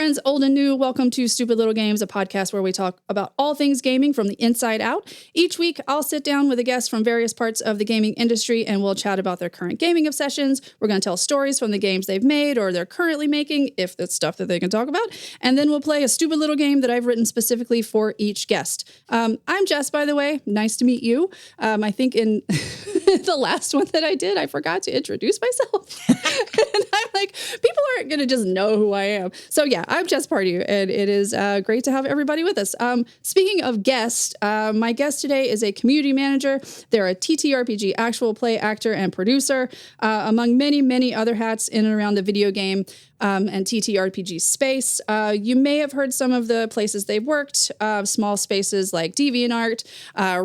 friends, old and new, welcome to Stupid Little Games, a podcast where we talk about all things gaming from the inside out. Each week, I'll sit down with a guest from various parts of the gaming industry and we'll chat about their current gaming obsessions. We're going to tell stories from the games they've made or they're currently making, if it's stuff that they can talk about. And then we'll play a stupid little game that I've written specifically for each guest. I'm Jess, by the way. Nice to meet you. I think in the last one that I did, I forgot to introduce myself. And I'm like, people aren't going to just know who I am. So yeah, I'm Jess Pardue, and it is great to have everybody with us. Speaking of guests, my guest today is a community manager. They're a TTRPG actual play actor and producer, among many, many other hats in and around the video game and TTRPG space. You may have heard some of the places they've worked, small spaces like Deviant Art,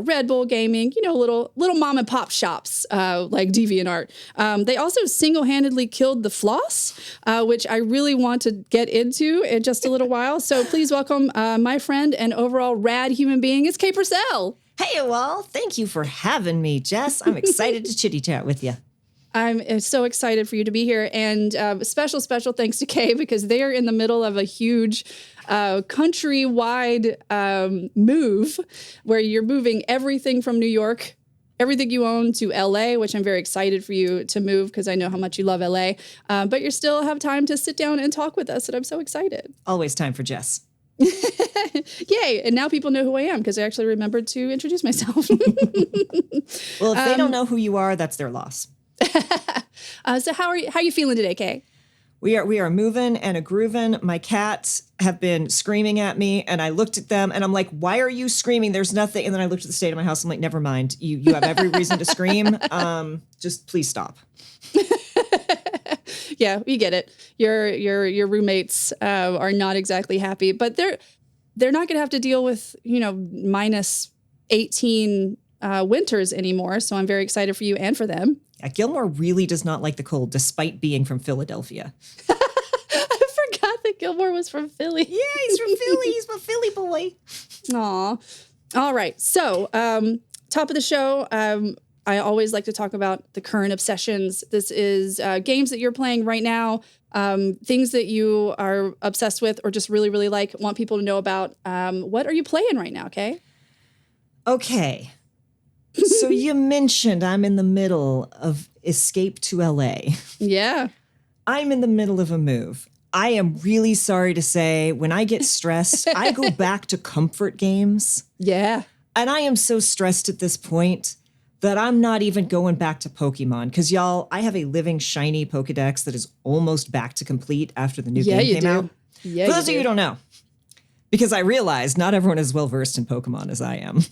Red Bull Gaming, you know, little mom and pop shops like Deviant Art. They also single-handedly killed the Floss, which I really want to get into in just a little while. So please welcome my friend and overall rad human being, it's Kay Purcell. Hey, well, thank you for having me, Jess. I'm excited to chitty chat with you. I'm so excited for you to be here. And special thanks to Kay because they are in the middle of a huge countrywide move where you're moving everything from New York, everything you own, to LA, which I'm very excited for you to move because I know how much you love LA. But you still have time to sit down and talk with us. And I'm so excited. Always time for Jess. Yay. And now people know who I am because I actually remembered to introduce myself. Well, if they don't know who you are, that's their loss. So how are you feeling today, Kay? We are moving and a grooving. My cats have been screaming at me, and I looked at them, and I'm like, "Why are you screaming? There's nothing." And then I looked at the state of my house. I'm like, "Never mind. You have every reason to scream. Just please stop." Yeah, we get it. Your roommates are not exactly happy, but they're not going to have to deal with minus 18 winters anymore. So I'm very excited for you and for them. Yeah, Gilmore really does not like the cold, despite being from Philadelphia. I forgot that Gilmore was from Philly. Yeah, he's from Philly. He's a Philly boy. Aw. All right. So, top of the show, I always like to talk about the current obsessions. This is games that you're playing right now, things that you are obsessed with or just really, really want people to know about. What are you playing right now, Kay? Okay. So you mentioned I'm in the middle of escape to LA. Yeah. I'm in the middle of a move. I am really sorry to say when I get stressed, I go back to comfort games. Yeah. And I am so stressed at this point that I'm not even going back to Pokemon. Because y'all, I have a living shiny Pokedex that is almost back to complete after the new game came out. Yeah, For those of you who don't know, because I realize not everyone is well versed in Pokemon as I am.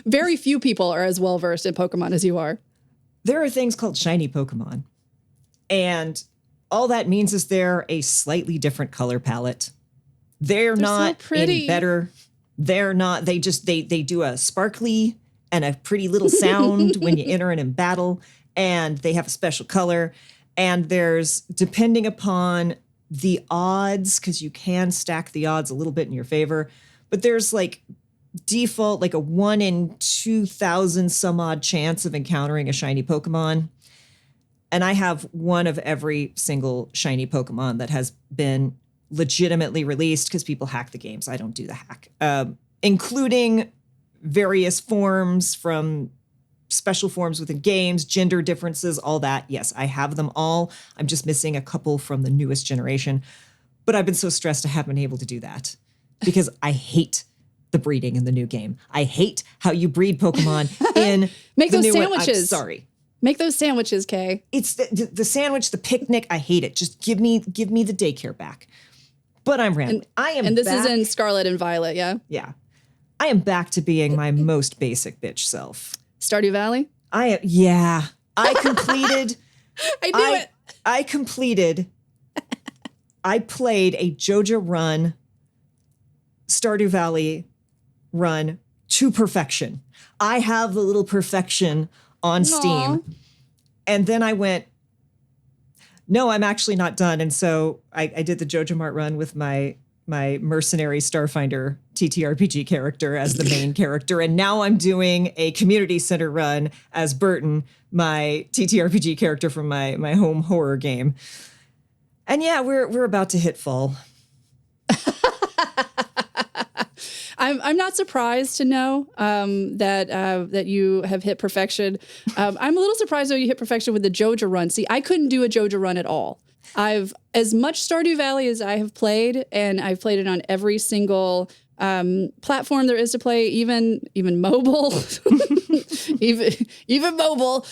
Very few people are as well versed in Pokemon as you are. There are things called shiny Pokemon. And all that means is they're a slightly different color palette. They're not so pretty. any better. They're not, they do a sparkly and a pretty little sound when you enter it in battle. And they have a special color. And there's, depending upon the odds, because you can stack the odds a little bit in your favor, but there's like default, like a 1 in 2,000 some odd chance of encountering a shiny Pokemon. And I have one of every single shiny Pokemon that has been legitimately released because people hack the games. I don't do the hack, including various forms from special forms within games, gender differences, all that. Yes, I have them all. I'm just missing a couple from the newest generation. But I've been so stressed I haven't been able to do that because I hate the breeding in the new game. I hate how you breed Pokemon in Make the those new sandwiches. I'm sorry. Make those sandwiches, Kay. It's the sandwich, the picnic. I hate it. Just give me the daycare back. But I'm rambling. And this is in Scarlet and Violet, yeah? Yeah. I am back to being my most basic bitch self. Stardew Valley? I completed. I knew it. I played a Joja run, Stardew Valley run to perfection. I have the little perfection on Steam. And then I went, no, I'm actually not done. And so I did the Joja Mart run with my mercenary Starfinder TTRPG character as the main character. And now I'm doing a community center run as Burton, my TTRPG character from my home horror game. And yeah, we're about to hit fall. I'm not surprised to know that you have hit perfection. I'm a little surprised though you hit perfection with the Joja run. See, I couldn't do a Joja run at all. I've as much Stardew Valley as I have played, and I've played it on every single platform there is to play, even mobile, even mobile.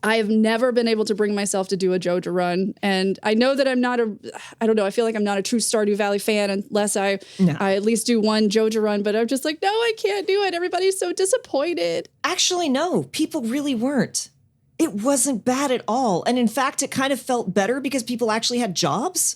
I have never been able to bring myself to do a Joja run. And I know that I don't know, I feel like I'm not a true Stardew Valley fan unless I at least do one Joja run, but I'm just like, no, I can't do it. Everybody's so disappointed. Actually, no, people really weren't. It wasn't bad at all. And in fact, it kind of felt better because people actually had jobs.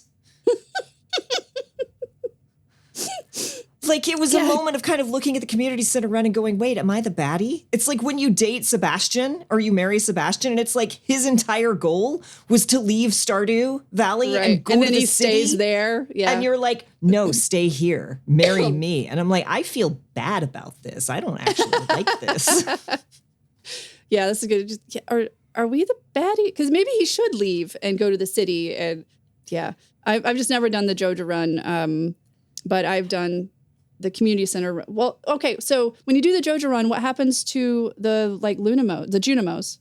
Like, it was a moment of kind of looking at the community center run and going, wait, am I the baddie? It's like when you date Sebastian or you marry Sebastian, and it's like his entire goal was to leave Stardew Valley and go to the city. And then he stays there. Yeah. And you're like, no, stay here. Marry me. And I'm like, I feel bad about this. I don't actually like this. Yeah, this is good. Just, are we the baddie? Because maybe he should leave and go to the city. And yeah, I've just never done the Joja run, but I've done the community center. Well, okay. So when you do the Joja run, what happens to the like the Junimos?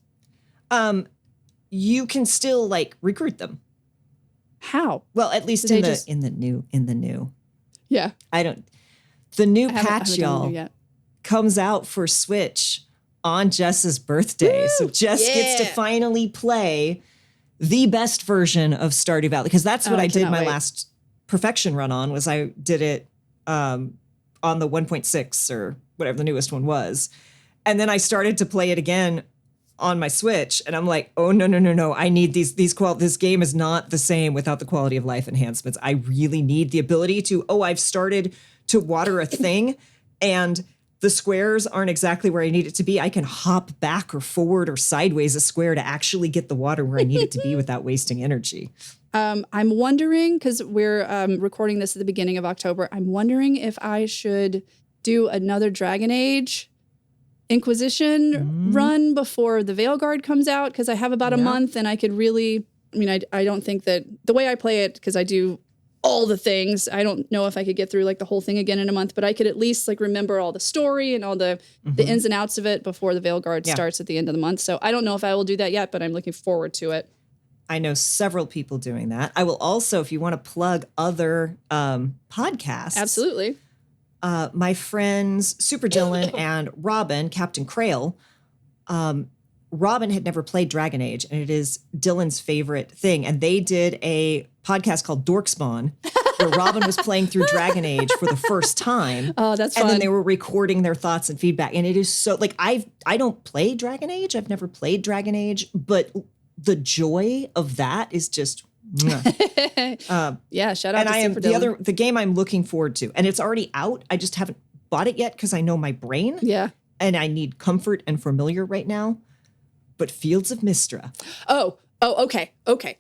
You can still like recruit them. How? Well, at least in the new. Yeah. The new patch, y'all, comes out for Switch on Jess's birthday. Woo! So Jess gets to finally play the best version of Stardew Valley, because that's what I did my last perfection run on. Was I did it on the 1.6 or whatever the newest one was. And then I started to play it again on my Switch, and I'm like, oh, no. I need these this game is not the same without the quality of life enhancements. I really need the ability to, I've started to water a thing and the squares aren't exactly where I need it to be. I can hop back or forward or sideways a square to actually get the water where I need it to be without wasting energy. I'm wondering, because we're recording this at the beginning of October, I'm wondering if I should do another Dragon Age Inquisition run before the Veilguard comes out, because I have about a month and I could really, I don't think that the way I play it, because I do all the things, I don't know if I could get through like the whole thing again in a month, but I could at least like remember all the story and all the ins and outs of it before the Veilguard starts at the end of the month. So I don't know if I will do that yet, but I'm looking forward to it. I know several people doing that. I will also, if you want to plug other podcasts. Absolutely. My friends, Super Dylan and Robin, Captain Crail. Robin had never played Dragon Age, and it is Dylan's favorite thing. And they did a podcast called Dork Spawn, where Robin was playing through Dragon Age for the first time. Oh, that's fun. And then they were recording their thoughts and feedback. And it is so, like, I don't play Dragon Age. I've never played Dragon Age, but the joy of that is just... yeah, shout out to Super Dylan. The game I'm looking forward to, and it's already out. I just haven't bought it yet because I know my brain. Yeah. And I need comfort and familiar right now. But Fields of Mystra. Oh, okay.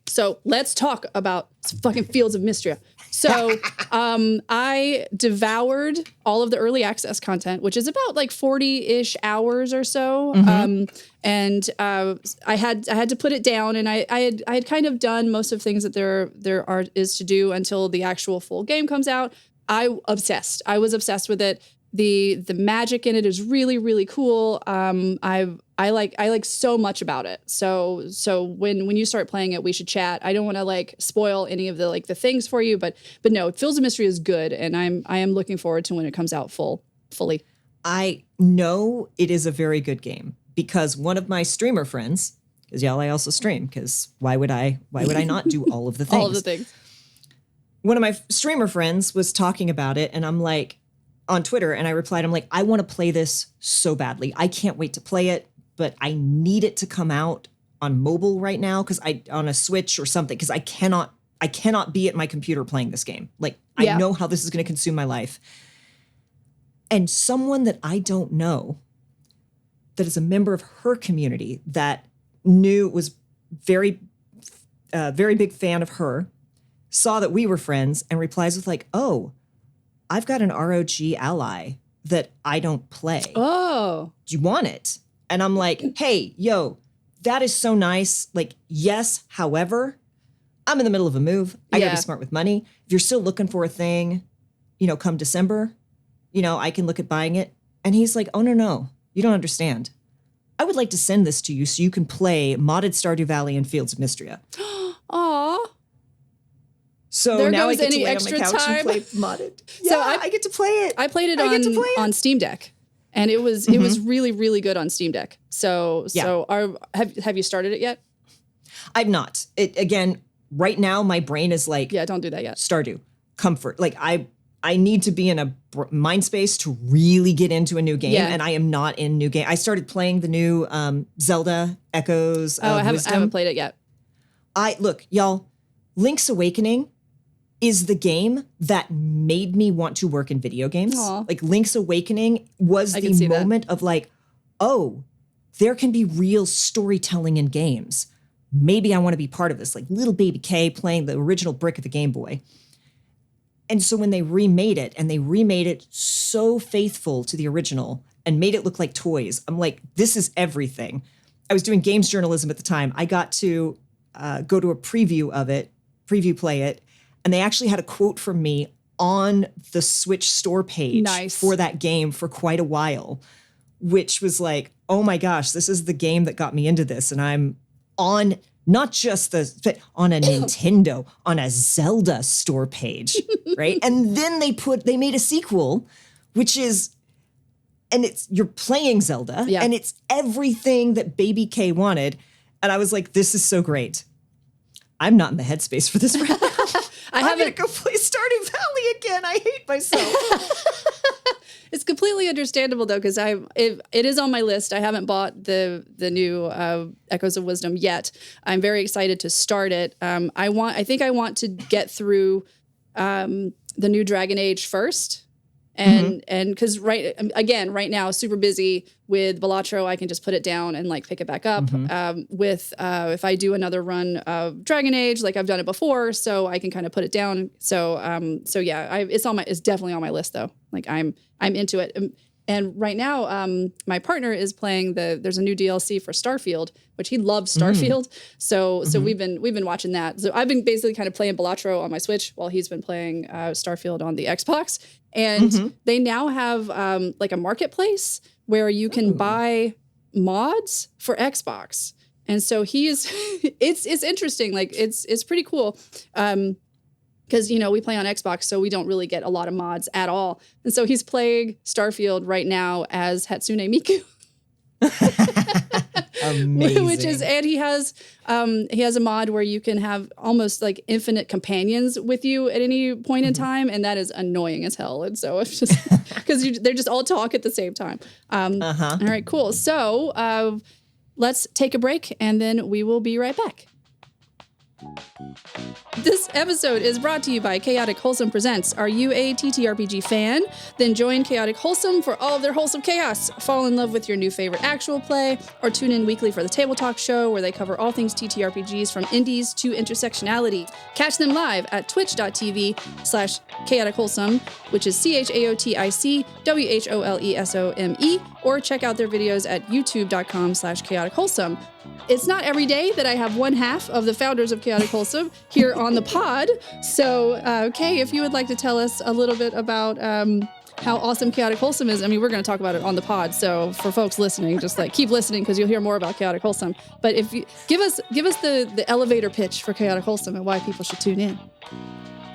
So let's talk about fucking Fields of Mystra. So I devoured all of the early access content, which is about like 40-ish hours or so. And I had to put it down, and I had kind of done most of the things that there is to do until the actual full game comes out. I was obsessed with it. The magic in it is really, really cool. I like so much about it. So when you start playing it, we should chat. I don't want to like spoil any of the things for you, but no, Fields of Mystery is good, and I am looking forward to when it comes out fully. I know it is a very good game because one of my streamer friends, because I also stream, because why would I not do all of the things? All of the things. One of my streamer friends was talking about it, and I'm like, on Twitter, and I replied, I'm like, I want to play this so badly. I can't wait to play it, but I need it to come out on mobile right now, on a Switch or something, because I cannot be at my computer playing this game. Like, I know how this is going to consume my life. And someone that I don't know, that is a member of her community, that was very, very big fan of her, saw that we were friends and replies with like, oh, I've got an ROG ally that I don't play. Oh. Do you want it? And I'm like, hey, that is so nice. Like, yes, however, I'm in the middle of a move. I got to be smart with money. If you're still looking for a thing, come December, I can look at buying it. And he's like, oh, no, you don't understand. I would like to send this to you so you can play modded Stardew Valley and Fields of Mystria. Aw. So there now goes I get to any lay extra on my couch time. and play modded. So Yeah, I get to play it. I played it on Steam Deck. And it was really, really good on Steam Deck. So have you started it yet? I've not. Again, right now my brain is like, yeah, don't do that yet. Stardew, comfort. Like I need to be in a mind space to really get into a new game, and I am not in new game. I started playing the new Zelda Echoes of Wisdom. I haven't played it yet. Look, y'all, Link's Awakening is the game that made me want to work in video games. Aww. Like Link's Awakening was the moment of like, oh, there can be real storytelling in games. Maybe I want to be part of this. Like little baby Kay playing the original brick of the Game Boy. And so when they remade it, and they remade it so faithful to the original and made it look like toys, I'm like, this is everything. I was doing games journalism at the time. I got to go to a preview of it, play it, and they actually had a quote from me on the Switch store page for that game for quite a while, which was like, oh my gosh, this is the game that got me into this. And I'm on not just on a Nintendo, on a Zelda store page, right? And then they made a sequel, which is, and you're playing Zelda, and it's everything that Baby K wanted. And I was like, this is so great. I'm not in the headspace for this right now. I'm going to go play Stardew Valley again. I hate myself. It's completely understandable though, because it is on my list. I haven't bought the new Echoes of Wisdom yet. I'm very excited to start it. I think I want to get through the new Dragon Age first. And because right now super busy with Balatro, I can just put it down and like pick it back up. If I do another run of Dragon Age, like I've done it before, so I can kind of put it down. So it's definitely on my list though. Like I'm into it. And right now, my partner is playing there's a new DLC for Starfield, which he loves Starfield. So we've been watching that. So I've been basically kind of playing Balatro on my Switch while he's been playing Starfield on the Xbox. And they now have like a marketplace where you can buy mods for Xbox. And so it's interesting. Like it's pretty cool. Because, we play on Xbox, so we don't really get a lot of mods at all. And so he's playing Starfield right now as Hatsune Miku. Amazing. And he has a mod where you can have almost like infinite companions with you at any point in time, and that is annoying as hell. And so it's just because they're just all talk at the same time. All right, cool. So let's take a break, and then we will be right back. This episode is brought to you by Chaotic Wholesome Presents. Are you a TTRPG fan? Then join Chaotic Wholesome for all of their wholesome chaos. Fall in love with your new favorite actual play, or tune in weekly for the Table Talk show where they cover all things TTRPGs from indies to intersectionality. Catch them live at twitch.tv/Chaotic Wholesome, which is ChaoticWholesome, or check out their videos at youtube.com/Chaotic Wholesome. It's not every day that I have one half of the founders of Chaotic Wholesome here on the pod. So, Kay, if you would like to tell us a little bit about how awesome Chaotic Wholesome is. I mean, we're going to talk about it on the pod. So for folks listening, just like keep listening because you'll hear more about Chaotic Wholesome. But if you give us the elevator pitch for Chaotic Wholesome and why people should tune in.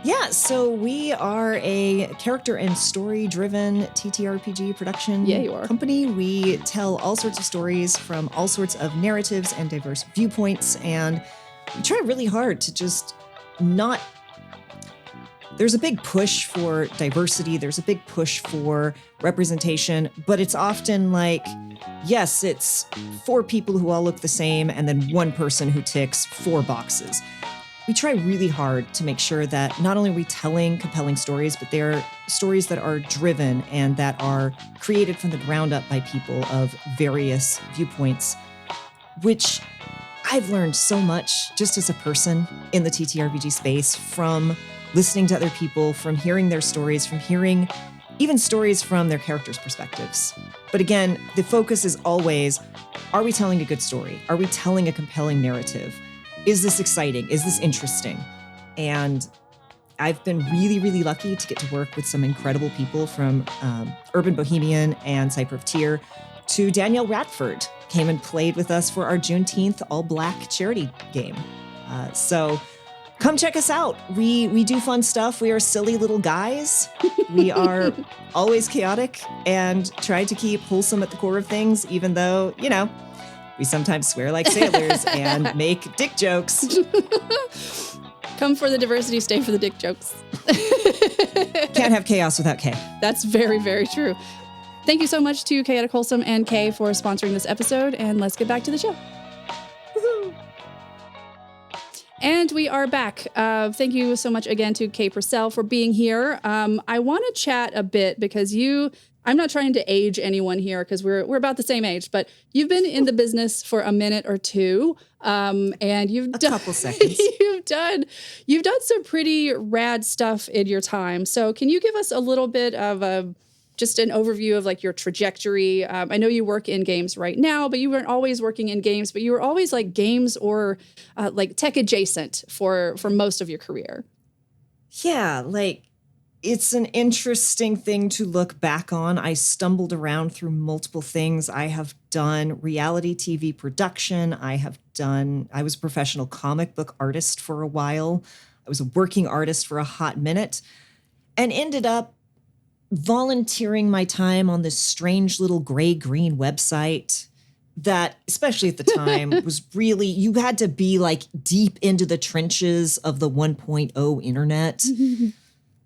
Yeah, so we are a character and story-driven TTRPG production company. We tell all sorts of stories from all sorts of narratives and diverse viewpoints, and we try really hard to just not... There's a big push for diversity, there's a big push for representation, but it's often like, yes, it's 4 people who all look the same, and then 1 person who ticks 4 boxes. We try really hard to make sure that not only are we telling compelling stories, but they're stories that are driven and that are created from the ground up by people of various viewpoints, which I've learned so much just as a person in the TTRPG space from listening to other people, from hearing their stories, from hearing even stories from their characters' perspectives. But again, the focus is always, are we telling a good story? Are we telling a compelling narrative? Is this exciting? Is this interesting? And I've been really, really lucky to get to work with some incredible people from Urban Bohemian and Cypher of Tyr to Danielle Radford came and played with us for our Juneteenth all-black charity game. So come check us out. We do fun stuff. We are silly little guys. We are always chaotic and try to keep wholesome at the core of things, even though, you know, we sometimes swear like sailors and make dick jokes. Come for the diversity, stay for the dick jokes. Can't have chaos without Kay. That's very, very true. Thank you so much to Chaotic Wholesome and Kay for sponsoring this episode, and let's get back to the show. Woohoo! And we are back. Thank you so much again to Kay Purcell for being here. I want to chat a bit because I'm not trying to age anyone here because we're about the same age, but you've been in the business for a minute or two, and you've done a couple seconds. You've done some pretty rad stuff in your time. So can you give us a little bit of just an overview of like your trajectory? I know you work in games right now, but you weren't always working in games, but you were always like games or like tech adjacent for most of your career. Yeah, like it's an interesting thing to look back on. I stumbled around through multiple things. I have done reality TV production. I was a professional comic book artist for a while. I was a working artist for a hot minute and ended up volunteering my time on this strange little gray-green website that, especially at the time, was really, you had to be like deep into the trenches of the 1.0 internet. It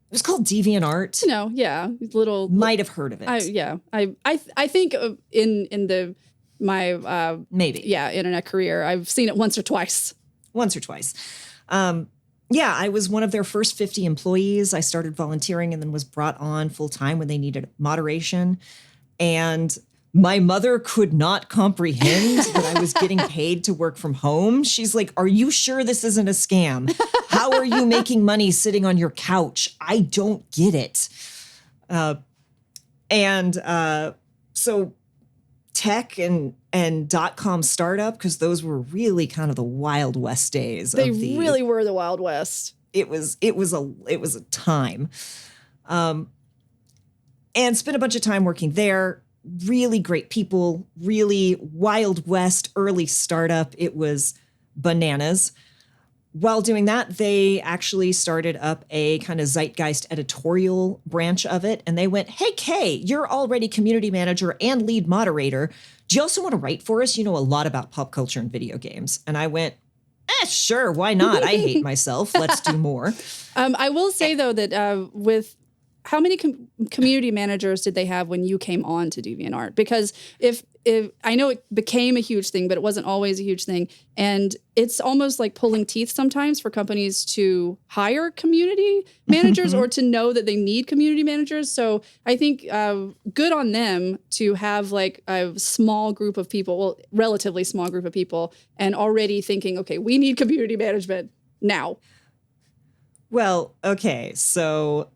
was called Deviant Art. No, yeah, little might have heard of it. I think in my maybe internet career, I've seen it once or twice. Yeah, I was one of their first 50 employees. I started volunteering and then was brought on full time when they needed moderation. And my mother could not comprehend that I was getting paid to work from home. She's like, "Are you sure this isn't a scam? How are you making money sitting on your couch? I don't get it." So tech and .com startup, because those were really kind of the Wild West days. They really were the Wild West. It was a time. And spent a bunch of time working there. Really great people, really Wild West, early startup. It was bananas. While doing that, they actually started up a kind of zeitgeist editorial branch of it. And they went, "Hey, Kay, you're already community manager and lead moderator. Do you also want to write for us? You know a lot about pop culture and video games." And I went, sure, why not? I hate myself. Let's do more. I will say, though, that with how many community managers did they have when you came on to Deviant Art? Because if I know it became a huge thing, but it wasn't always a huge thing. And it's almost like pulling teeth sometimes for companies to hire community managers or to know that they need community managers. So I think good on them to have like a small group of people, well, relatively small group of people, and already thinking, okay, we need community management now. Well, okay, so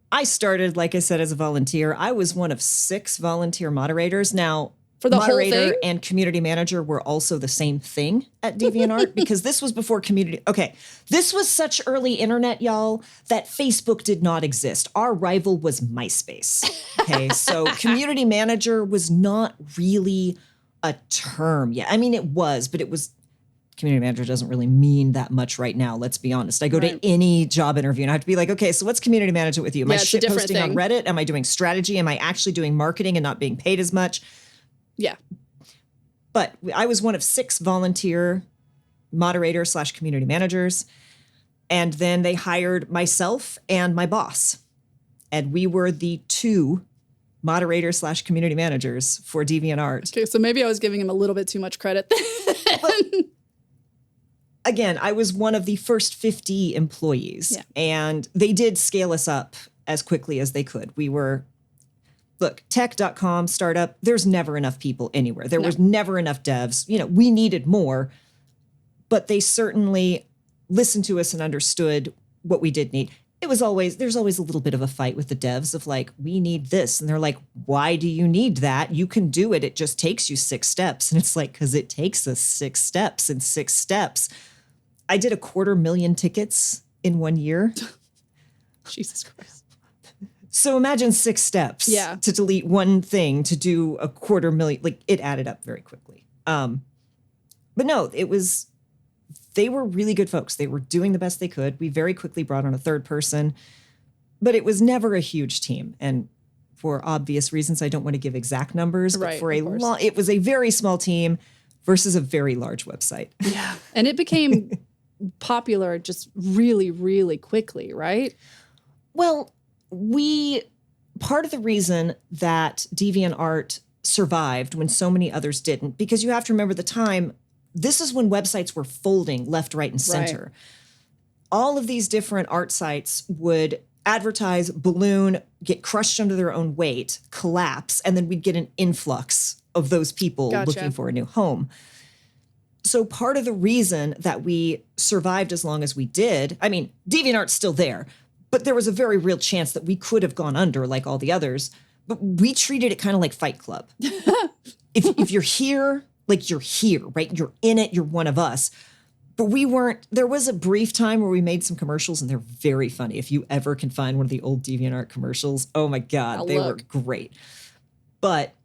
I started, like I said, as a volunteer. I was one of 6 volunteer moderators. Now, for the moderator whole thing? And community manager were also the same thing at DeviantArt because this was before community. Okay, this was such early internet, y'all, that Facebook did not exist. Our rival was MySpace. Okay, so community manager was not really a term yet. I mean, it was, but it was. Community manager doesn't really mean that much right now. Let's be honest. I go to any job interview and I have to be like, okay, so what's community management with you? Am I shit posting on Reddit? Am I doing strategy? Am I actually doing marketing and not being paid as much? Yeah. But I was one of 6 volunteer moderators / community managers. And then they hired myself and my boss. And we were the 2 moderators / community managers for DeviantArt. Okay, so maybe I was giving him a little bit too much credit. Again, I was one of the first 50 employees, and they did scale us up as quickly as they could. We were, look, tech.com startup, there's never enough people anywhere. There was never enough devs. You know, we needed more, but they certainly listened to us and understood what we did need. There's always a little bit of a fight with the devs of like, we need this. And they're like, why do you need that? You can do it. It just takes you 6 steps. And it's like, because it takes us 6 steps and 6 steps. I did 250,000 tickets in 1 year. Jesus Christ. So imagine 6 steps to delete one thing to do 250,000. Like, it added up very quickly. But no, they were really good folks. They were doing the best they could. We very quickly brought on a third person, but it was never a huge team. And for obvious reasons, I don't want to give exact numbers, but for it was a very small team versus a very large website. Yeah. And it became popular just really, really quickly, right? Well, part of the reason that Deviant Art survived when so many others didn't, because you have to remember the time, this is when websites were folding left, right, and center. Right. All of these different art sites would advertise, balloon, get crushed under their own weight, collapse, and then we'd get an influx of those people looking for a new home. So part of the reason that we survived as long as we did, I mean, DeviantArt's still there, but there was a very real chance that we could have gone under like all the others, but we treated it kind of like Fight Club. If you're here, like you're here, right? You're in it, you're one of us. But we weren't, there was a brief time where we made some commercials and they're very funny. If you ever can find one of the old DeviantArt commercials, oh my God, they were great. But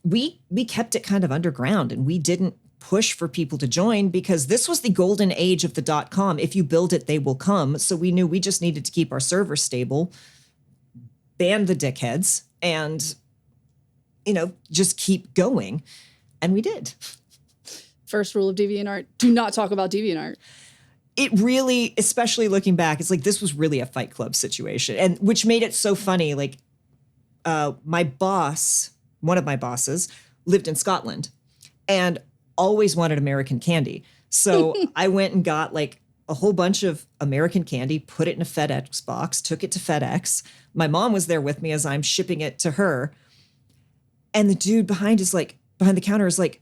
we kept it kind of underground and we didn't push for people to join because this was the golden age of the .com. If you build it, they will come. So we knew we just needed to keep our server stable, ban the dickheads, and, just keep going. And we did. First rule of DeviantArt, do not talk about DeviantArt. It really, especially looking back, it's like this was really a Fight Club situation, and which made it so funny. Like my boss, one of my bosses, lived in Scotland and always wanted American candy. So I went and got like a whole bunch of American candy, put it in a FedEx box, took it to FedEx. My mom was there with me as I'm shipping it to her. And the dude behind the counter is like,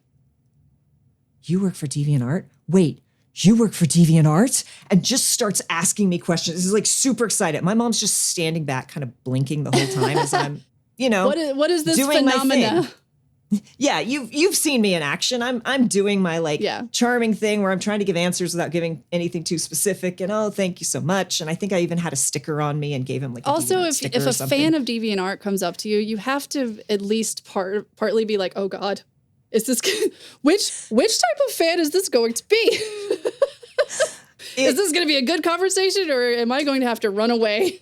"You work for DeviantArt? Wait, you work for DeviantArt?" And just starts asking me questions. He's like super excited. My mom's just standing back, kind of blinking the whole time as I'm, what is this doing phenomena? my thing. Yeah, you've seen me in action. I'm doing my charming thing where I'm trying to give answers without giving anything too specific. And thank you so much. And I think I even had a sticker on me and gave him like a also sticker if a fan of DeviantArt comes up to you, you have to at least partly be like, "Oh God, is this which type of fan is this going to be?" Is this going to be a good conversation or am I going to have to run away?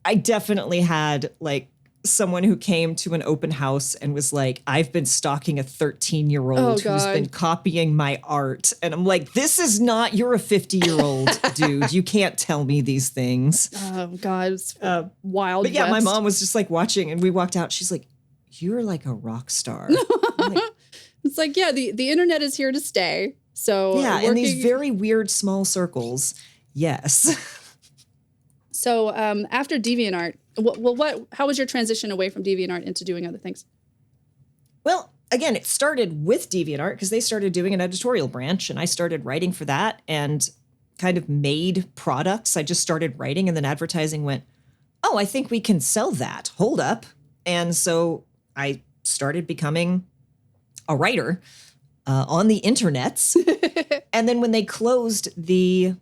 I definitely had like someone who came to an open house and was like, "I've been stalking a 13-year-old who's been copying my art." And I'm like, this is not, you're a 50-year-old dude. You can't tell me these things. Oh God, it's wild. But yeah, my mom was just like watching and we walked out. She's like, "You're like a rock star." It's like, yeah, the internet is here to stay. So yeah, in these very weird small circles, yes. So after DeviantArt, how was your transition away from DeviantArt into doing other things? Well, again, it started with DeviantArt because they started doing an editorial branch and I started writing for that and kind of made products. I just started writing and then advertising went, "Oh, I think we can sell that. Hold up." And so I started becoming a writer on the internets. And then when they closed the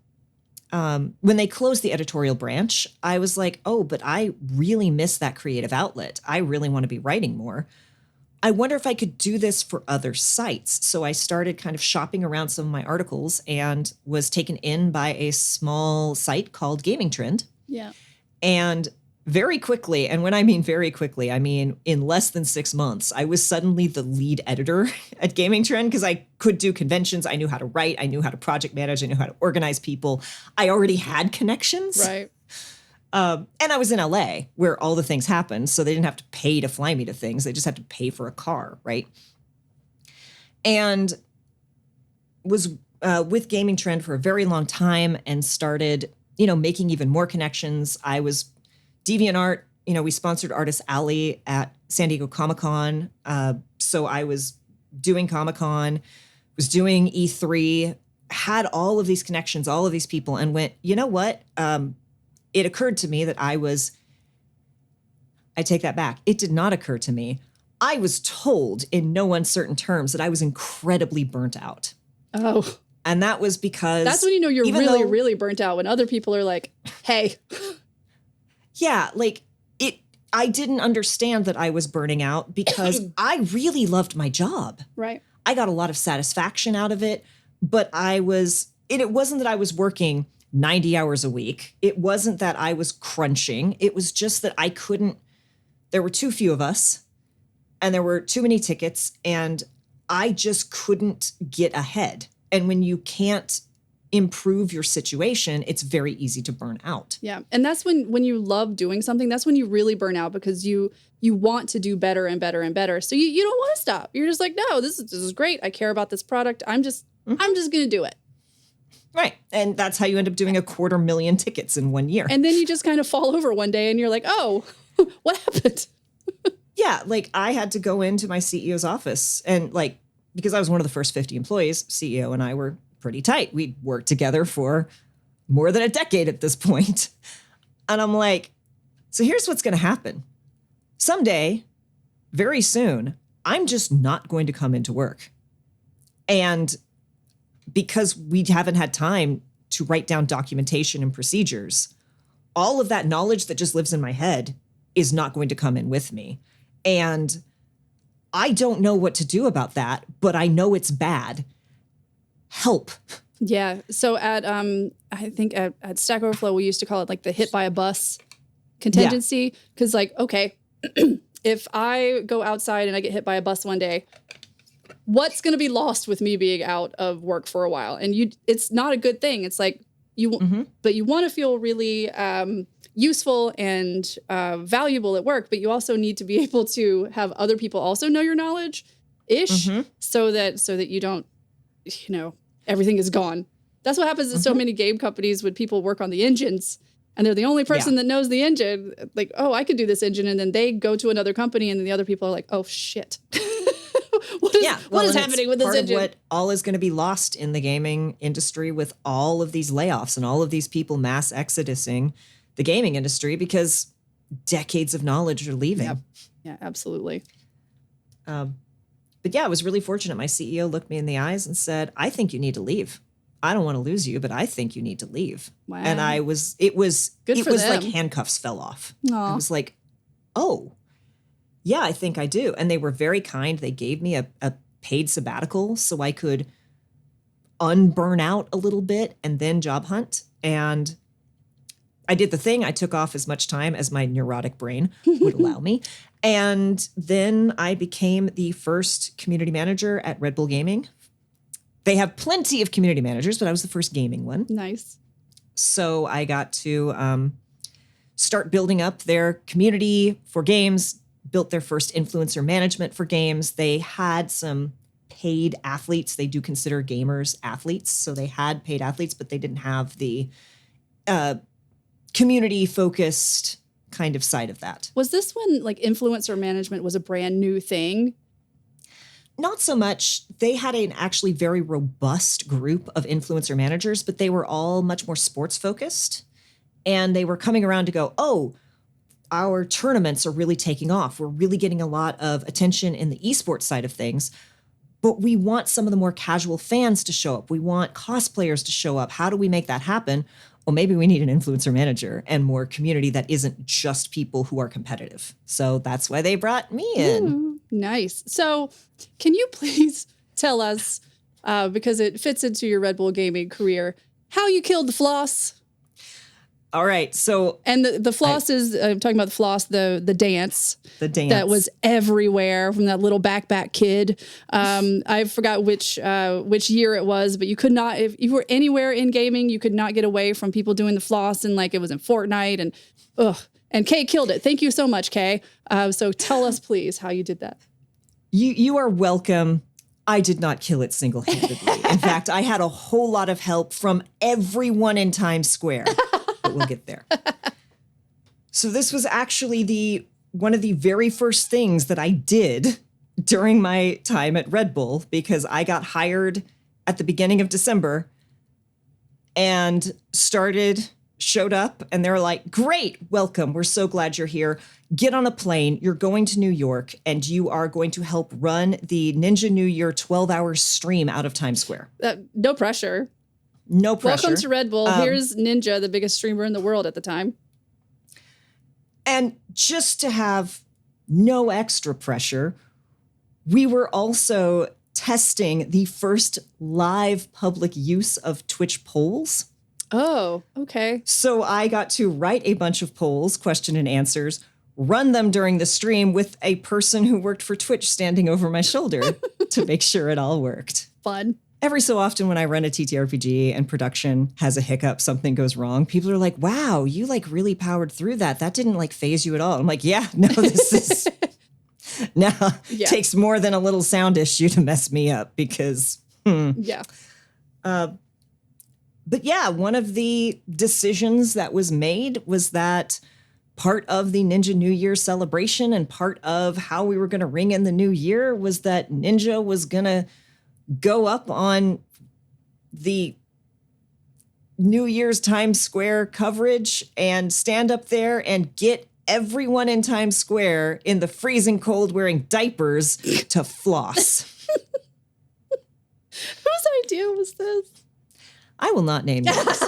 editorial branch, I was like, "Oh, but I really miss that creative outlet. I really want to be writing more. I wonder if I could do this for other sites." So I started kind of shopping around some of my articles and was taken in by a small site called Gaming Trend. Yeah. And very quickly, and when I mean very quickly, I mean in less than 6 months, I was suddenly the lead editor at Gaming Trend because I could do conventions. I knew how to write. I knew how to project manage. I knew how to organize people. I already had connections. Right. And I was in LA where all the things happened. So they didn't have to pay to fly me to things. They just had to pay for a car, right? And was with Gaming Trend for a very long time and started, making even more connections. I was DeviantArt, we sponsored Artist Alley at San Diego Comic-Con. So I was doing Comic-Con, was doing E3, had all of these connections, all of these people, and went, "You know what? It occurred to me that I take that back. It did not occur to me. I was told in no uncertain terms that I was incredibly burnt out." Oh. And that was because that's when you know you're even really, though- really burnt out, when other people are like, hey. Yeah, like I didn't understand that I was burning out because I really loved my job. Right. I got a lot of satisfaction out of it, but it wasn't that I was working 90 hours a week. It wasn't that I was crunching. It was just that there were too few of us and there were too many tickets and I just couldn't get ahead. And when you can't improve your situation, it's very easy to burn out. Yeah. And that's when you love doing something, that's when you really burn out, because you want to do better and better and better. So you don't want to stop. You're just like, no, this is great. I care about this product. I'm just going to do it. Right. And that's how you end up doing 250,000 tickets in 1 year. And then you just kind of fall over one day and you're like, oh, what happened? Yeah. Like I had to go into my CEO's office and because I was one of the first 50 employees, CEO and I were pretty tight. We'd worked together for more than a decade at this point. And I'm like, so here's what's going to happen. Someday, very soon, I'm just not going to come into work. And because we haven't had time to write down documentation and procedures, all of that knowledge that just lives in my head is not going to come in with me. And I don't know what to do about that, but I know it's bad. Help. Yeah. So I think at Stack Overflow, we used to call it like the hit by a bus contingency. Because okay, if I go outside and I get hit by a bus one day, what's going to be lost with me being out of work for a while? And it's not a good thing. It's like but you want to feel really useful and valuable at work, but you also need to be able to have other people also know your knowledge-ish, so that you don't, everything is gone. That's what happens in so many game companies when people work on the engines and they're the only person that knows the engine. Like, oh, I could do this engine. And then they go to another company and then the other people are like, oh, shit. What is happening with this engine? What all is going to be lost in the gaming industry with all of these layoffs and all of these people mass exodusing the gaming industry because decades of knowledge are leaving. Yep. Yeah, absolutely. But yeah, I was really fortunate. My CEO looked me in the eyes and said, I think you need to leave. I don't want to lose you, but I think you need to leave. Wow. And it was like handcuffs fell off. Aww. I was like, oh, yeah, I think I do. And they were very kind. They gave me a paid sabbatical so I could unburn out a little bit and then job hunt. And I did the thing. I took off as much time as my neurotic brain would allow me. And then I became the first community manager at Red Bull Gaming. They have plenty of community managers, but I was the first gaming one. Nice. So I got to start building up their community for games, built their first influencer management for games. They had some paid athletes. They do consider gamers athletes. So they had paid athletes, but they didn't have the community-focused kind of side of that. Was this when influencer management was a brand new thing? Not so much. They had an actually very robust group of influencer managers, but they were all much more sports focused. And they were coming around to go, oh, our tournaments are really taking off. We're really getting a lot of attention in the esports side of things, but we want some of the more casual fans to show up. We want cosplayers to show up. How do we make that happen? Well, maybe we need an influencer manager and more community that isn't just people who are competitive. So that's why they brought me in. Ooh, nice. So can you please tell us, because it fits into your Red Bull Gaming career, how you killed the Floss? All right. So, and the Floss I'm talking about the Floss, the dance. The dance. That was everywhere from that little backpack kid. I forgot which year it was, but you could not, if you were anywhere in gaming, you could not get away from people doing the Floss, and it was in Fortnite and Kay killed it. Thank you so much, Kay. So tell us please how you did that. You are welcome. I did not kill it single-handedly. In fact, I had a whole lot of help from everyone in Times Square. But we'll get there. So this was actually one of the very first things that I did during my time at Red Bull, because I got hired at the beginning of December and started showed up and they're like, great, welcome. We're so glad you're here. Get on a plane. You're going to New York and you are going to help run the Ninja New Year 12-hour stream out of Times Square. No pressure. No pressure. Welcome to Red Bull. Here's Ninja, the biggest streamer in the world at the time. And just to have no extra pressure, we were also testing the first live public use of Twitch polls. Oh, okay. So I got to write a bunch of polls, question and answers, run them during the stream with a person who worked for Twitch standing over my shoulder to make sure it all worked. Fun. Every so often when I run a TTRPG and production has a hiccup, something goes wrong, people are like, wow, you like really powered through that. That didn't like phase you at all. I'm like, yeah, no, this is takes more than a little sound issue to mess me up because, Yeah. But yeah, one of the decisions that was made was that part of the Ninja New Year celebration and part of how we were going to ring in the new year was that Ninja was going to go up on the New Year's Times Square coverage and stand up there and get everyone in Times Square in the freezing cold wearing diapers to floss. Whose idea was this? I will not name names.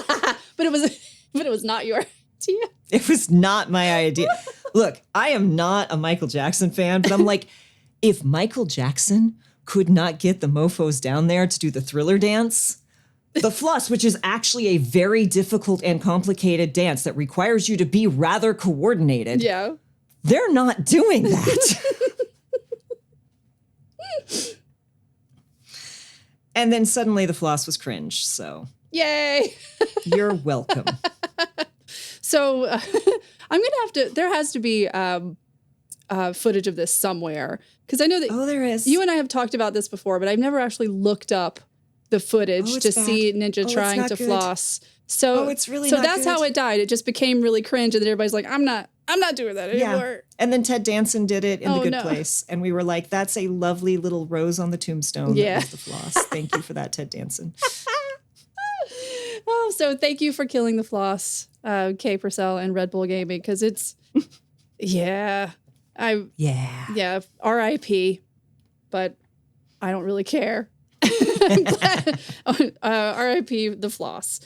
But it was not your idea. It was not my idea. Look, I am not a Michael Jackson fan, but I'm like, if Michael Jackson could not get the mofos down there to do the Thriller dance, the floss, which is actually a very difficult and complicated dance that requires you to be rather coordinated. Yeah. They're not doing that. And then suddenly the floss was cringe. So Yay. you're welcome. So I'm going to have to, there has to be footage of this somewhere. Because I know that there is. You and I have talked about this before, but I've never actually looked up the footage to see Ninja trying to floss. So it's really so not that's good. how it died. It just became really cringe, and then everybody's like, I'm not doing that anymore. And then Ted Danson did it in The Good Place. And we were like, that's a lovely little rose on the tombstone. Yeah. That was the floss. Thank you for that, Ted Danson. Oh, so thank you for killing the floss, Kay Purcell and Red Bull Gaming, because it's R.I.P. But I don't really care. R.I.P. the floss.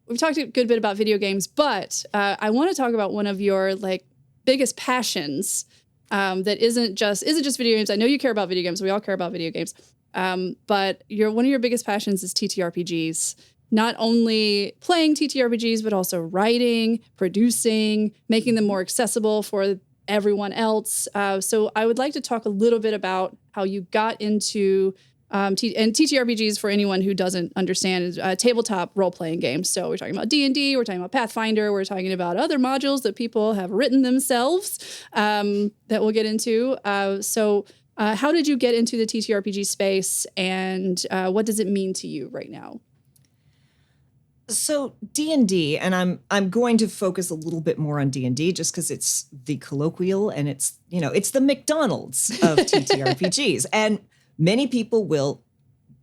We've talked a good bit about video games, but I want to talk about one of your like biggest passions that isn't just video games. I know you care about video games. We all care about video games. But one of your biggest passions is TTRPGs. Not only playing TTRPGs, but also writing, producing, making them more accessible for everyone else. So I would like to talk a little bit about how you got into and TTRPGs, for anyone who doesn't understand, is tabletop role-playing games. So we're talking about D&D, we're talking about Pathfinder, we're talking about other modules that people have written themselves that we'll get into. So how did you get into the TTRPG space, and what does it mean to you right now? So D&D, and I'm going to focus a little bit more on D&D just because it's the colloquial and it's the McDonald's of TTRPGs. And many people will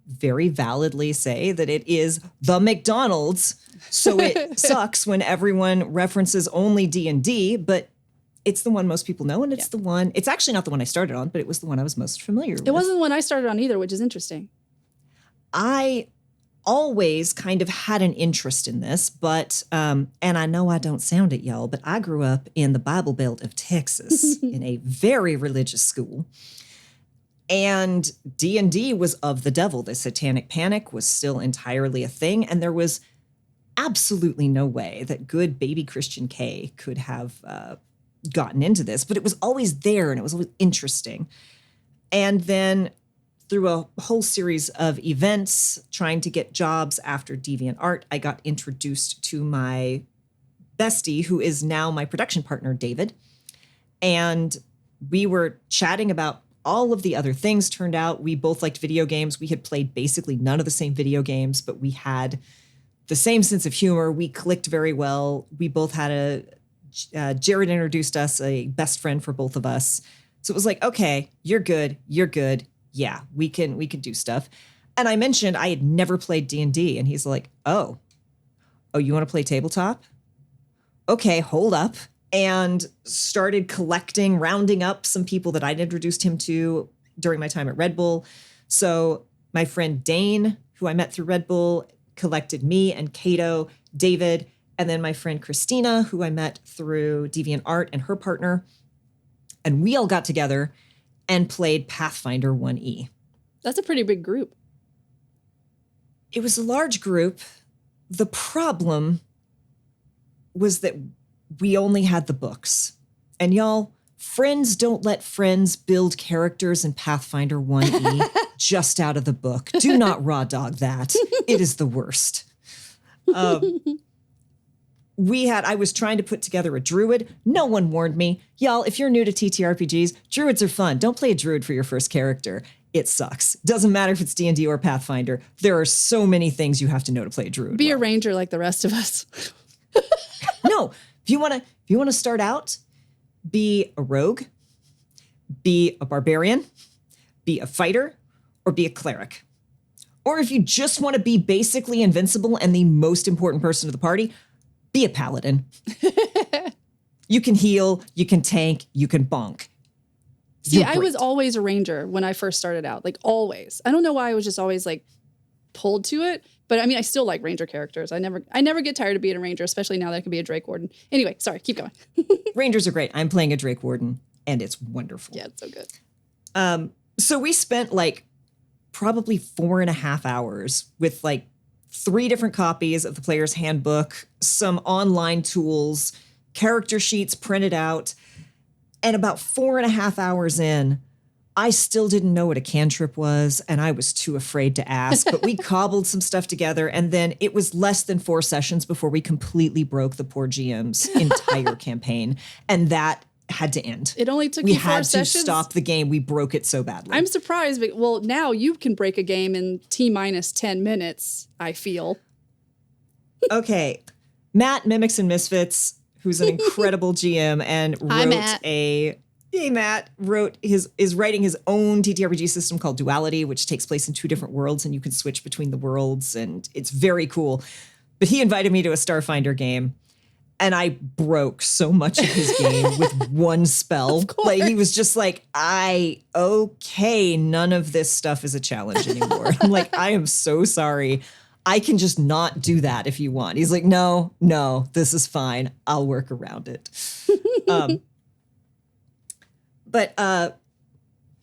very validly say that it is the McDonald's, so it sucks when everyone references only D&D, but it's the one most people know, and it's the one, it's actually not the one I started on, but it was the one I was most familiar with. It wasn't the one I started on either, which is interesting. I always kind of had an interest in this, but, and I know I don't sound it, y'all, but I grew up in the Bible Belt of Texas in a very religious school. And D&D was of the devil. The Satanic Panic was still entirely a thing. And there was absolutely no way that good baby Christian Kay could have gotten into this. But it was always there and it was always interesting. And then through a whole series of events, trying to get jobs after Deviant Art, I got introduced to my bestie, who is now my production partner, David. And we were chatting about all of the other things. Turned out we both liked video games. We had played basically none of the same video games, but we had the same sense of humor. We clicked very well. We both had Jared introduced us, a best friend for both of us. So it was like, okay, you're good. Yeah, we can do stuff. And I mentioned I had never played D&D, and he's like, oh, you want to play tabletop? Okay, hold up. And started collecting, rounding up some people that I'd introduced him to during my time at Red Bull. So my friend Dane, who I met through Red Bull, collected me and Cato, David, and then my friend Christina, who I met through Deviant Art and her partner. And we all got together and played Pathfinder 1E. That's a pretty big group. It was a large group. The problem was that we only had the books. And y'all, friends don't let friends build characters in Pathfinder 1E just out of the book. Do not raw dog that. It is the worst. I was trying to put together a druid. No one warned me. Y'all, if you're new to TTRPGs, druids are fun. Don't play a druid for your first character. It sucks. Doesn't matter if it's D&D or Pathfinder. There are so many things you have to know to play a druid. Be a ranger like the rest of us. No. If you want to start out, be a rogue, be a barbarian, be a fighter, or be a cleric. Or if you just want to be basically invincible and the most important person of the party, be a paladin. You can heal, you can tank, you can bonk. See, I was always a ranger when I first started out, like always. I don't know why I was just always like pulled to it. But I mean, I still like ranger characters. I never get tired of being a ranger, especially now that I can be a Drake Warden. Anyway, sorry, keep going. Rangers are great. I'm playing a Drake Warden, and it's wonderful. Yeah, it's so good. So we spent like probably 4.5 hours with like 3 different copies of the player's handbook, some online tools, character sheets printed out, and about 4.5 hours in, I still didn't know what a cantrip was, and I was too afraid to ask, but we cobbled some stuff together, and then it was less than 4 sessions before we completely broke the poor GM's entire campaign, and that had to end. It only took you 4 sessions? We had to stop the game. We broke it so badly. I'm surprised, but well, now you can break a game in T-minus 10 minutes, I feel. Okay. Matt, Mimics and Misfits, who's an incredible GM and is writing his own TTRPG system called Duality, which takes place in 2 different worlds, and you can switch between the worlds, and it's very cool. But he invited me to a Starfinder game, and I broke so much of his game with one spell. Like, he was just like, none of this stuff is a challenge anymore. I'm like, I am so sorry. I can just not do that if you want. He's like, no, this is fine. I'll work around it. But I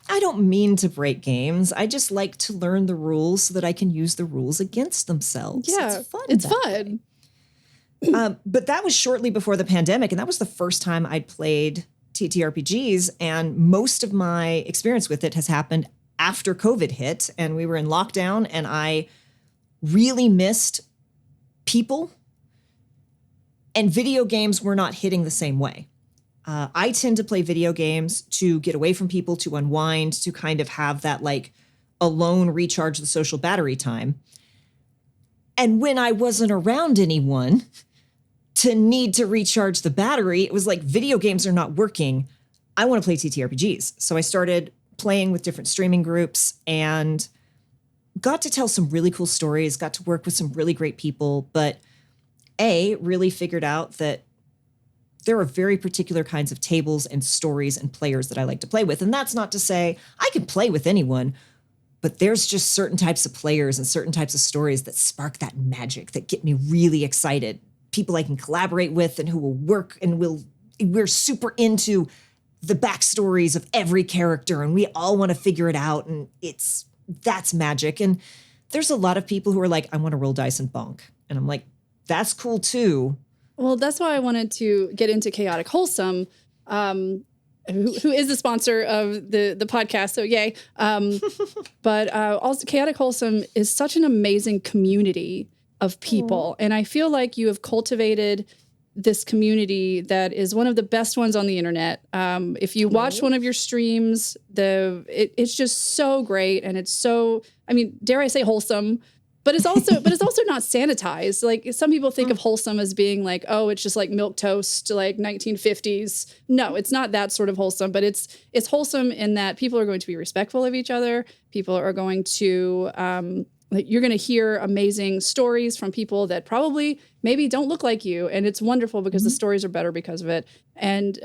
don't mean to break games. I just like to learn the rules so that I can use the rules against themselves. Yeah, it's fun. But that was shortly before the pandemic, and that was the first time I'd played TTRPGs, and most of my experience with it has happened after COVID hit, and we were in lockdown, and I really missed people, and video games were not hitting the same way. I tend to play video games to get away from people, to unwind, to kind of have that like alone recharge the social battery time. And when I wasn't around anyone to need to recharge the battery, it was like video games are not working. I want to play TTRPGs. So I started playing with different streaming groups and got to tell some really cool stories, got to work with some really great people, but really figured out that there are very particular kinds of tables and stories and players that I like to play with. And that's not to say I can play with anyone, but there's just certain types of players and certain types of stories that spark that magic, that get me really excited. People I can collaborate with and who will work and we're super into the backstories of every character and we all want to figure it out. And that's magic. And there's a lot of people who are like, I want to roll dice and bonk. And I'm like, that's cool too. Well, that's why I wanted to get into Chaotic Wholesome, who is the sponsor of the podcast, so yay. But also Chaotic Wholesome is such an amazing community of people. And I feel like you have cultivated this community that is one of the best ones on the internet. If you watch one of your streams, it's just so great. And it's so, I mean, dare I say wholesome. But it's also not sanitized. Like some people think of wholesome as being like, oh, it's just like milk toast, like 1950s. No, it's not that sort of wholesome, but it's wholesome in that people are going to be respectful of each other. People are going to like you're going to hear amazing stories from people that probably maybe don't look like you, and it's wonderful because the stories are better because of it. And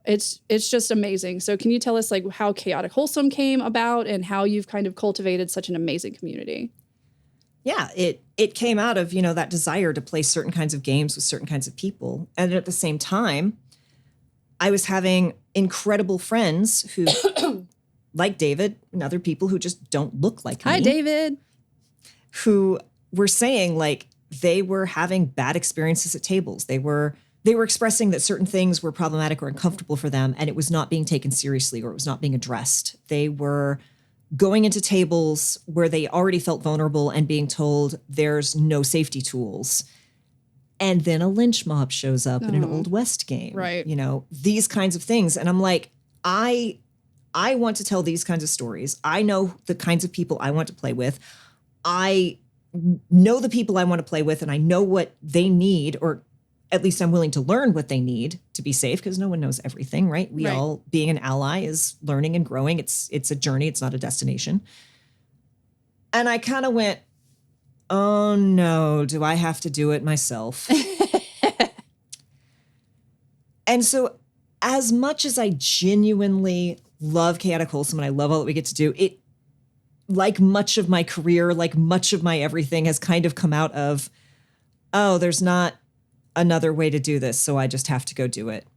it's just amazing. So can you tell us like how Chaotic Wholesome came about and how you've kind of cultivated such an amazing community? Yeah, it came out of, that desire to play certain kinds of games with certain kinds of people. And at the same time, I was having incredible friends who, like David and other people who just don't look like me. Hi, David. Who were saying like they were having bad experiences at tables. They were expressing that certain things were problematic or uncomfortable for them, and it was not being taken seriously or it was not being addressed. They were going into tables where they already felt vulnerable and being told there's no safety tools. And then a lynch mob shows up in an Old West game. Right. These kinds of things. And I'm like, I want to tell these kinds of stories. I know the kinds of people I want to play with. I know the people I want to play with, and I know what they need, or at least I'm willing to learn what they need to be safe, because no one knows everything, right? We all, being an ally is learning and growing. It's a journey. It's not a destination. And I kind of went, oh no, do I have to do it myself? And so as much as I genuinely love Chaotic Wholesome and I love all that we get to do, it, like much of my career, like much of my everything has kind of come out of, oh, there's not another way to do this, so I just have to go do it.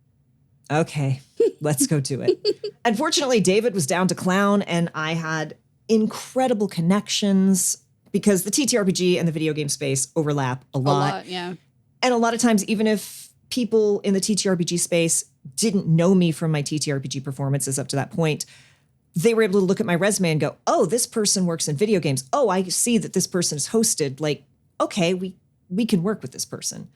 Okay, let's go do it. Unfortunately, David was down to clown, and I had incredible connections because the TTRPG and the video game space overlap a lot. A lot, yeah. And a lot of times, even if people in the TTRPG space didn't know me from my TTRPG performances up to that point, they were able to look at my resume and go, oh, this person works in video games. Oh, I see that this person is hosted. Like, okay, we can work with this person.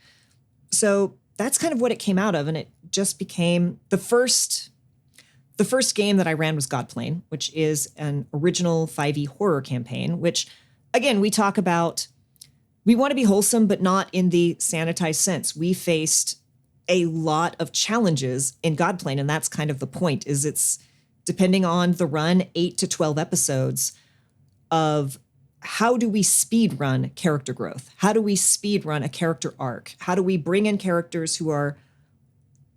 So that's kind of what it came out of. And it just became the first game that I ran was Godplane, which is an original 5e horror campaign, which, again, we talk about, we want to be wholesome, but not in the sanitized sense. We faced a lot of challenges in Godplane. And that's kind of the point, is it's, depending on the run, 8 to 12 episodes of how do we speed run character growth? How do we speed run a character arc? How do we bring in characters who are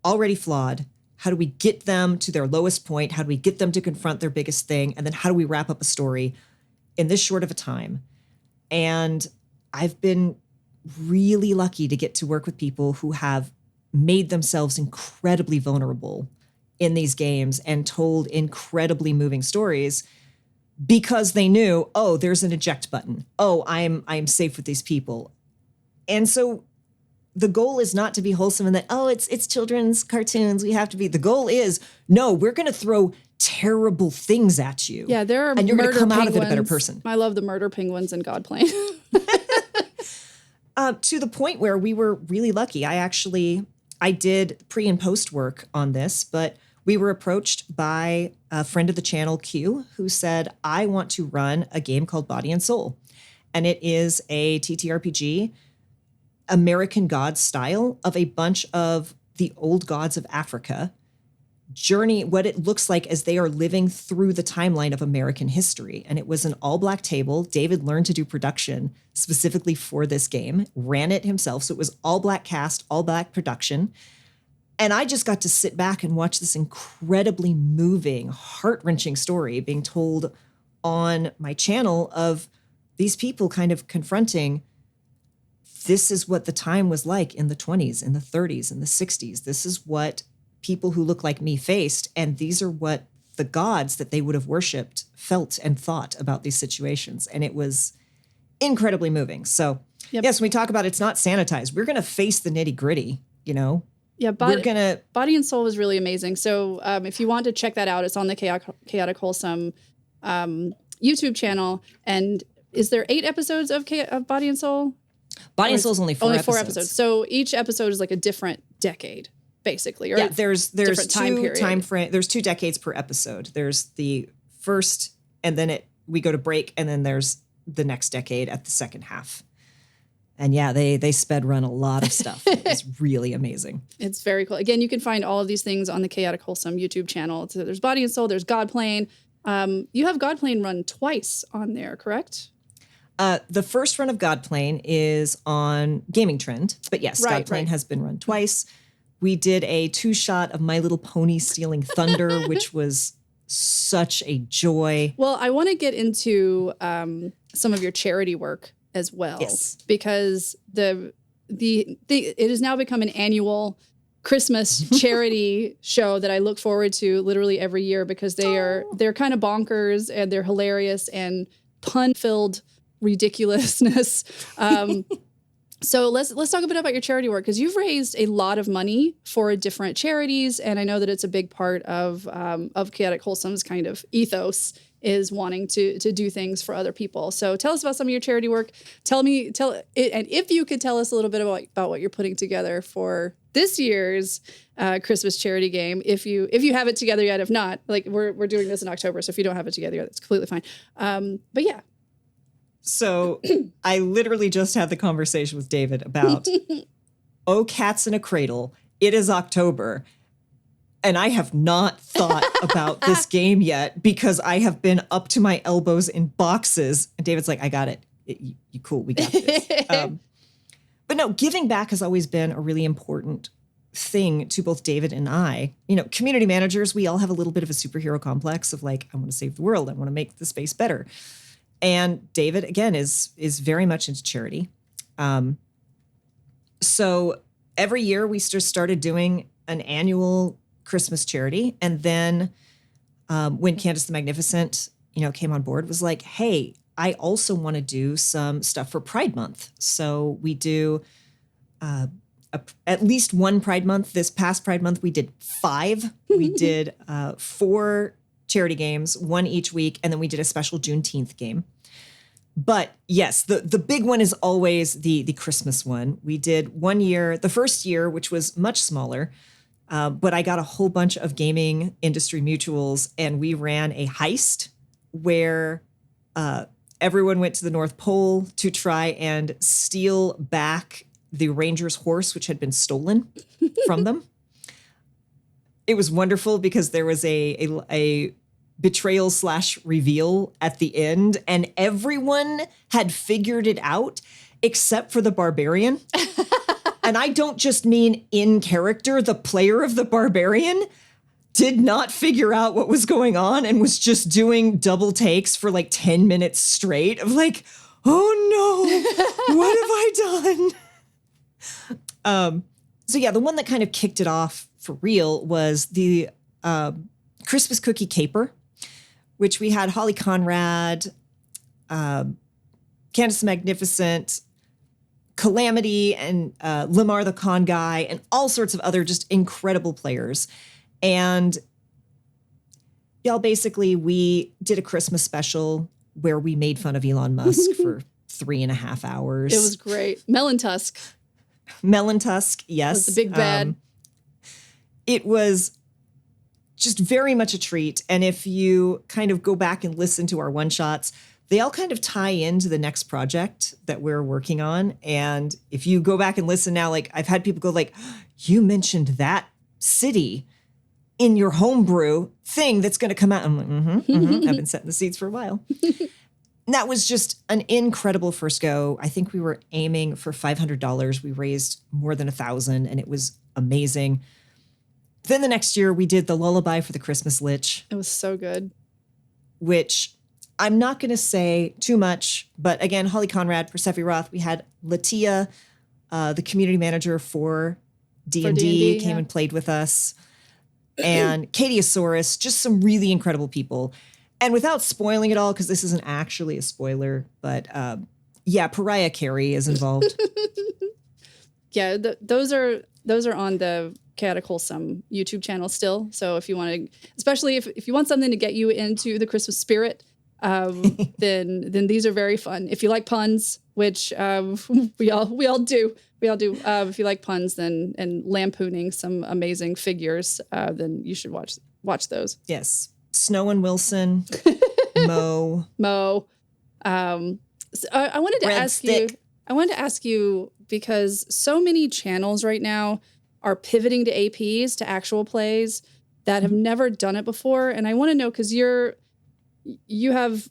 already flawed? How do we get them to their lowest point? How do we get them to confront their biggest thing? And then how do we wrap up a story in this short of a time? And I've been really lucky to get to work with people who have made themselves incredibly vulnerable in these games and told incredibly moving stories because they knew, oh, there's an eject button. Oh, I'm safe with these people. And so the goal is not to be wholesome and that, oh, it's children's cartoons. We have to be. The goal is, no, we're going to throw terrible things at you. Yeah, there are and you're going to come penguins. out of it a better person. I love the murder penguins in Godplane. To the point where we were really lucky. I did pre and post work on this, but we were approached by a friend of the channel, Q, who said, I want to run a game called Body and Soul. And it is a TTRPG, American Gods style, of a bunch of the old gods of Africa journey, what it looks like as they are living through the timeline of American history. And it was an all-black table. David learned to do production specifically for this game, ran it himself. So it was all-black cast, all-black production. And I just got to sit back and watch this incredibly moving, heart-wrenching story being told on my channel of these people kind of confronting, this is what the time was like in the 20s, in the 30s, in the 60s. This is what people who look like me faced, and these are what the gods that they would have worshipped felt and thought about these situations. And it was incredibly moving. So yes, when we talk about it's not sanitized, we're going to face the nitty-gritty, Yeah, Body and Soul was really amazing. So if you want to check that out, it's on the Chaotic Wholesome YouTube channel. And is there 8 episodes of Body and Soul? Body and Soul is only 4 episodes. So each episode is like a different decade, basically. Or there's there's 2 decades per episode. There's the first, and then we go to break, and then there's the next decade at the second half. And yeah, they sped run a lot of stuff. It was really amazing. It's very cool. Again, you can find all of these things on the Chaotic Wholesome YouTube channel. So there's Body and Soul, there's Godplane. You have Godplane run twice on there, correct? The first run of Godplane is on Gaming Trend. But yes, Godplane has been run twice. We did a 2-shot of My Little Pony Stealing Thunder, which was such a joy. Well, I want to get into some of your charity work as well, because it has now become an annual Christmas charity show that I look forward to literally every year, because they're kind of bonkers and they're hilarious and pun-filled ridiculousness. So let's talk a bit about your charity work, because you've raised a lot of money for different charities, and I know that it's a big part of Chaotic Wholesome's kind of ethos is wanting to do things for other people. So tell us about some of your charity work. And if you could tell us a little bit about what you're putting together for this year's Christmas charity game, if you have it together yet. If not, like we're doing this in October, so if you don't have it together yet, it's completely fine. But yeah. So I literally just had the conversation with David about, oh, cats in a cradle. It is October. And I have not thought about this game yet because I have been up to my elbows in boxes. And David's like, I got it. You cool. We got this. But no, giving back has always been a really important thing to both David and I. You know, community managers, we all have a little bit of a superhero complex of like, I want to save the world. I want to make the space better. And David, again, is very much into charity. So every year we just started doing an annual Christmas charity. And then when Candace the Magnificent, came on board, was like, hey, I also want to do some stuff for Pride Month. So we do at least one Pride Month. This past Pride Month, we did 5. We did 4 charity games, 1 each week. And then we did a special Juneteenth game. But yes, the big one is always the Christmas one. We did one year, the first year, which was much smaller, but I got a whole bunch of gaming industry mutuals, and we ran a heist where everyone went to the North Pole to try and steal back the Ranger's horse, which had been stolen from them. It was wonderful because there was a betrayal / reveal at the end, and everyone had figured it out except for the barbarian. And I don't just mean in character. The player of the barbarian did not figure out what was going on and was just doing double takes for like 10 minutes straight of like, oh no, what have I done? So yeah, the one that kind of kicked it off for real was the Christmas cookie caper, which we had Holly Conrad, Candace the Magnificent, Calamity, and Lamar the Con Guy, and all sorts of other just incredible players. And y'all, basically, we did a Christmas special where we made fun of Elon Musk for 3.5 hours. It was great. Melon Tusk, yes. Was the big bad. It was just very much a treat. And if you kind of go back and listen to our one-shots, they all kind of tie into the next project that we're working on. And if you go back and listen now, like I've had people go like, you mentioned that city in your homebrew thing that's going to come out. I'm like, I've been setting the seeds for a while. And that was just an incredible first go. I think we were aiming for $500. We raised more than 1,000, and it was amazing. Then the next year we did the Lullaby for the Christmas Lich. It was so good. Which I'm not going to say too much, but again, Holly Conrad, Persephone Roth, we had Latia, the community manager for D&D, came and played with us, and Katiosaurus, just some really incredible people. And without spoiling it all, because this isn't actually a spoiler, but Pariah Carey is involved. Yeah, those are on the Chaotic Wholesome YouTube channel still. So if you want to, especially if you want something to get you into the Christmas spirit, then these are very fun. If you like puns, which we all do. If you like puns, then and lampooning some amazing figures, then you should watch those. Yes, Snow and Wilson, Mo. I wanted to ask you. Breadstick. I wanted to ask you because so many channels right now are pivoting to APs, to actual plays that have never done it before, and I want to know because you have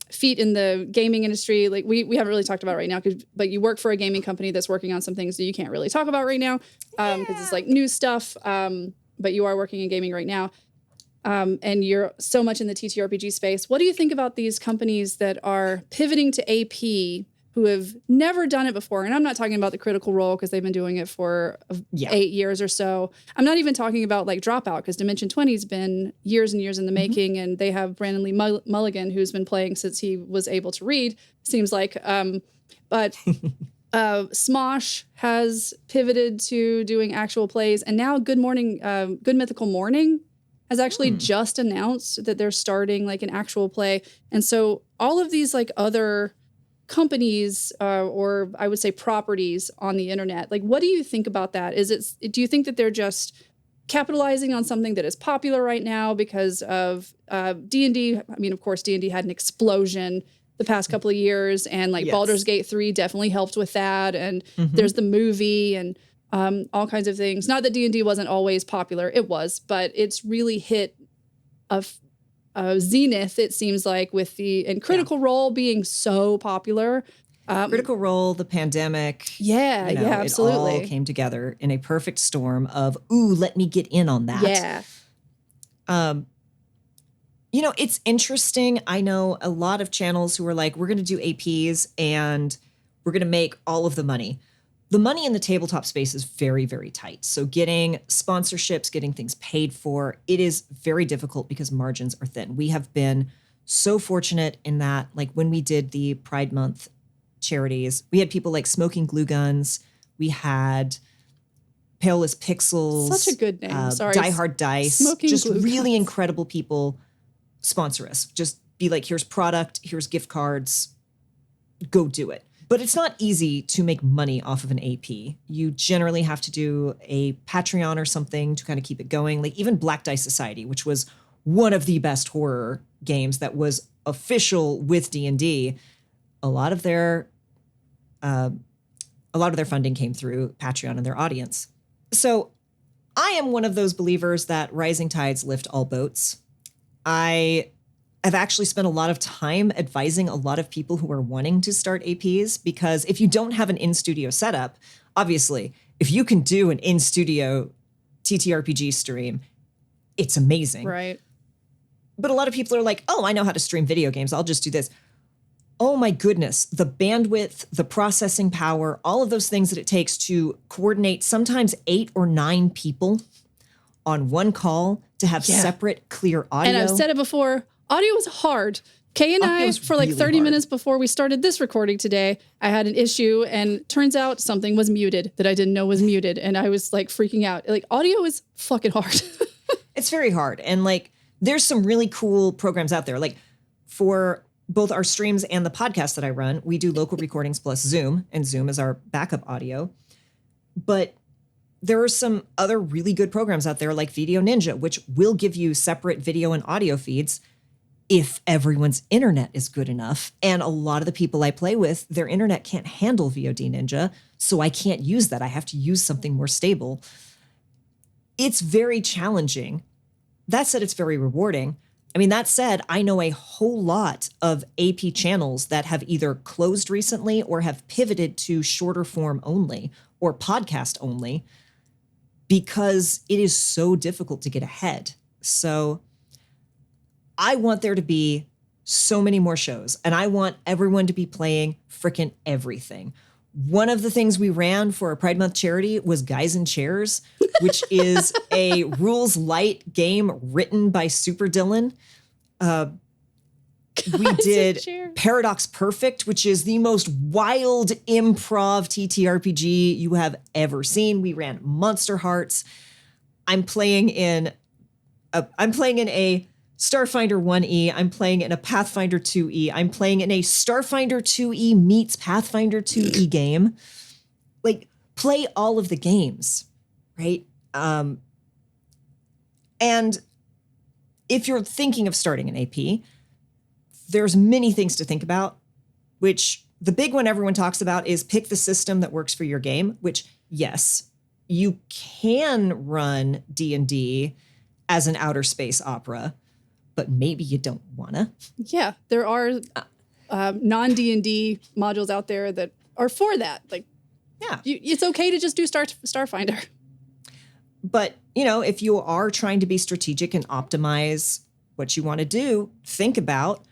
feet in the gaming industry. Like we haven't really talked about right now, but you work for a gaming company that's working on some things that you can't really talk about right now because it's like new stuff. But you are working in gaming right now. And you're so much in the TTRPG space. What do you think about these companies that are pivoting to AP who have never done it before? And I'm not talking about the Critical Role because they've been doing it for 8 years or so. I'm not even talking about like Dropout because Dimension 20's been years and years in the making, and they have Brandon Lee Mulligan who's been playing since he was able to read, seems like. But Smosh has pivoted to doing actual plays, and now Good Mythical Morning has actually just announced that they're starting like an actual play. And so all of these like other companies or I would say properties on the internet, like what do you think about that? Do you think that they're just capitalizing on something that is popular right now because of D&D? I mean, of course, D&D had an explosion the past couple of years, and like Baldur's Gate 3 definitely helped with that. And there's the movie and all kinds of things. Not that D&D wasn't always popular. It was, but it's really hit a zenith, it seems like, with and Critical Role being so popular. Critical Role, the pandemic. Absolutely. It all came together in a perfect storm of, ooh, let me get in on that. Yeah. It's interesting. I know a lot of channels who are like, we're going to do APs and we're going to make all of the money. The money in the tabletop space is very, very tight. So getting sponsorships, getting things paid for, it is very difficult because margins are thin. We have been so fortunate in that, like when we did the Pride Month charities, we had people like Smoking Glue Guns. We had Pale as Pixels. Such a good name. Sorry. Die Hard Dice. Smoking just Glue really Guns. incredible people sponsor us. Just be like, here's product, here's gift cards, go do it. But it's not easy to make money off of an AP. You generally have to do a Patreon or something to kind of keep it going. Like even Black Dice Society, which was one of the best horror games that was official with D&D, a lot of their funding came through Patreon and their audience. So I am one of those believers that rising tides lift all boats. I've actually spent a lot of time advising a lot of people who are wanting to start APs, because if you don't have an in-studio setup, obviously, if you can do an in-studio TTRPG stream, it's amazing. Right. But a lot of people are like, oh, I know how to stream video games. I'll just do this. Oh my goodness, the bandwidth, the processing power, all of those things that it takes to coordinate sometimes 8 or 9 people on one call to have separate, clear audio. And I've said it before, audio is hard. Kay and I, for like 30 minutes before we started this recording today, I had an issue, and turns out something was muted that I didn't know was muted. And I was like freaking out. Like audio is fucking hard. It's very hard. And like, there's some really cool programs out there. Like for both our streams and the podcast that I run, we do local recordings plus Zoom, and Zoom is our backup audio. But there are some other really good programs out there like Video Ninja, which will give you separate video and audio feeds if everyone's internet is good enough. And a lot of the people I play with, their internet can't handle VOD Ninja, so I can't use that. I have to use something more stable. It's very challenging. That said, it's very rewarding. I mean, that said, I know a whole lot of AP channels that have either closed recently or have pivoted to shorter form only or podcast only because it is so difficult to get ahead. So I want there to be so many more shows, and I want everyone to be playing frickin' everything. One of the things we ran for a Pride Month charity was Guys in Chairs, which is a rules light game written by Super Dylan. We did Paradox Perfect, which is the most wild improv TTRPG you have ever seen. We ran Monster Hearts. I'm playing in a Starfinder 1E. I'm playing in a Pathfinder 2E. I'm playing in a Starfinder 2E meets Pathfinder 2E game. Like, play all of the games, right? And if you're thinking of starting an AP, there's many things to think about. which the big one everyone talks about is pick the system that works for your game, which, yes, you can run D&D as an outer space opera, but maybe you don't wanna. Yeah, there are non-D&D modules out there that are for that. Like, Yeah. it's okay to just do Starfinder. But, if you are trying to be strategic and optimize what you want to do, think about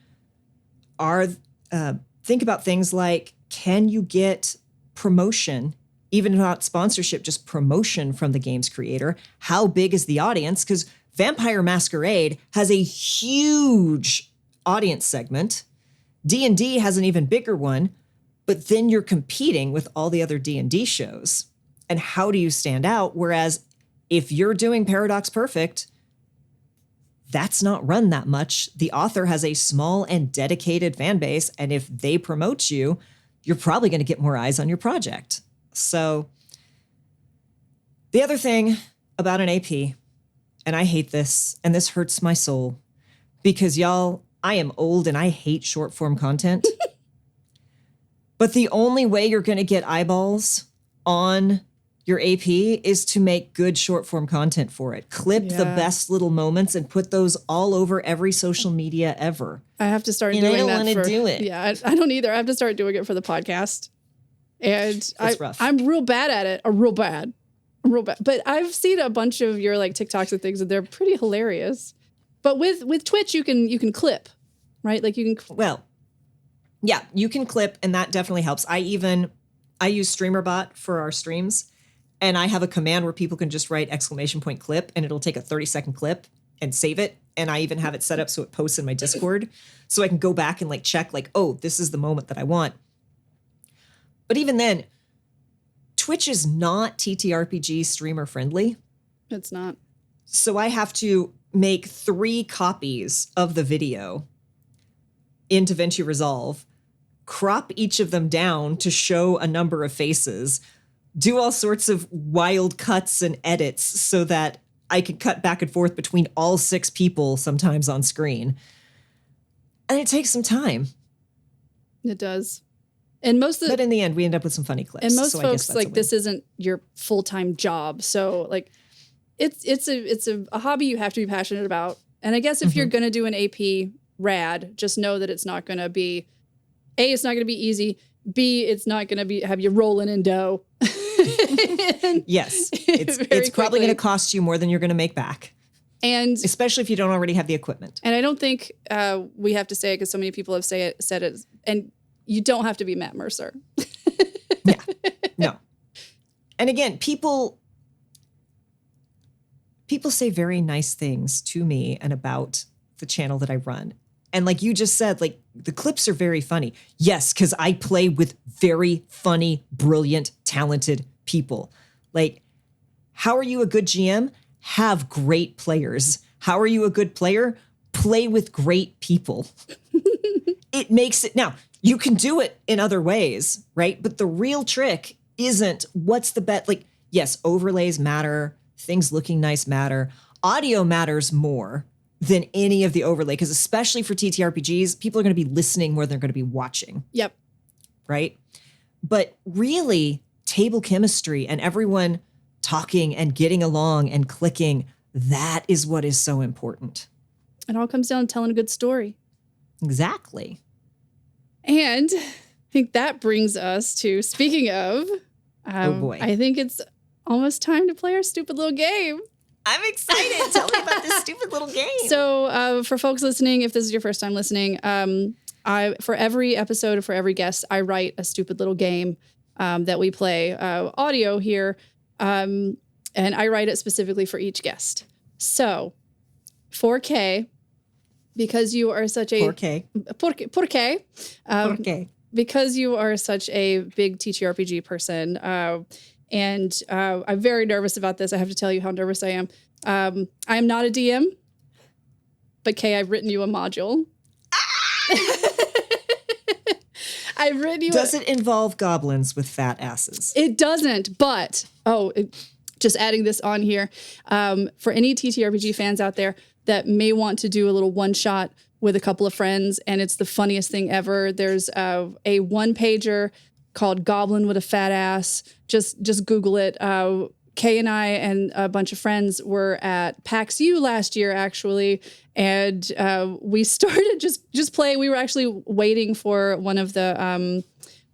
things like, can you get promotion, even not sponsorship, just promotion from the game's creator? How big is the audience? Because Vampire Masquerade has a huge audience segment. D&D has an even bigger one, but then you're competing with all the other D&D shows. And how do you stand out? Whereas if you're doing Paradox Perfect, that's not run that much. The author has a small and dedicated fan base, and if they promote you, you're probably going to get more eyes on your project. So the other thing about an AP, and I hate this, and this hurts my soul, because y'all, I am old and I hate short form content. But the only way you're going to get eyeballs on your AP is to make good short form content for it. Clip the best little moments and put those all over every social media ever. I have to start And I doing don't that. want to do it. Yeah, I don't either. I have to start doing it for the podcast. And It's rough. I'm real bad at it. Real bad. But I've seen a bunch of your like TikToks and things, and they're pretty hilarious. But with Twitch, you can clip, right? Like you can. Well, yeah, you can clip, and that definitely helps. I use StreamerBot for our streams, and I have a command where people can just write ! Clip, and it'll take a 30-second clip and save it. And I even have it set up so it posts in my Discord, so I can go back and like check, like, oh, this is the moment that I want. But even then, Twitch is not TTRPG streamer friendly. It's not. So I have to make 3 copies of the video in DaVinci Resolve, crop each of them down to show a number of faces, do all sorts of wild cuts and edits so that I can cut back and forth between all 6 people sometimes on screen. And it takes some time. It does. And but in the end, we end up with some funny clips. And most so folks, like, this isn't your full-time job. So, like, it's a hobby you have to be passionate about. And I guess if you're going to do an AP rad, just know that it's not going to be, A, it's not going to be easy. B, it's not going to have you rolling in dough. Yes. It's probably going to cost you more than you're going to make back. And especially if you don't already have the equipment. And I don't think we have to say it because so many people have said it. And you don't have to be Matt Mercer. Yeah. No. And again, people say very nice things to me and about the channel that I run. And like you just said, like, the clips are very funny. Yes, because I play with very funny, brilliant, talented people. Like, how are you a good GM? Have great players. How are you a good player? Play with great people. It makes it... Now, you can do it in other ways, right? But the real trick isn't what's the bet. Like, yes, overlays matter. Things looking nice matter. Audio matters more than any of the overlay, because especially for TTRPGs, people are going to be listening more than they're going to be watching. Yep. Right? But really, table chemistry and everyone talking and getting along and clicking, that is what is so important. It all comes down to telling a good story. Exactly. And I think that brings us to, speaking of, oh boy. I think it's almost time to play our stupid little game. I'm excited. Tell me about this stupid little game. So for folks listening, if this is your first time listening, for every episode, for every guest, I write a stupid little game that we play audio here. And I write it specifically for each guest. So for Kay, because you are such a... Porque. Because you are such a big TTRPG person, and I'm very nervous about this. I have to tell you how nervous I am. I am not a DM, but Kay, I've written you a module. I've written you. Does it involve goblins with fat asses? It doesn't, but just adding this on here for any TTRPG fans out there that may want to do a little one shot with a couple of friends, and it's the funniest thing ever. There's a one-pager called Goblin with a Fat Ass. Just Google it. Kay and I and a bunch of friends were at PAX U last year, actually, and we started just playing. We were actually waiting for one of the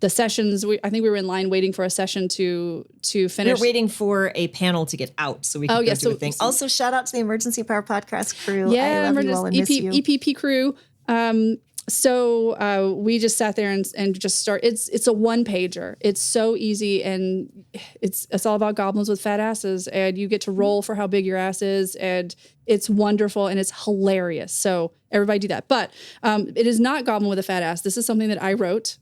sessions. I think we were in line waiting for a session to finish. We were waiting for a panel to get out so we could go do a thing. Also, shout out to the Emergency Power Podcast crew. Yeah, I love you all and miss you. EPP crew. So we just sat there and just start. It's a one pager. It's so easy, and it's all about goblins with fat asses, and you get to roll for how big your ass is, and it's wonderful and it's hilarious. So everybody do that. But it is not Goblin with a Fat Ass. This is something that I wrote.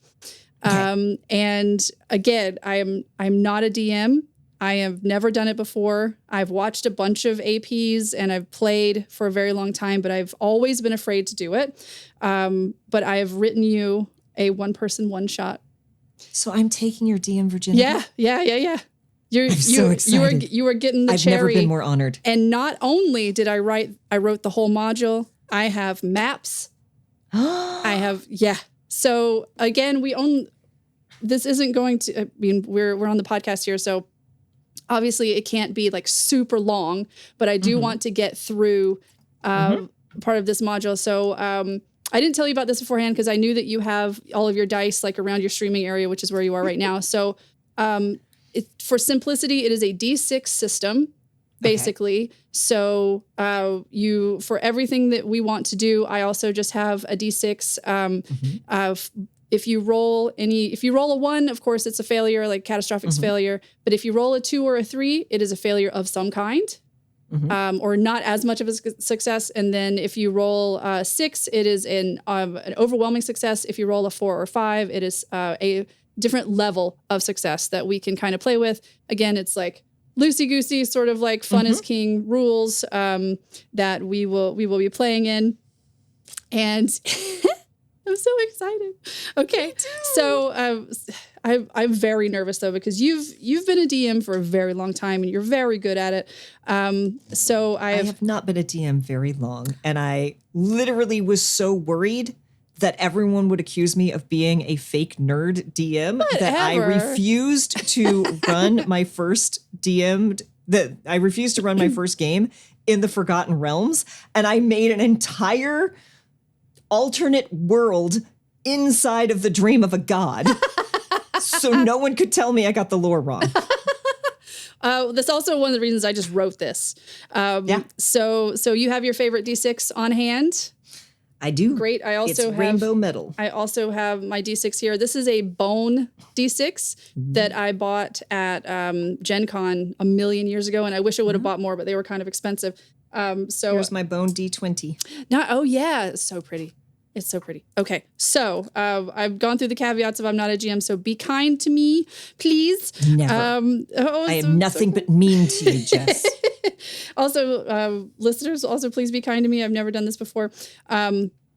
Okay. And again, I'm not a DM. I have never done it before. I've watched a bunch of APs and I've played for a very long time, but I've always been afraid to do it. But I have written you a one-person one-shot. So I'm taking your DM virginity? Yeah. I'm so excited. You were getting the I've cherry. I've never been more honored. And not only did I wrote the whole module, I have maps. So again, this isn't going to, I mean, we're on the podcast here, so obviously it can't be like super long, but I do want to get through part of this module. So I didn't tell you about this beforehand because I knew that you have all of your dice like around your streaming area, which is where you are right now. So for simplicity, it is a D6 system, basically. Okay. So for everything that we want to do, I also just have a D6. If you roll a 1, of course, it's a failure, like catastrophic failure. But if you roll a 2 or a 3, it is a failure of some kind, or not as much of a success. And then if you roll 6, it is an overwhelming success. If you roll a 4 or 5, it is a different level of success that we can kind of play with. Again, it's like loosey-goosey, sort of like fun is king rules that we will be playing in. And I'm so excited. Okay, so I'm very nervous though because you've been a DM for a very long time and you're very good at it. So I have not been a DM very long, and I literally was so worried that everyone would accuse me of being a fake nerd DM that I refused to run my first game in the Forgotten Realms, and I made an entire alternate world inside of the dream of a god. So no one could tell me I got the lore wrong. That's also one of the reasons I just wrote this. So you have your favorite D6 on hand? I do. Great. It's rainbow metal. I also have my D6 here. This is a bone D6 that I bought at Gen Con a million years ago, and I wish I would have bought more, but they were kind of expensive. So here's my bone D20. Oh yeah, it's so pretty. It's so pretty. Okay, so I've gone through the caveats of I'm not a GM, so be kind to me, please. Never. I am nothing but mean to you, Jess. Also, listeners, also please be kind to me. I've never done this before.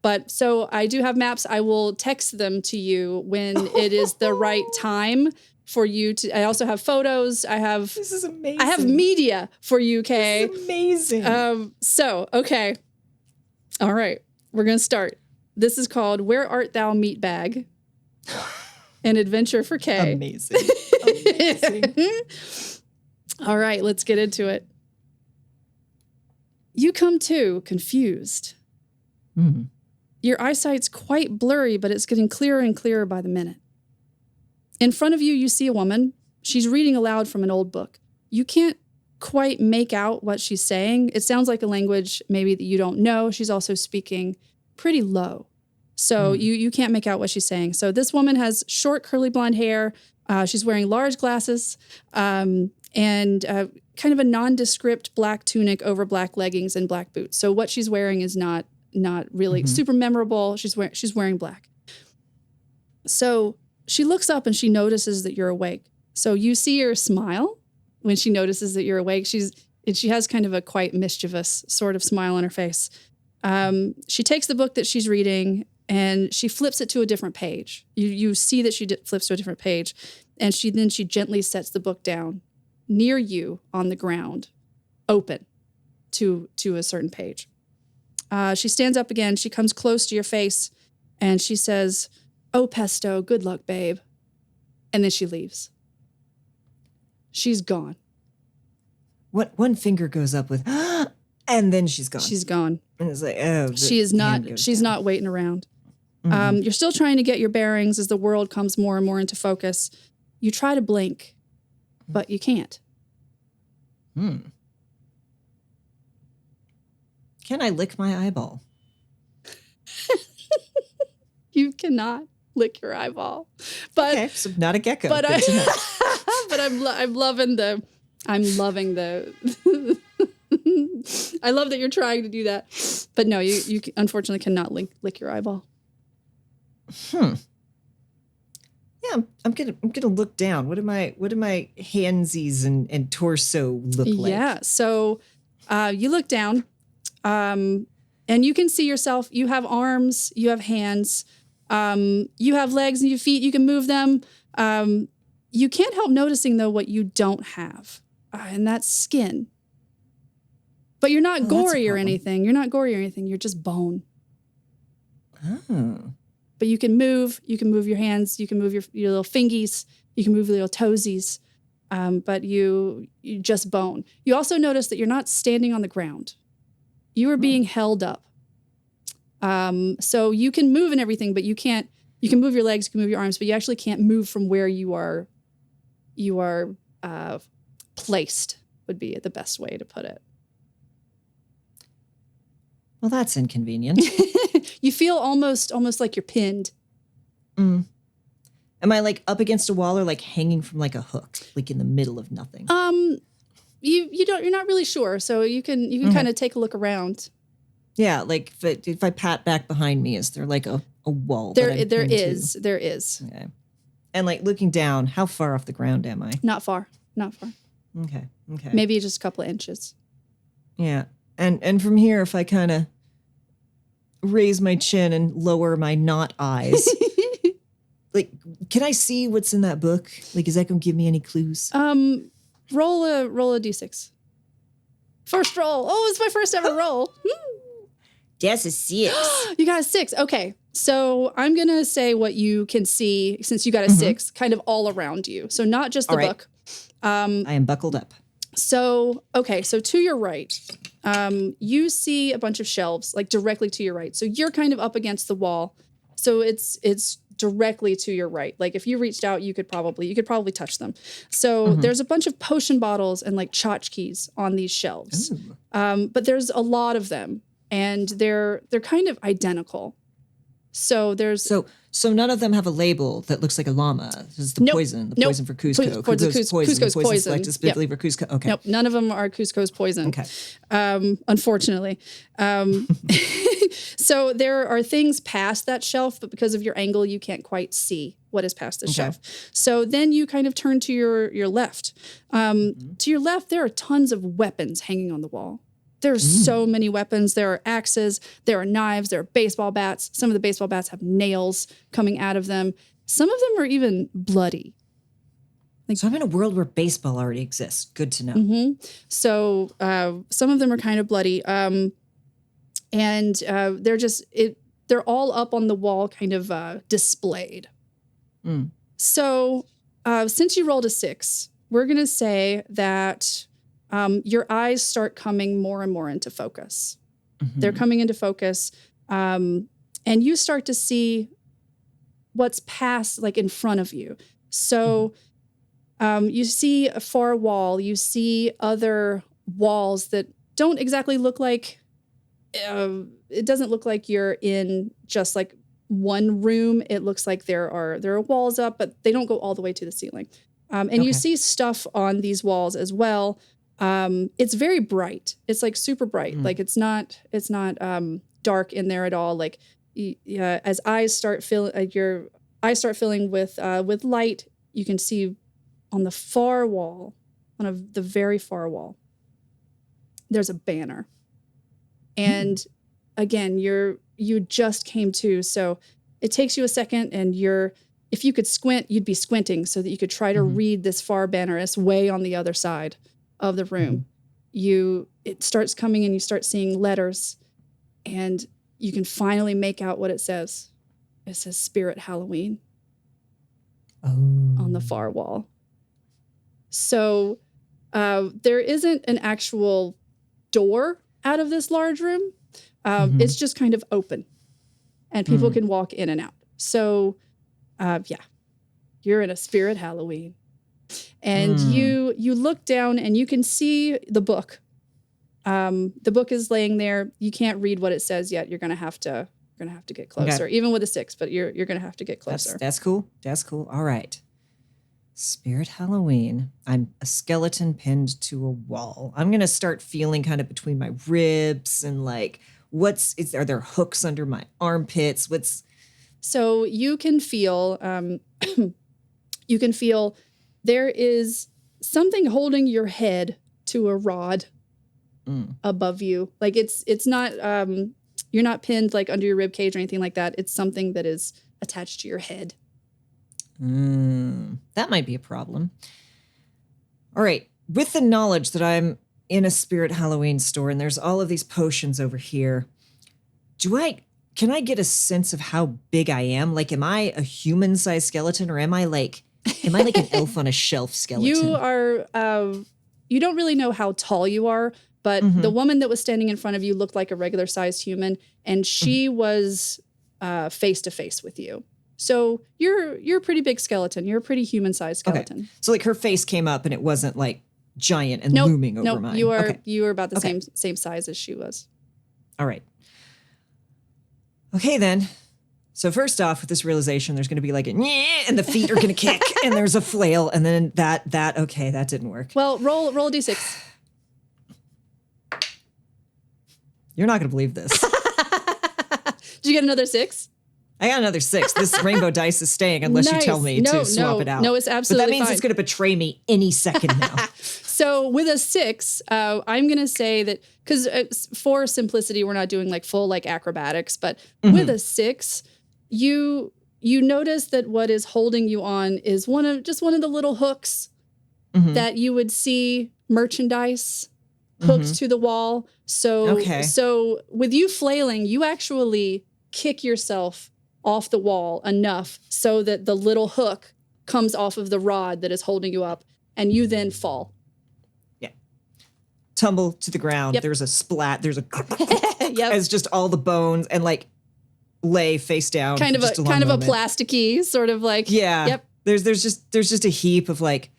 But so I do have maps. I will text them to you when it is the right time for you to. I also have photos. This is amazing. I have media for you, Kay. This is amazing. So, okay. All right. We're going to start. This is called Where Art Thou Meatbag? An adventure for Kay. Amazing. All right. Let's get into it. You come to confused. Your eyesight's quite blurry, but it's getting clearer and clearer by the minute. In front of you, you see a woman. She's reading aloud from an old book. You can't quite make out what she's saying. It sounds like a language maybe that you don't know. She's also speaking pretty low. So you can't make out what she's saying. So this woman has short, curly blonde hair. She's wearing large glasses and kind of a nondescript black tunic over black leggings and black boots. So what she's wearing is not really super memorable. She's wearing black. So she looks up and she notices that you're awake. So you see her smile when she notices that you're awake. She has kind of a quite mischievous sort of smile on her face. She takes the book that she's reading and she flips it to a different page. You see that she flips to a different page, and she gently sets the book down near you on the ground, open to a certain page. She stands up again. She comes close to your face and she says, "Oh, Pesto, good luck, babe." And then she leaves. She's gone. What one finger goes up with, and then she's gone. She's gone. And it's like, oh, She's not waiting around. Mm-hmm. You're still trying to get your bearings as the world comes more and more into focus. You try to blink, but you can't. Can I lick my eyeball? You cannot lick your eyeball. But okay, so not a gecko. But I'm loving the I love that you're trying to do that. But no, you unfortunately cannot lick your eyeball. Yeah, I'm gonna look down. What do my handsies and torso look like? Yeah. So you look down, and you can see yourself. You have arms, you have hands, you have legs and your feet, you can move them. You can't help noticing though what you don't have. And that's skin. But you're not gory or anything. You're not gory or anything. You're just bone. Oh. But you can move your hands, you can move your little fingies, you can move your little toesies, but you just bone. You also notice that you're not standing on the ground. You are being held up. So you can move and everything, but you can move your legs, you can move your arms, but you actually can't move from where you are placed, would be the best way to put it. Well, that's inconvenient. You feel almost like you're pinned. Am I like up against a wall or like hanging from like a hook, like in the middle of nothing? You're not really sure, so you can kind of take a look around. Yeah, like if I pat back behind me, is there like a wall? There is. Okay. And like looking down, how far off the ground am I? Not far. Okay. Maybe just a couple of inches. Yeah. And from here, if I kind of raise my chin and lower my not eyes, like, can I see what's in that book? Like, is that going to give me any clues? Roll a d6. First roll. Oh, it's my first ever roll. That's a 6. You got a 6. Okay. So I'm going to say what you can see since you got a 6 kind of all around you. So not just the book. I am buckled up. So to your right, you see a bunch of shelves like directly to your right. So you're kind of up against the wall. So it's directly to your right. Like if you reached out, you could probably touch them. So there's a bunch of potion bottles and like tchotchkes on these shelves. But there's a lot of them and they're kind of identical. So there's so none of them have a label that looks like a llama. This is the poison for Cusco. Cusco's poison. Selected specifically for Cusco. Okay. Nope, none of them are Cusco's poison. Okay. Unfortunately. So there are things past that shelf, but because of your angle, you can't quite see what is past the shelf. So then you kind of turn to your left. To your left, there are tons of weapons hanging on the wall. There's so many weapons. There are axes, there are knives, there are baseball bats. Some of the baseball bats have nails coming out of them. Some of them are even bloody. So I'm in a world where baseball already exists. Good to know. So some of them are kind of bloody. And they're all up on the wall kind of displayed. So since you rolled a 6, we're going to say that your eyes start coming more and more into focus. They're coming into focus. And you start to see what's past, like in front of you. So you see a far wall. You see other walls that don't exactly look like, it doesn't look like you're in just like one room. It looks like there are walls up, but they don't go all the way to the ceiling. And you see stuff on these walls as well. It's very bright. It's like super bright. Like it's not dark in there at all. Like as eyes start filling, your eyes start filling with light, you can see on the far wall, on the very far wall, there's a banner. And again, you just came to, so it takes you a second and if you could squint, you'd be squinting so that you could try to read this far banner. It's way on the other side of the room. It starts coming and you start seeing letters. and you can finally make out what it says. It says Spirit Halloween on the far wall. So there isn't an actual door out of this large room. It's just kind of open, and people can walk in and out. So, you're in a Spirit Halloween, and you look down and you can see the book. The book is laying there. You can't read what it says yet. You're gonna have to get closer, even with a 6. But you're gonna have to get closer. That's cool. That's cool. All right. Spirit Halloween. I'm a skeleton pinned to a wall. I'm gonna start feeling kind of between my ribs and like, are there hooks under my armpits? So you can feel, there is something holding your head to a rod above you. Like it's not, you're not pinned like under your rib cage or anything like that. It's something that is attached to your head. That might be a problem. All right. With the knowledge that I'm in a Spirit Halloween store and there's all of these potions over here, can I get a sense of how big I am? Like, am I a human-sized skeleton, or am I like an elf on a shelf skeleton? You are, you don't really know how tall you are, but the woman that was standing in front of you looked like a regular-sized human, and she was face-to-face with you. So you're a pretty big skeleton. You're a pretty human-sized skeleton. Okay. So like her face came up and it wasn't like giant and looming over mine. You are about the same size as she was. All right. Okay, then. So first off, with this realization, there's going to be like a nyeh, and the feet are going to kick, and there's a flail, and then that didn't work. Well, roll a d6. You're not going to believe this. Did you get another 6? I got another 6. This rainbow dice is staying unless you tell me to swap it out. No, it's absolutely But that means fine. it's going to betray me any second now. So with a 6, I'm going to say that, because for simplicity, we're not doing like full like acrobatics, but with a 6, you notice that what is holding you on is one of the little hooks that you would see merchandise hooked to the wall. So with you flailing, you actually kick yourself off the wall enough so that the little hook comes off of the rod that is holding you up, and you then fall. Tumble to the ground. Yep. There's a splat. There's a as just all the bones and like lay face down. Kind of a plasticky sort of like. Yeah. Yep. There's just a heap of like.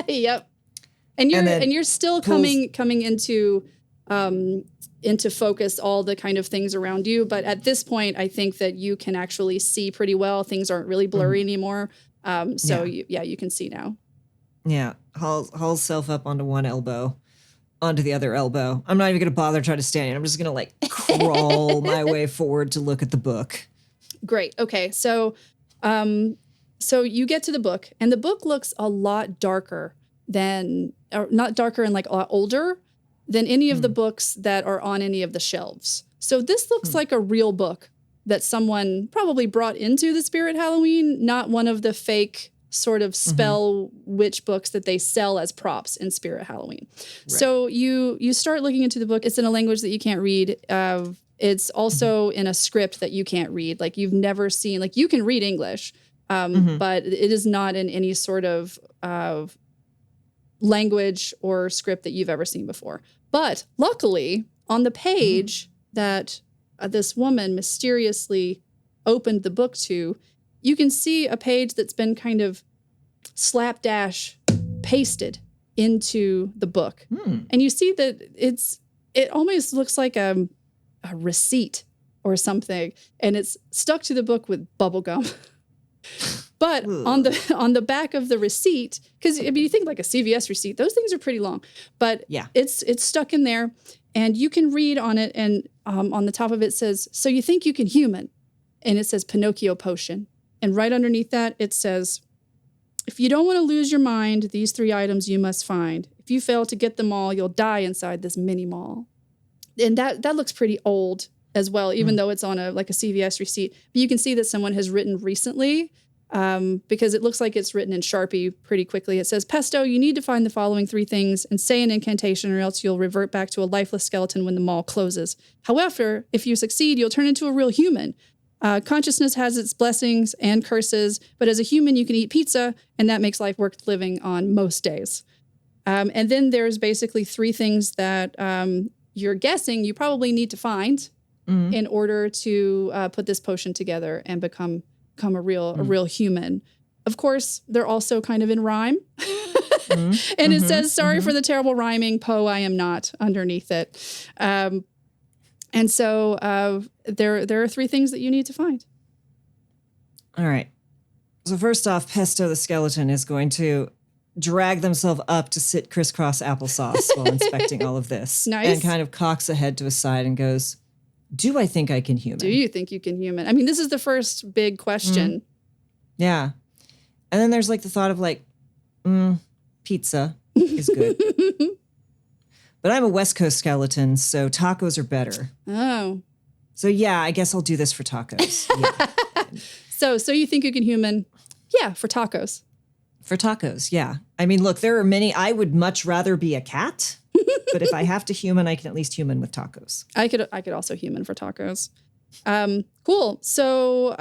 Yep. And you're still coming into focus all the kind of things around you, but at this point, I think that you can actually see pretty well. Things aren't really blurry anymore. You can see now. Yeah, hauls self up onto one elbow, onto the other elbow. I'm not even going to bother trying to stand. I'm just going to like crawl my way forward to look at the book. Great. Okay. So you get to the book, and the book looks a lot darker not darker and like a lot older than any of the books that are on any of the shelves. So this looks like a real book that someone probably brought into the Spirit Halloween, not one of the fake sort of spell witch books that they sell as props in Spirit Halloween. Right. So you start looking into the book. It's in a language that you can't read. It's also in a script that you can't read. Like you've never seen, like you can read English, but it is not in any sort of language or script that you've ever seen before. But luckily, on the page that this woman mysteriously opened the book to, you can see a page that's been kind of slapdash pasted into the book. And you see that it almost looks like a receipt or something, and it's stuck to the book with bubble gum. But on the back of the receipt, because I mean, you think like a CVS receipt, those things are pretty long, but it's stuck in there, and you can read on it, and on the top of it says, "So you think you can human?" And it says Pinocchio potion. And right underneath that, it says, "If you don't want to lose your mind, these 3 items you must find. If you fail to get them all, you'll die inside this mini mall." And that looks pretty old as well, even though it's on a CVS receipt. But you can see that someone has written recently because it looks like it's written in Sharpie pretty quickly. It says, Pesto, you need to find the following 3 things and say an incantation, or else you'll revert back to a lifeless skeleton when the mall closes. However, if you succeed, you'll turn into a real human. Consciousness has its blessings and curses, but as a human, you can eat pizza, and that makes life worth living on most days. And then there's basically 3 things that you're guessing you probably need to find in order to put this potion together and become a real human. Of course, they're also kind of in rhyme. And it says, sorry for the terrible rhyming, Poe, I am not, underneath it. And so there are 3 things that you need to find. All right. So first off, Pesto the skeleton is going to drag themselves up to sit crisscross applesauce while inspecting all of this. Nice. And kind of cocks a head to a side and goes, do I think I can human? Do you think you can human? I mean, this is the first big question. Yeah. And then there's like the thought of like, pizza is good. But I'm a West Coast skeleton, so tacos are better. Oh. So yeah, I guess I'll do this for tacos. Yeah. So you think you can human? Yeah, for tacos. For tacos, yeah. I mean, look, there are many. I would much rather be a cat, but if I have to human, I can at least human with tacos. I could also human for tacos. Cool. So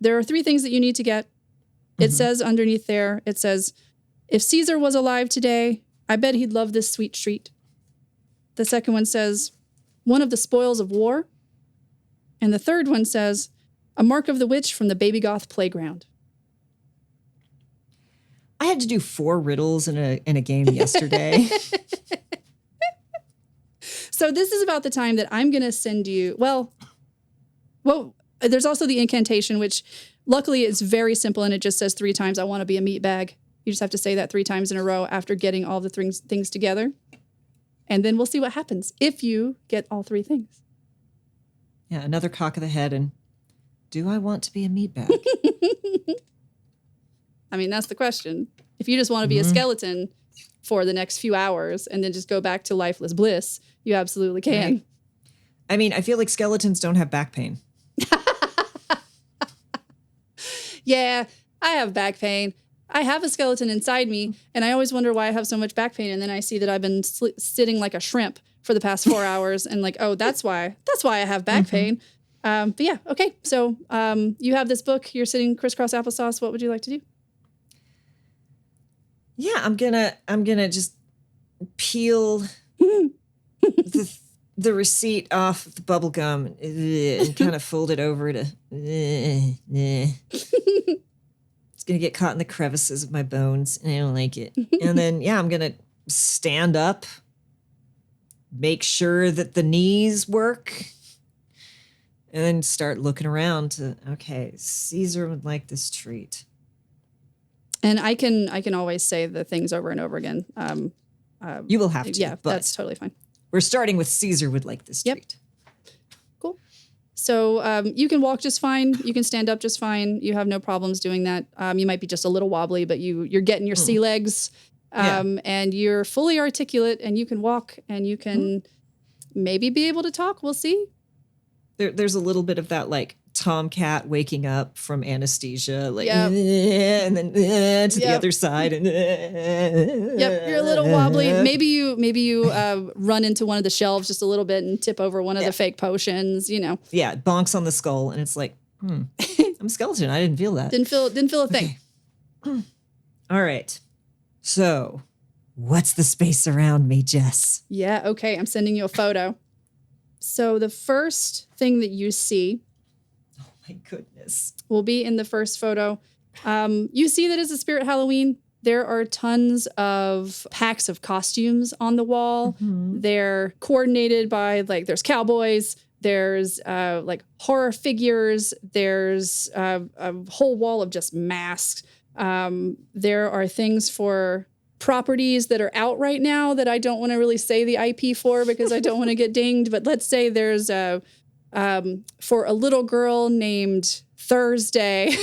there are 3 things that you need to get. It says underneath there, it says, if Caesar was alive today, I bet he'd love this sweet treat. The second one says, one of the spoils of war. And the third one says, a mark of the witch from the Baby Goth playground. I had to do 4 riddles in a game yesterday. So this is about the time that I'm going to send you, well, there's also the incantation, which luckily it's very simple and it just says 3 times, I want to be a meatbag. You just have to say that 3 times in a row after getting all the things together. And then we'll see what happens if you get all 3 things. Yeah, another cock of the head and, do I want to be a meatbag? I mean, that's the question. If you just want to be a skeleton for the next few hours and then just go back to lifeless bliss, you absolutely can. Right. I mean, I feel like skeletons don't have back pain. Yeah, I have back pain. I have a skeleton inside me, and I always wonder why I have so much back pain. And then I see that I've been sitting like a shrimp for the past 4 hours, and like, oh, that's why I have back pain. But yeah, okay. So you have this book. You're sitting crisscross applesauce. What would you like to do? Yeah, I'm gonna just peel the receipt off the bubble gum and kind of fold it over to. It's gonna get caught in the crevices of my bones, and I don't like it. And then I'm gonna stand up, make sure that the knees work, and then start looking around to, okay, Caesar would like this treat. And I can always say the things over and over again. You will have to. Yeah, but that's totally fine. We're starting with Caesar would like this treat. Cool. So you can walk just fine. You can stand up just fine. You have no problems doing that. You might be just a little wobbly, but you're getting your sea legs, and you're fully articulate, and you can walk, and you can maybe be able to talk. We'll see. There's a little bit of that like tomcat waking up from anesthesia, like, and then to the other side, and you're a little wobbly. Maybe you run into one of the shelves just a little bit and tip over one of the fake potions. You know, it bonks on the skull, and it's like, I'm a skeleton. I didn't feel that. Didn't feel a thing. Okay. All right. So, what's the space around me, Jess? Yeah. Okay. I'm sending you a photo. So the first thing that you see, oh my goodness, will be in the first photo. You see that it's a Spirit Halloween. There are tons of packs of costumes on the wall. They're coordinated by, like, there's cowboys, there's like horror figures, there's a whole wall of just masks. There are things for properties that are out right now that I don't want to really say the IP for because I don't want to get dinged. But let's say there's for a little girl named Thursday,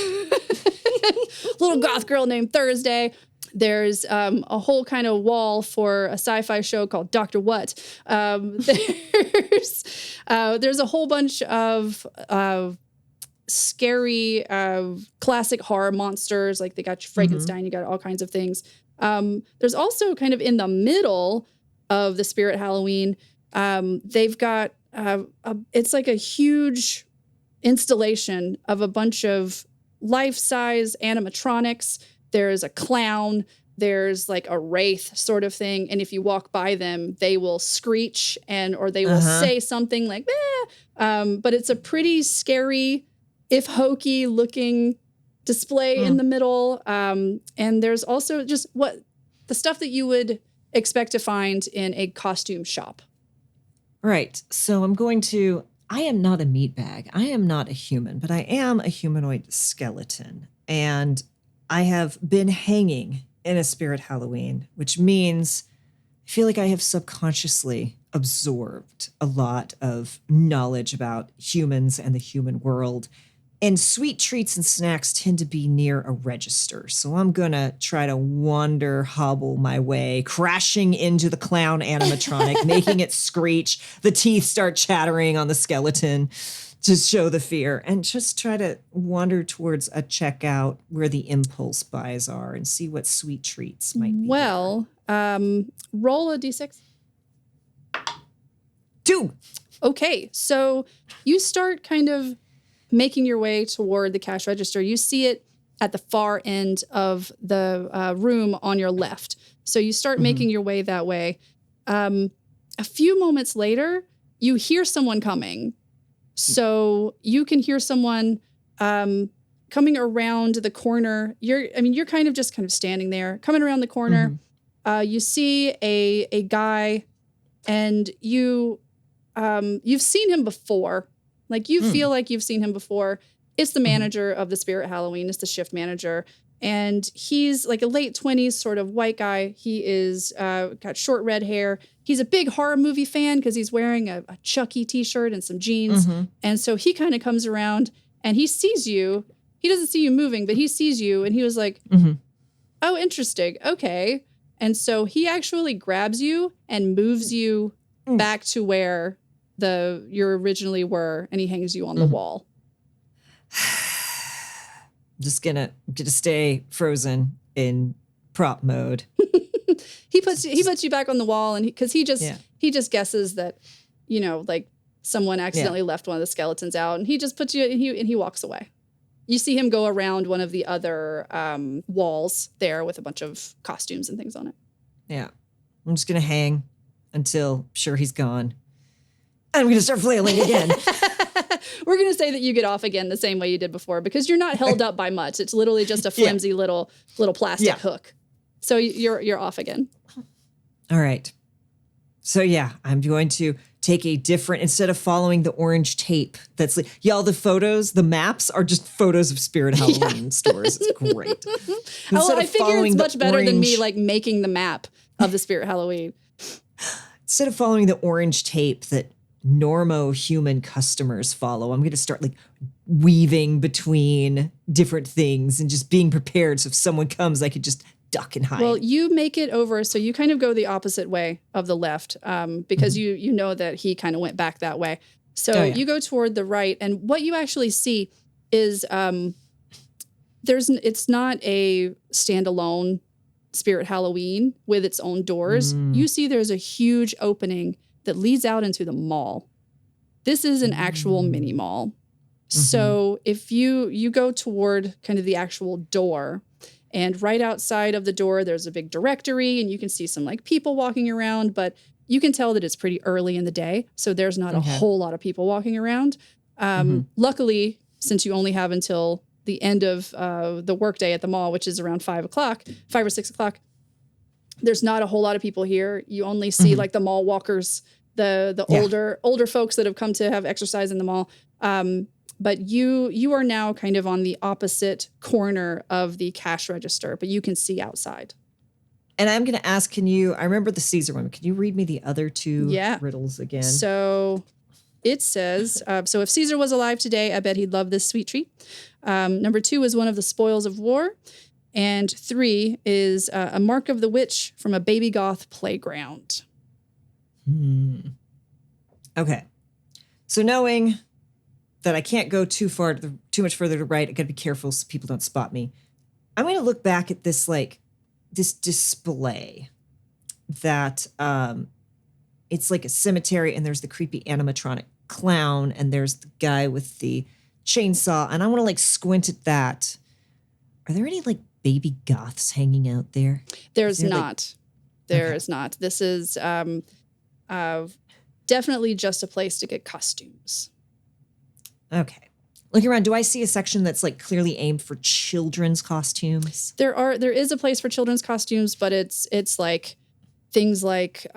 little goth girl named Thursday. There's a whole kind of wall for a sci-fi show called Dr. What. There's a whole bunch of scary classic horror monsters. Like they got your Frankenstein, you got all kinds of things. There's also kind of in the middle of the Spirit Halloween, they've got it's like a huge installation of a bunch of life-size animatronics. There's a clown. There's like a wraith sort of thing. And if you walk by them, they will screech or they will say something like, but it's a pretty scary, if hokey looking display in the middle. And there's also just the stuff that you would expect to find in a costume shop. Right. So I am not a meatbag. I am not a human, but I am a humanoid skeleton. And I have been hanging in a Spirit Halloween, which means I feel like I have subconsciously absorbed a lot of knowledge about humans and the human world. And sweet treats and snacks tend to be near a register. So I'm going to try to hobble my way, crashing into the clown animatronic, making it screech. The teeth start chattering on the skeleton to show the fear, and just try to wander towards a checkout where the impulse buys are and see what sweet treats might be. Well, roll a d6. 2. Okay, so you start kind of making your way toward the cash register. You see it at the far end of the room on your left. So you start making your way that way. A few moments later, you hear someone coming. So you can hear someone coming around the corner. You're kind of standing there, coming around the corner. You see a guy, and you've seen him before. Like you feel like you've seen him before. It's the manager of the Spirit Halloween. It's the shift manager. And he's like a late 20s sort of white guy. He is got short red hair. He's a big horror movie fan because he's wearing a Chucky t-shirt and some jeans. And so he kind of comes around and he sees you. He doesn't see you moving, but he sees you. And he was like, oh, interesting. Okay. And so he actually grabs you and moves you back to where you originally were, and he hangs you on the wall. Just gonna stay frozen in prop mode. He puts you back on the wall, and because he just guesses that, like someone accidentally left one of the skeletons out, and he just puts you, and he walks away. You see him go around one of the other walls there with a bunch of costumes and things on it. Yeah, I'm just gonna hang until I'm sure he's gone. I'm going to start flailing again. We're going to say that you get off again the same way you did before, because you're not held up by much. It's literally just a flimsy little plastic hook. So you're off again. All right. So I'm going to take a different, instead of following the orange tape that's like, the photos, the maps are just photos of Spirit Halloween stores. It's great. I figure it's much better than me like making the map of the Spirit Halloween. Instead of following the orange tape that normo human customers follow, I'm going to start like weaving between different things and just being prepared. So if someone comes, I could just duck and hide. Well, you make it over. So you kind of go the opposite way of the left because you know that he kind of went back that way. So you go toward the right. And what you actually see is it's not a standalone Spirit Halloween with its own doors. You see there's a huge opening that leads out into the mall. This is an actual mini mall. So if you go toward kind of the actual door, and right outside of the door, there's a big directory, and you can see some like people walking around, but you can tell that it's pretty early in the day. So there's not a whole lot of people walking around. Luckily, since you only have until the end of the workday at the mall, which is around 5 or 6 o'clock, there's not a whole lot of people here. You only see like the mall walkers, the older folks that have come to have exercise in the mall. But you are now kind of on the opposite corner of the cash register, but you can see outside. And I'm going to ask, I remember the Caesar one. Can you read me the other two riddles again? So it says, so if Caesar was alive today, I bet he'd love this sweet treat. Number 2 is one of the spoils of war. And 3 is a mark of the witch from a baby goth that I can't go too much further to right. I got to be careful so people don't spot me. I'm going to look back at this this display that it's like a cemetery, and there's the creepy animatronic clown, and there's the guy with the chainsaw, and I want to squint at that. Are there any baby goths hanging out there? There's not. There is not. This is definitely just a place to get costumes. Okay. Looking around, do I see a section that's clearly aimed for children's costumes? There is a place for children's costumes, but it's things like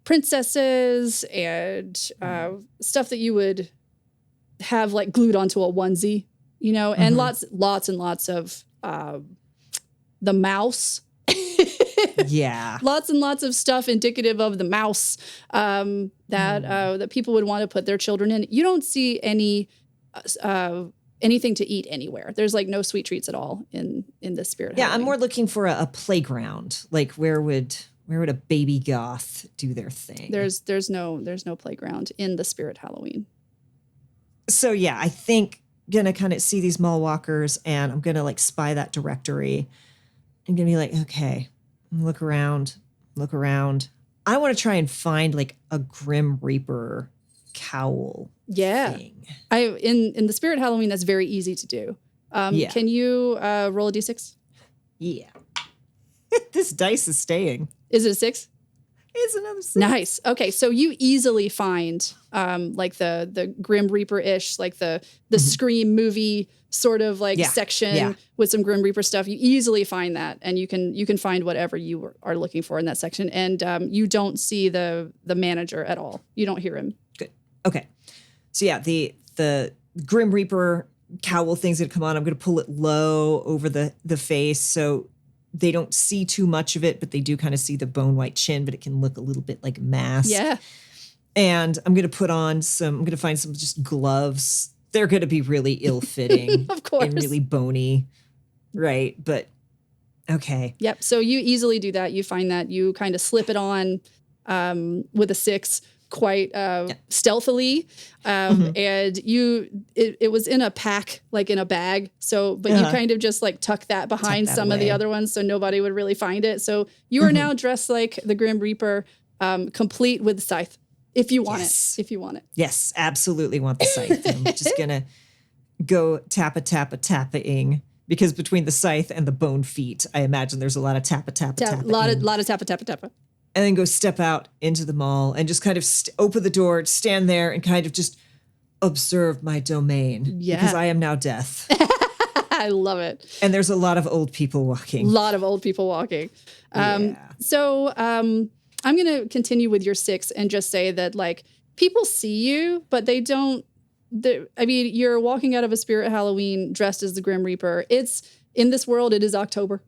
princesses and stuff that you would have glued onto a onesie, and lots and lots of the mouse. Yeah. Lots and lots of stuff indicative of the mouse that people would want to put their children in. You don't see anything to eat anywhere. There's no sweet treats at all in the spirit. Yeah, Halloween. I'm more looking for a playground. Where would a baby goth do their thing? There's no playground in the spirit Halloween. So yeah, I think gonna kind of see these mall walkers, and I'm gonna spy that directory. I'm gonna be okay, look around. I want to try and find a Grim Reaper cowl. Yeah. Thing. In the spirit Halloween, that's very easy to do. Can you roll a d6? Yeah. This dice is staying. Is it a 6? It's another 6. Nice. Okay, so you easily find the Grim Reaper-ish, the Scream movie sort of section with some Grim Reaper stuff. You easily find that, and you can find whatever you are looking for in that section. And you don't see the manager at all. You don't hear him. Good. Okay. So yeah, the Grim Reaper cowl thing's gonna come on. I'm gonna pull it low over the face so they don't see too much of it, but they do kind of see the bone white chin, but it can look a little bit like a mask. Yeah. And I'm going to find some just gloves. They're going to be really ill-fitting. Of course. And really bony. Right. But okay. Yep. So you easily do that. You find that you kind of slip it on with a 6 quite stealthily. And it was in a pack, in a bag. So, but you kind of just tuck that behind some of the other ones so nobody would really find it. So you are now dressed like the Grim Reaper, complete with the scythe. If you want it. If you want it. Yes, absolutely want the scythe. I'm just going to go tappa-ing. Because between the scythe and the bone feet, I imagine there's a lot of tappa-tappa-tappa. A lot of tappa-tappa-tappa. And then go step out into the mall and just kind of open the door, stand there, and kind of just observe my domain. Yeah. Because I am now death. I love it. And there's a lot of old people walking. So I'm going to continue with your 6 and just say that people see you, but they don't. You're walking out of a spirit Halloween dressed as the Grim Reaper. It's in this world. It is October.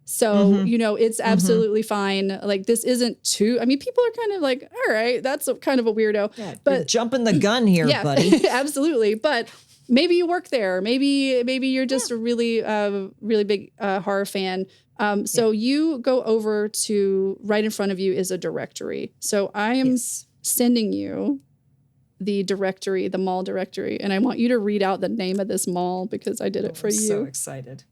So, it's absolutely fine. This isn't too, people are kind of all right, that's kind of a weirdo. Yeah, but you're jumping the gun here, buddy. Absolutely. But maybe you work there. Maybe you're just a really, really big horror fan. So you go over to right in front of you is a directory. So I am sending you the directory, the mall directory. And I want you to read out the name of this mall because I did it for you. I'm so excited.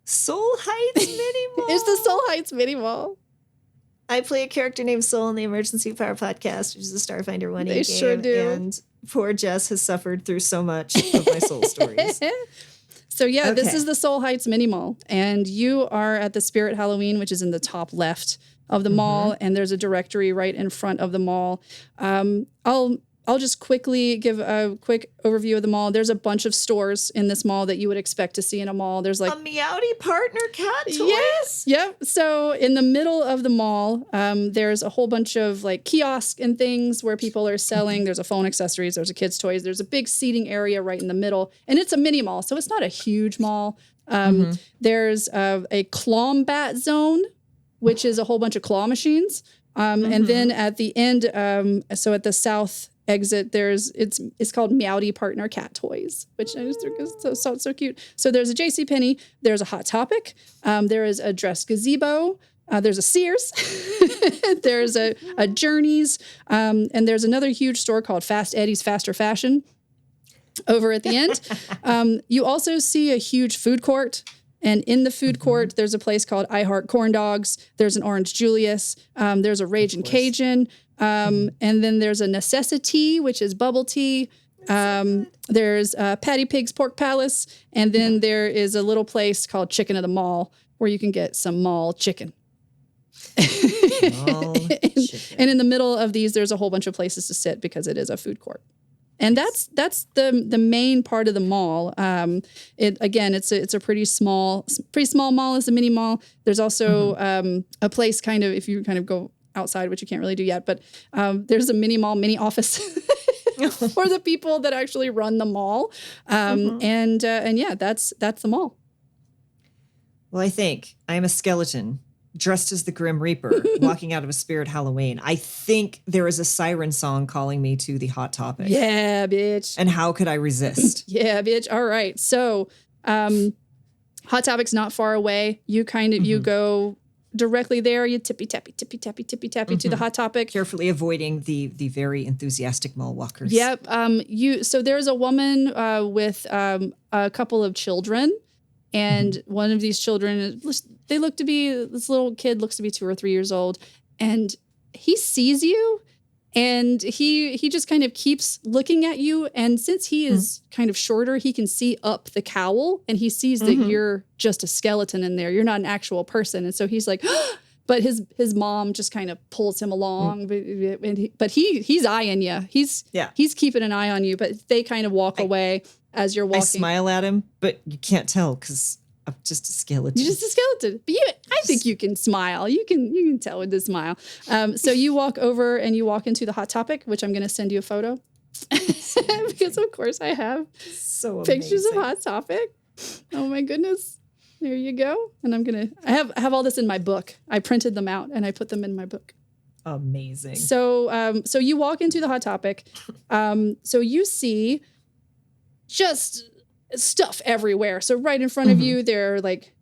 Soul Heights Mini Mall. It's the Soul Heights Mini Mall. I play a character named Soul in the Emergency Power Podcast, which is a Starfinder 1E game. They sure do. And poor Jess has suffered through so much of my soul stories. So this is the Soul Heights Mini Mall. And you are at the Spirit Halloween, which is in the top left of the mall. And there's a directory right in front of the mall. I'll just quickly give a quick overview of the mall. There's a bunch of stores in this mall that you would expect to see in a mall. There's a Meowdy partner cat toys. Yes. Yep. So in the middle of the mall, there's a whole bunch of kiosks and things where people are selling. There's a phone accessories. There's a kids' toys. There's a big seating area right in the middle. And it's a mini mall, so it's not a huge mall. There's a Clawbat zone, which is a whole bunch of claw machines. And then at the end, so at the south exit, it's called Meowdy Partner Cat Toys, which I just think is so cute. So there's a JCPenney, there's a Hot Topic, there is a Dress Gazebo, there's a Sears, there's a Journeys, and there's another huge store called Fast Eddie's Faster Fashion. over at the end. You also see a huge food court. And in the food court, there's a place called I Heart Corn Dogs. There's an Orange Julius. There's a Ragin' Cajun. And then there's a Necessity, which is bubble tea. There's Patty Pig's Pork Palace. And then there is a little place called Chicken of the Mall where you can get some mall chicken. And in the middle of these, there's a whole bunch of places to sit because it is a food court. And that's the main part of the mall. It's a pretty small mall. It's a mini mall. There's also a place kind of, if you kind of go outside, which you can't really do yet, but there's a mini mall, mini office for the people that actually run the mall. And yeah, that's the mall. Well, I think I'm a skeleton dressed as the Grim Reaper, walking out of a Spirit Halloween. I think there is a siren song calling me to the Hot Topic. Yeah, bitch. And how could I resist? Yeah, bitch. All right. So, Hot Topic's not far away. You kind of, you go directly there. You tippy-tappy to the Hot Topic. Carefully avoiding the very enthusiastic mall walkers. Yep. So there's a woman with a couple of children. And one of these children, this little kid looks to be 2 or 3 years old. And he sees you and he just kind of keeps looking at you. And since he is kind of shorter, he can see up the cowl and he sees that you're just a skeleton in there. You're not an actual person. And so he's like, but his mom just kind of pulls him along. But he's eyeing you. He's keeping an eye on you, but they kind of walk away. As you're walking. I smile at him, but you can't tell because I'm just a skeleton. You're just a skeleton. But I think you can smile. You can tell with the smile. So you walk over and you walk into the Hot Topic, which I'm going to send you a photo. Because of course I have pictures of Hot Topic. Oh my goodness. There you go. And I have all this in my book. I printed them out and I put them in my book. Amazing. So you walk into the Hot Topic. So you see just stuff everywhere. So right in front of you, there are like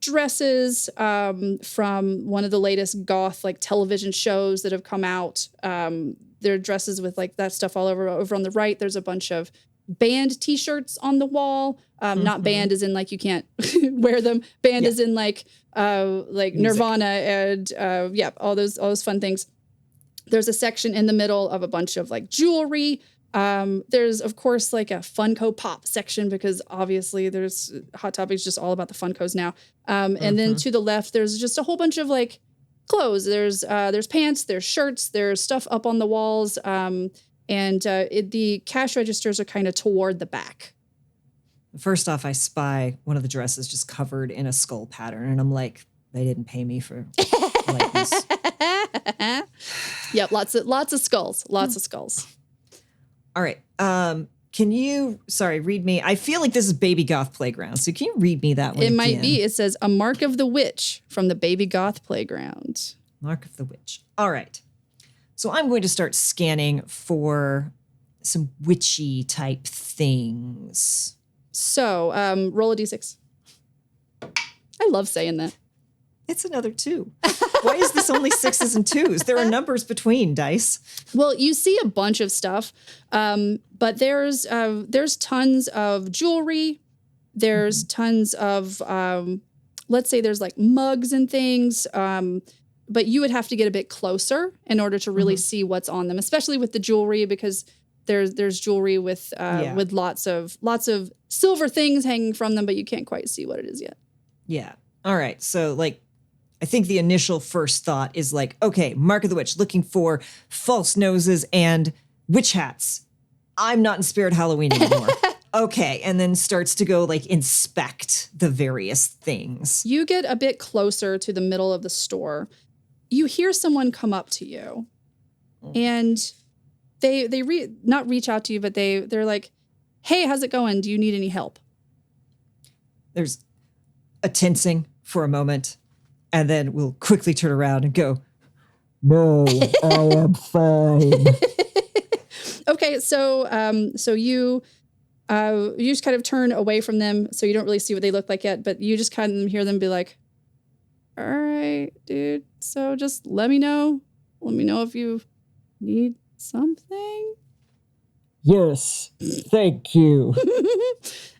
dresses from one of the latest goth like television shows that have come out. There are dresses with like that stuff all over on the right. There's a bunch of band t-shirts on the wall. Not band as in like you can't wear them. Band as in like music. Nirvana and all those fun things. There's a section in the middle of a bunch of like jewelry. There's of course like a Funko Pop section because obviously there's Hot Topic's just all about the Funkos now. And then to the left, there's just a whole bunch of like clothes. There's pants, there's shirts, there's stuff up on the walls. And the cash registers are kind of toward the back. First off, I spy one of the dresses just covered in a skull pattern. And I'm like, they didn't pay me for like this. Yep. Lots of skulls, lots of skulls. All right. Can you, read me? I feel like this is Baby Goth Playground. So can you read me that one It might be. It says, A Mark of the Witch from the Baby Goth Playground. Mark of the Witch. All right. So I'm going to start scanning for some witchy type things. So roll a d6. I love saying that. It's another 2. Why is this only 6s and 2s? There are numbers between dice. Well, you see a bunch of stuff, but there's tons of jewelry. There's tons of, let's say there's like mugs and things, but you would have to get a bit closer in order to really see what's on them, especially with the jewelry because there's jewelry with lots of silver things hanging from them, but you can't quite see what it is yet. Yeah. All right. So like, I think the initial first thought is like, okay, Mark of the Witch, looking for false noses and witch hats. I'm not in Spirit Halloween anymore. Okay. And then starts to go like inspect the various things. You get a bit closer to the middle of the store. You hear someone come up to you and they not reach out to you, but they're like, hey, how's it going? Do you need any help? There's a tensing for a moment. And then we'll quickly turn around and go, no, I am fine. Okay, so you just kind of turn away from them, so you don't really see what they look like yet, but you just kind of hear them be like, all right, dude, so just let me know if you need something. Yes, thank you.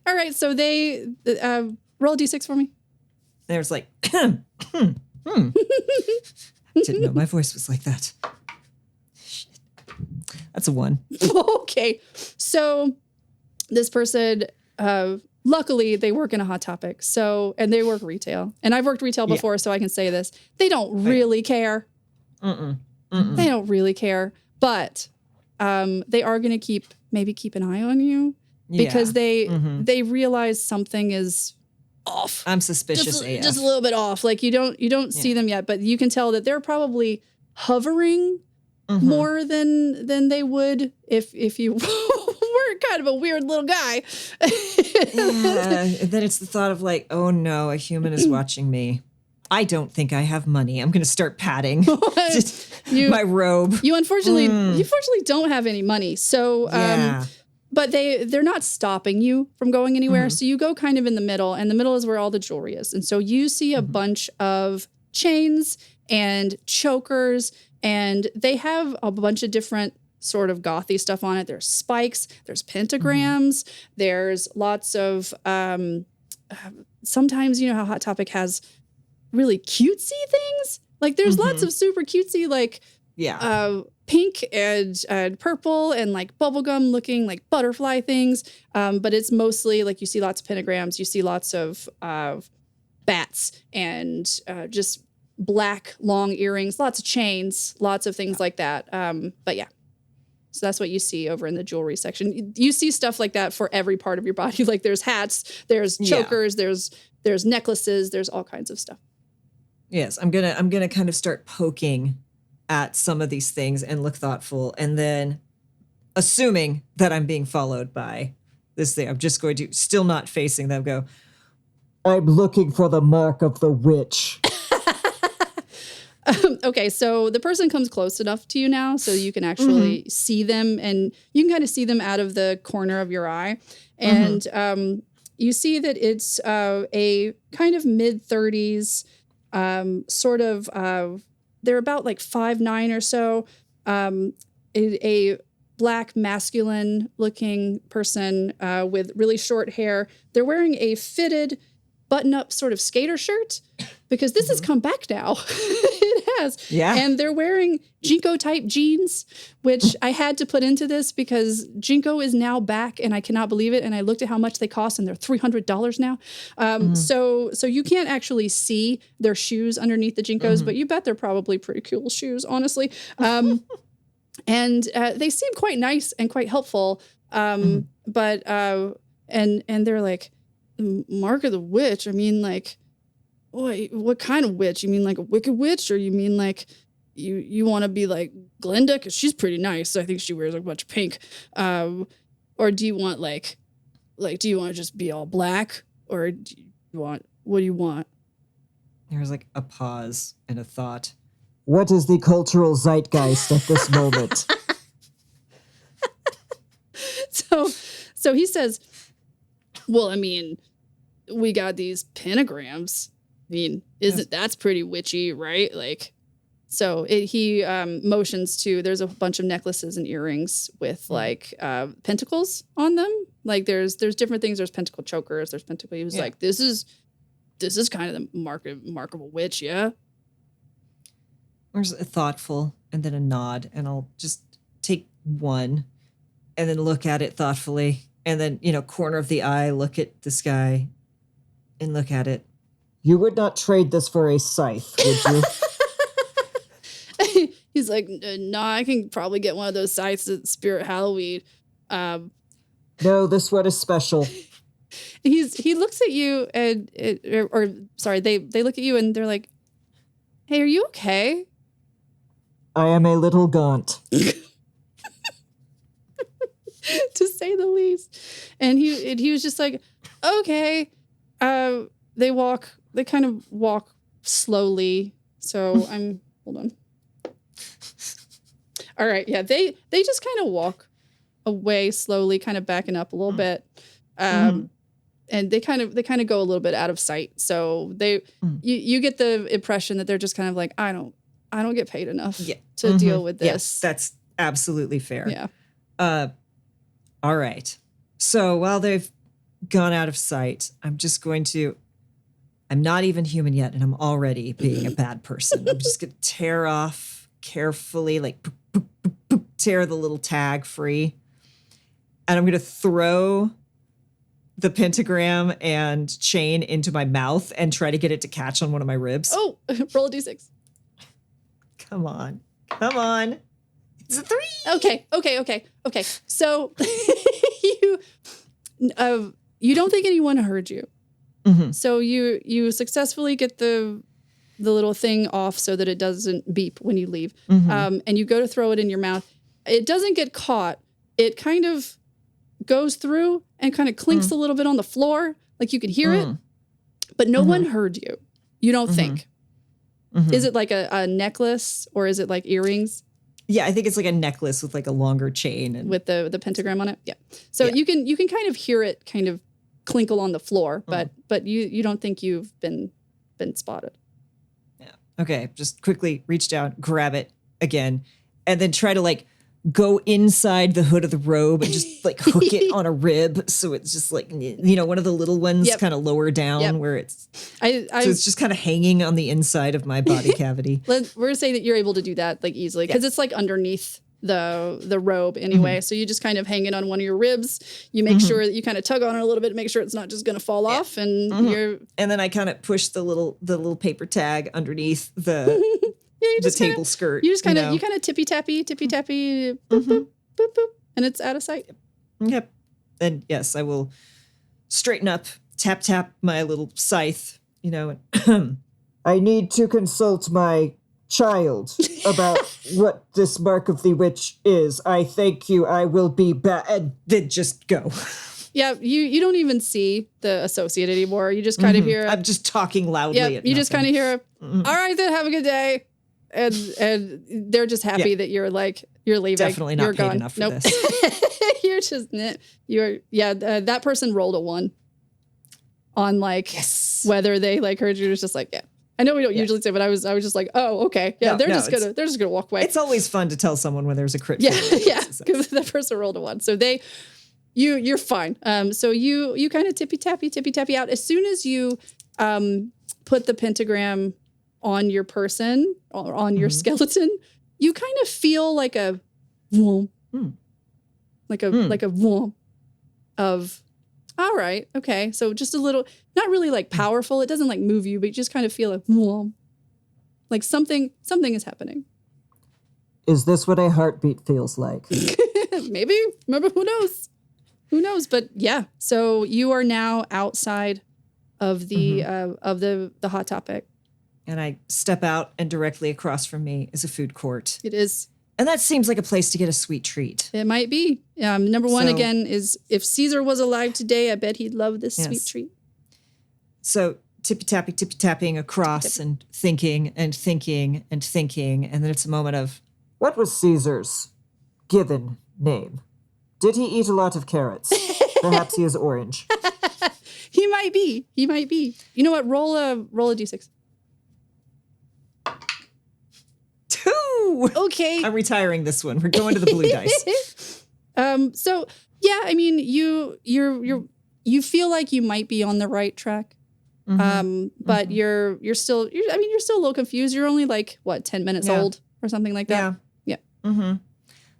All right, so they roll a d6 for me. There's like, didn't know my voice was like that. Shit. That's a 1. Okay, so this person, luckily they work in a Hot Topic, and they work retail, and I've worked retail before, so I can say this: they don't really care. They don't really care, but they are going to keep an eye on you because they realize something is off. I'm suspicious AF. Just a little bit off. Like you don't see them yet, but you can tell that they're probably hovering more than they would if you were kind of a weird little guy. And then it's the thought of like, oh no, a human is watching me. I don't think I have money. I'm going to start patting my robe. You unfortunately don't have any money. So, but they're not stopping you from going anywhere. So you go kind of in the middle, and the middle is where all the jewelry is. And so you see a bunch of chains and chokers, and they have a bunch of different sort of gothy stuff on it. There's spikes, there's pentagrams, there's lots of, sometimes, you know how Hot Topic has really cutesy things. Like there's lots of super cutesy, like pink and purple and like bubblegum looking like butterfly things. But it's mostly like you see lots of pentagrams, you see lots of bats and just black long earrings, lots of chains, lots of things like that. But yeah. So that's what you see over in the jewelry section. You see stuff like that for every part of your body. Like there's hats, there's chokers, there's necklaces, there's all kinds of stuff. Yes, I'm gonna kind of start poking at some of these things and look thoughtful, and then assuming that I'm being followed by this thing, I'm just going to, still not facing them, go, I'm looking for the mark of the witch. Okay, so the person comes close enough to you now so you can actually see them, and you can kind of see them out of the corner of your eye. And you see that it's a kind of mid-30s, sort of, they're about like 5'9" or so, a black masculine looking person with really short hair. They're wearing a fitted button-up sort of skater shirt because this has come back now. It has. Yeah. And they're wearing Jinko type jeans, which I had to put into this because Jinko is now back and I cannot believe it. And I looked at how much they cost and they're $300 now. So you can't actually see their shoes underneath the Jinkos, but you bet they're probably pretty cool shoes, honestly. And they seem quite nice and quite helpful. But and they're like, Mark of the Witch. I mean, like, what kind of witch? You mean like a wicked witch, or you mean like you want to be like Glinda? Because she's pretty nice. I think she wears a bunch of pink. Or do you want like do you want to just be all black, or do you want, what do you want? There's like a pause and a thought. What is the cultural zeitgeist at this moment? So he says, well, I mean, we got these pentagrams. I mean, that's pretty witchy, right? Like, so he motions to, there's a bunch of necklaces and earrings with like pentacles on them. Like there's different things. There's pentacle chokers. There's pentacle. He was like, this is kind of the mark of a witch. Yeah. There's a thoughtful and then a nod, and I'll just take one and then look at it thoughtfully. And then, corner of the eye, look at this guy and look at it. You would not trade this for a scythe, would you? He's like, no, I can probably get one of those scythes at Spirit Halloween. No, this one is special. He looks at you and, they look at you and they're like, hey, are you okay? I am a little gaunt. To say the least. And he was just like, okay. They kind of walk slowly. So hold on. All right. Yeah. They just kind of walk away slowly, kind of backing up a little bit. And they kind of go a little bit out of sight. So you get the impression that they're just kind of like, I don't get paid enough to deal with this. Yes, that's absolutely fair. Yeah. All right. So while they've gone out of sight, I'm not even human yet, and I'm already being a bad person. I'm just going to tear off carefully, like tear the little tag free. And I'm going to throw the pentagram and chain into my mouth and try to get it to catch on one of my ribs. Oh, roll a d6. Come on. It's a 3. Okay. So you don't think anyone heard you. Mm-hmm. So you successfully get the little thing off so that it doesn't beep when you leave. Mm-hmm. And you go to throw it in your mouth. It doesn't get caught. It kind of goes through and kind of clinks a little bit on the floor. Like you could hear it, but no one heard you. You don't think. Mm-hmm. Is it like a necklace or is it like earrings? Yeah, I think it's like a necklace with like a longer chain and with the pentagram on it. Yeah. So you can kind of hear it kind of clinkle on the floor, but you don't think you've been spotted. Yeah. Okay. Just quickly reach down, grab it again, and then try to like go inside the hood of the robe and just like hook it on a rib. So it's just like, one of the little ones kind of lower down where it's, so it's just kind of hanging on the inside of my body cavity. We're saying that you're able to do that like easily because it's like underneath the robe anyway. So you just kind of hang it on one of your ribs. You make sure that you kind of tug on it a little bit to make sure it's not just going to fall off. And and then I kind of push the little paper tag underneath the the table skirt. You just kind of tippy tappy, boop, boop, boop, boop, and it's out of sight. Yep. And yes, I will straighten up, tap my little scythe, and I need to consult my child about what this mark of the witch is. I thank you. I will be back. And then just go. Yeah, you don't even see the associate anymore. You just kind of hear. I'm just talking loudly. Yeah, you just kind of hear. All right, then have a good day. And they're just happy that you're leaving. Definitely not you're paid gone. enough for this. You're just that person rolled a 1 on whether they heard you. Was just like, yeah. I know we don't usually say, but I was just like, oh, okay, yeah. They're just gonna walk away. It's always fun to tell someone when there's a crit. Yeah, because that person rolled a 1, so you're fine. So you kind of tippy tappy out as soon as you put the pentagram on your person or on your skeleton, you kind of feel like a whoom, like a whoom of, all right, okay. So just a little, not really like powerful. It doesn't like move you, but you just kind of feel a whoom, like something is happening. Is this what a heartbeat feels like? Maybe. Remember, who knows? Who knows? But yeah. So you are now outside of the Hot Topic. And I step out, and directly across from me is a food court. It is. And that seems like a place to get a sweet treat. It might be. Number one, again, is if Caesar was alive today, I bet he'd love this sweet treat. So tippy-tapping across and thinking. And then it's a moment of... What was Caesar's given name? Did he eat a lot of carrots? Perhaps he is orange. He might be. You know what? Roll a d6. 2. Okay. I'm retiring this one. We're going to the blue dice. So yeah, I mean, you feel like you might be on the right track. But you're still a little confused. You're only 10 minutes old or something like that. Yeah.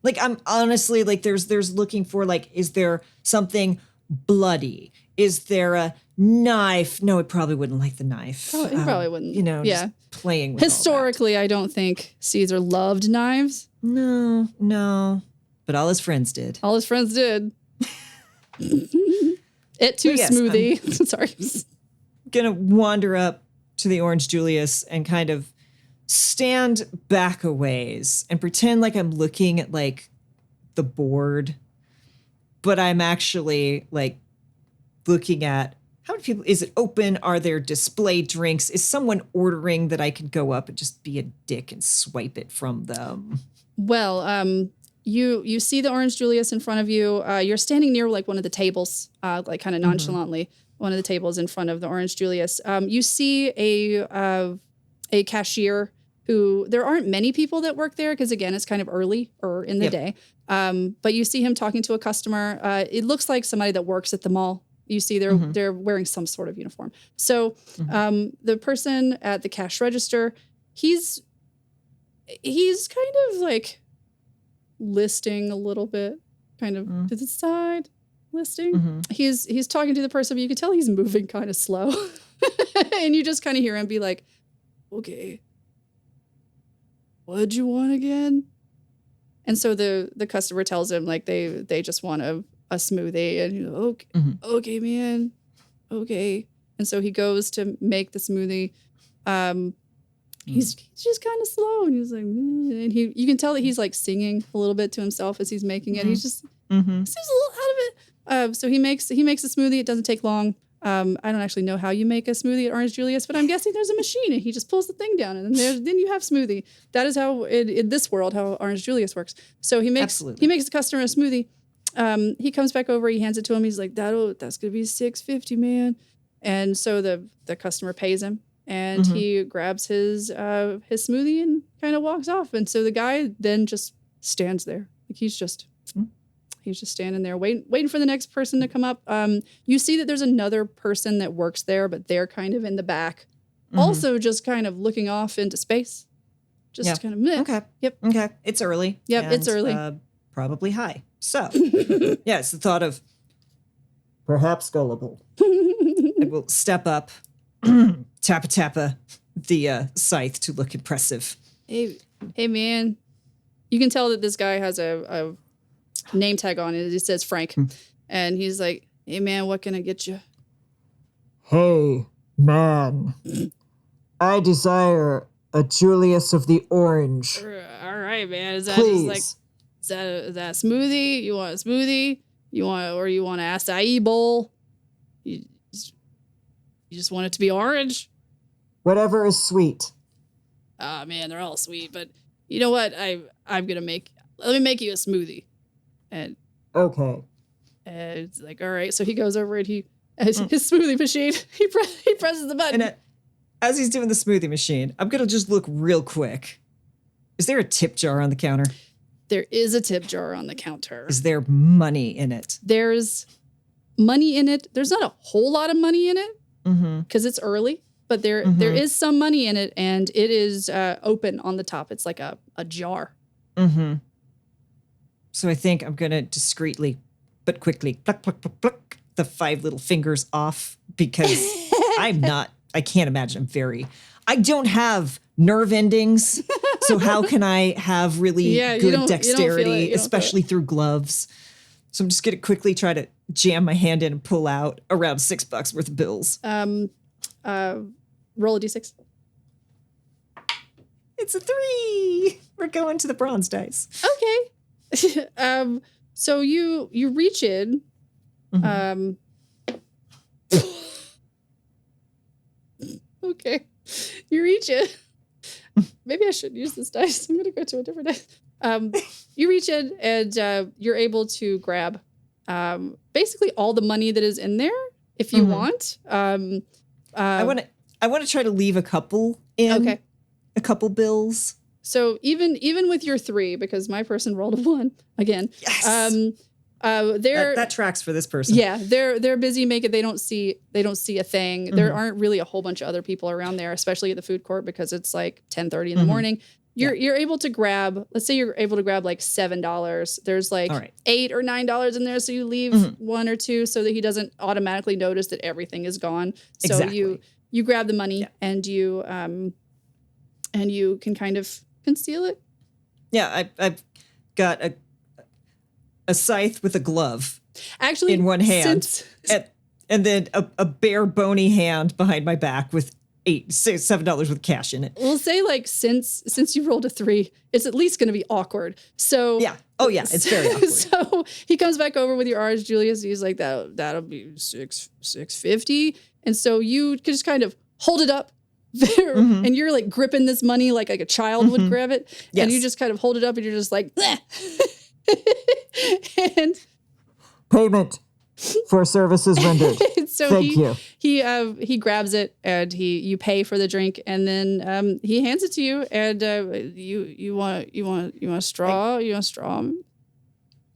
Like, I'm honestly there's looking for is there something bloody? Is there a knife? No, it probably wouldn't like the knife. It probably wouldn't. Just playing with historically, I don't think Caesar loved knives. No. But all his friends did. It too smoothie. Sorry. Gonna wander up to the Orange Julius and kind of stand back a ways and pretend like I'm looking at the board, but I'm actually looking at how many people, is it open? Are there display drinks? Is someone ordering that I could go up and just be a dick and swipe it from them? Well, you see the Orange Julius in front of you. You're standing near one of the tables, kind of nonchalantly, one of the tables in front of the Orange Julius. You see a cashier who there aren't many people that work there because, again, it's kind of early or in the day. But you see him talking to a customer. It looks like somebody that works at the mall. You see they're wearing some sort of uniform. So the person at the cash register, he's kind of like listing a little bit, kind of to the side, listing. He's talking to the person, but you can tell he's moving kind of slow. And you just kind of hear him be like, okay, what'd you want again? And so the customer tells him like they just want a smoothie, and he's like, okay, okay, man, okay. And so he goes to make the smoothie. He's just kind of slow, and he's like, and you can tell that he's like singing a little bit to himself as he's making it. He's just seems a little out of it. So he makes a smoothie. It doesn't take long. I don't actually know how you make a smoothie at Orange Julius, but I'm guessing there's a machine, and he just pulls the thing down, and then you have smoothie. That is how in this world how Orange Julius works. So he makes the customer a smoothie. He comes back over. He hands it to him. He's like, that's gonna be $6.50, man. And so the customer pays him, and he grabs his smoothie and kind of walks off. And so the guy then just stands there, like he's just standing there waiting for the next person to come up. You see that there's another person that works there, but they're kind of in the back, also just kind of looking off into space. Just kind of meh. Okay. Yep. Okay. It's early. Yep. And, it's early. Probably high. So, it's the thought of Perhaps gullible. I will step up, tappa the scythe to look impressive. Hey, man. You can tell that this guy has a name tag on it. It says Frank. And he's like, hey, man, what can I get you? Hey, man. I desire a Julius of the Orange. All right, man. Is that Please. just like, is that a smoothie? You want a smoothie? You want an acai bowl? You just want it to be orange? Whatever is sweet. Ah, man, they're all sweet. But you know what? Let me make you a smoothie. And Okay. it's like, all right. So he goes over and his smoothie machine, he presses the button. And as he's doing the smoothie machine, I'm going to just look real quick. Is there a tip jar on the counter? There is a tip jar on the counter. Is there money in it? There's money in it. There's not a whole lot of money in it because it's early, but there is some money in it, and it is open on the top. It's like a jar. So I think I'm going to discreetly but quickly pluck, pluck, pluck, pluck the 5 little fingers off because I can't imagine I don't have nerve endings. So how can I have really good dexterity, especially through gloves? So I'm just going to quickly try to jam my hand in and pull out around $6 worth of bills. Roll a d6. It's a 3. We're going to the bronze dice. Okay. So you reach in. Okay. You reach in. Maybe I should use this dice. I'm going to go to a different dice. You reach in and you're able to grab basically all the money that is in there if you want. I want to try to leave a couple in. Okay. A couple bills. So even with your 3, because my person rolled a 1 again. Yes. That tracks for this person. Yeah, they're busy making. They don't see a thing. There aren't really a whole bunch of other people around there, especially at the food court because it's like 10:30 in the morning. You're able to grab. Let's say you're able to grab like $7. There's like $8 or $9 in there, so you leave 1 or 2 so that he doesn't automatically notice that everything is gone. So exactly. you grab the money and you can kind of conceal it. Yeah, I've got a scythe with a glove actually in one hand, and then a bare bony hand behind my back with $7 with cash in it. We'll say like since you rolled a 3, it's at least going to be awkward. So it's very awkward. So he comes back over with your Orange Julius. He's like that'll be $6.50, and so you can just kind of hold it up there, and you're like gripping this money like a child would grab it, and you just kind of hold it up, and you're just like. And payment for services rendered. So Thank you. he grabs it and you pay for the drink, and then he hands it to you, and you want a straw? You want a straw?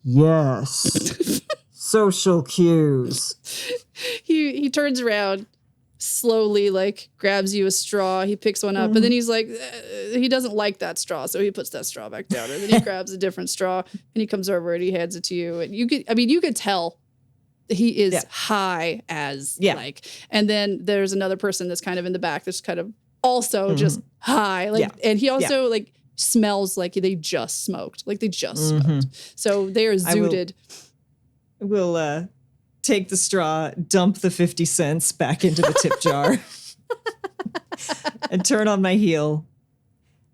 Yes. Social cues. He turns around, slowly like grabs you a straw. He picks one up, and then he's like, he doesn't like that straw, so he puts that straw back down, and then he grabs a different straw, and he comes over and he hands it to you, and you could tell he is high as like. And then there's another person that's kind of in the back that's kind of also just high, like, and he also like smells like they just smoked, so they are zooted. I will take the straw, dump the 50 cents back into the tip jar, and turn on my heel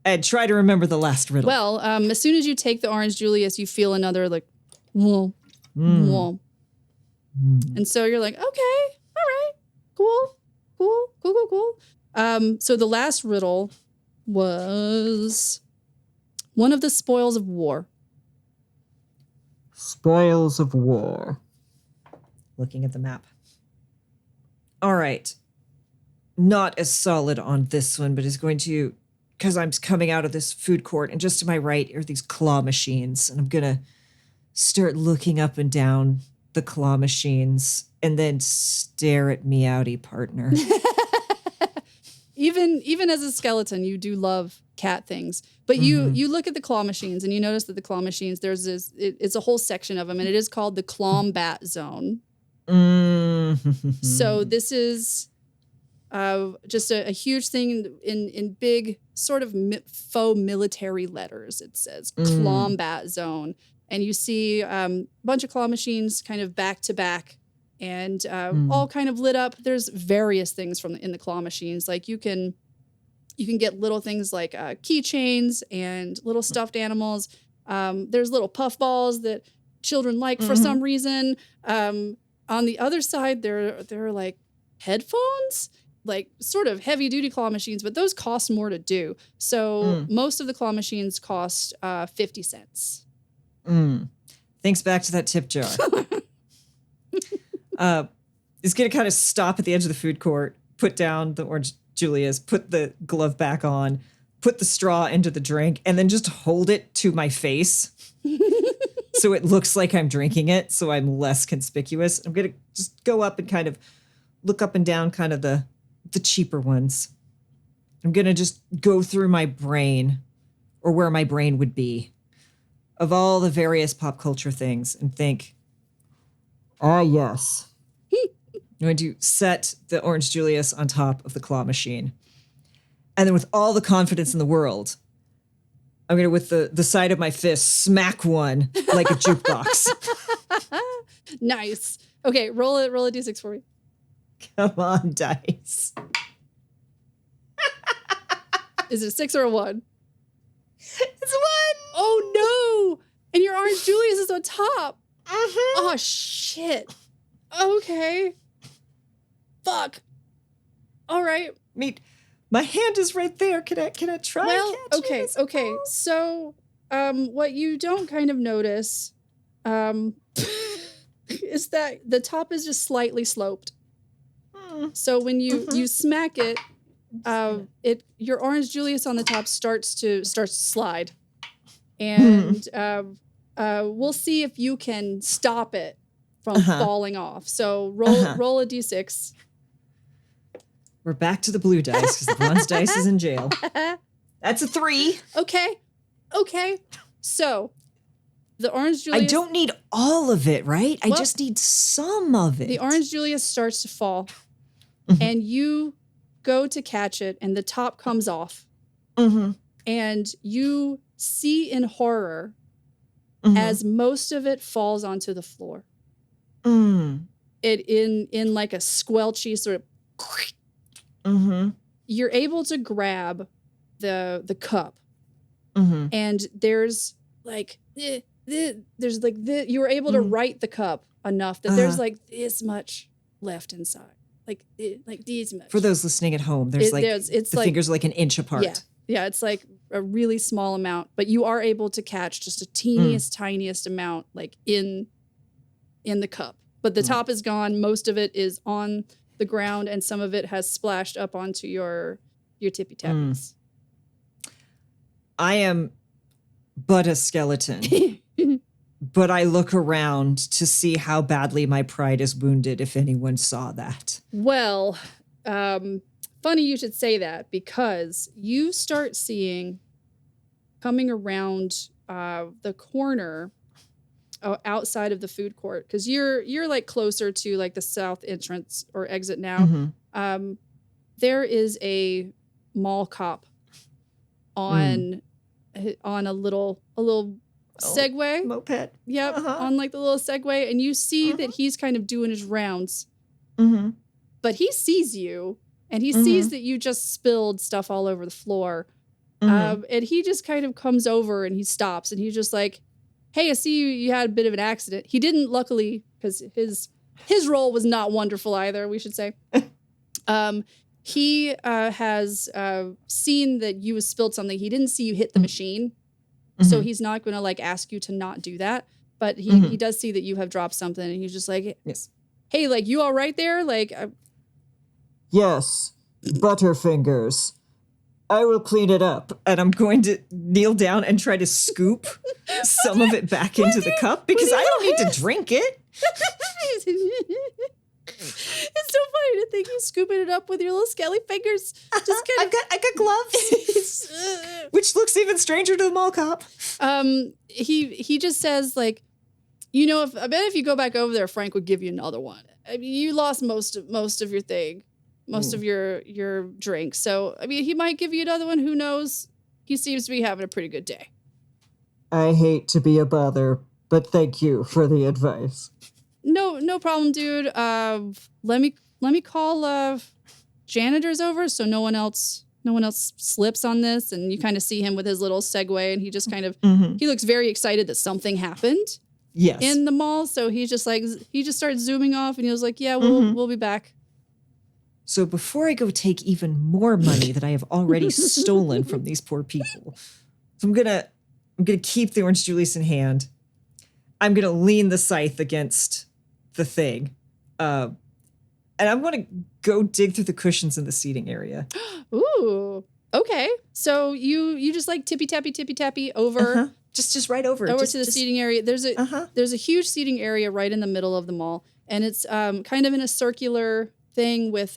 and try to remember the last riddle. Well, as soon as you take the orange Julius, you feel another like, whoa, whoa. And so you're like, okay, all right, cool. So the last riddle was one of the spoils of war. Spoils of war. Looking at the map. All right. Not as solid on this one, but is going to, because I'm coming out of this food court, and just to my right are these claw machines, and I'm going to start looking up and down the claw machines and then stare at meowdy partner. Even as a skeleton, you do love cat things, but you look at the claw machines and you notice that the claw machines, there's this, it's a whole section of them, and it is called the Clawmbat Zone. So this is just a huge thing in big sort of faux military letters. It says Clawmbat Zone, and you see a bunch of claw machines kind of back to back, and all kind of lit up. There's various things in the claw machines. Like you can get little things like keychains and little stuffed animals. There's little puff balls that children like for some reason. On the other side, there are like headphones, like sort of heavy duty claw machines, but those cost more to do. So most of the claw machines cost 50 cents. Thanks back to that tip jar. Is going to kind of stop at the edge of the food court, put down the orange Julius, put the glove back on, put the straw into the drink, and then just hold it to my face. So it looks like I'm drinking it, so I'm less conspicuous. I'm going to just go up and kind of look up and down kind of the cheaper ones. I'm going to just go through my brain, or where my brain would be, of all the various pop culture things, and think, yes. I'm going to set the orange Julius on top of the claw machine. And then with all the confidence in the world, I'm going to, with the side of my fist, smack one like a jukebox. Nice. Okay, roll a d6 for me. Come on, dice. Is it a 6 or a 1? It's 1. Oh, no. And your orange Julius is on top. Oh, shit. Okay. Fuck. All right. My hand is right there. Can I try? Well, okay. So, what you don't kind of notice, is that the top is just slightly sloped. So when you smack it, your orange Julius on the top starts to slide, and we'll see if you can stop it from falling off. So roll a d6. We're back to the blue dice because the bronze dice is in jail. That's a 3. Okay. So the orange Julius. I don't need all of it, right? I just need some of it. The orange Julius starts to fall, and you go to catch it, and the top comes off. And you see in horror as most of it falls onto the floor. It in like a squelchy sort of. You're able to grab the cup, and there's like you were able to right the cup enough that there's like this much left inside, like this much. For those listening at home, there's the fingers are like an inch apart. Yeah, it's like a really small amount, but you are able to catch just a tiniest amount, like in the cup. But the top is gone. Most of it is on the ground, and some of it has splashed up onto your tippy tappies. I am but a skeleton, but I look around to see how badly my pride is wounded if anyone saw that. Well, funny you should say that, because you start seeing coming around the corner outside of the food court, because you're like closer to like the south entrance or exit now. There is a mall cop on a little Segway. Moped. Yep, on like the little Segway, and you see that he's kind of doing his rounds. But he sees you, and he sees that you just spilled stuff all over the floor. And he just kind of comes over and he stops, and he's just like, hey, I see you had a bit of an accident. He didn't, luckily, because his role was not wonderful either, we should say. He has seen that you spilled something. He didn't see you hit the machine, so he's not going to like ask you to not do that. But he does see that you have dropped something, and he's just like, hey, like, you all right there? Like, Yes, Butterfingers. I will clean it up. And I'm going to kneel down and try to scoop some of it back into the cup because I don't need to drink it. It's so funny to think you scooping it up with your little scaly fingers. Just kind of. I got gloves, which looks even stranger to the mall cop. He just says, like, you know, I bet if you go back over there, Frank would give you another one. I mean, you lost most of your thing. Most of your drink. So, I mean, he might give you another one. Who knows? He seems to be having a pretty good day. I hate to be a bother, but thank you for the advice. No problem, dude. Let me call janitors over so no one else slips on this. And you kind of see him with his little Segway, and he just kind of he looks very excited that something happened. Yes. In the mall. So he just starts zooming off, and he was like, yeah, we'll be back. So before I go take even more money that I have already stolen from these poor people, so I'm gonna keep the orange julius in hand. I'm gonna lean the scythe against the thing, and I'm gonna go dig through the cushions in the seating area. Ooh, okay. So you just like tippy tappy over, just right over to the seating area. There's a huge seating area right in the middle of the mall, and it's kind of in a circular thing with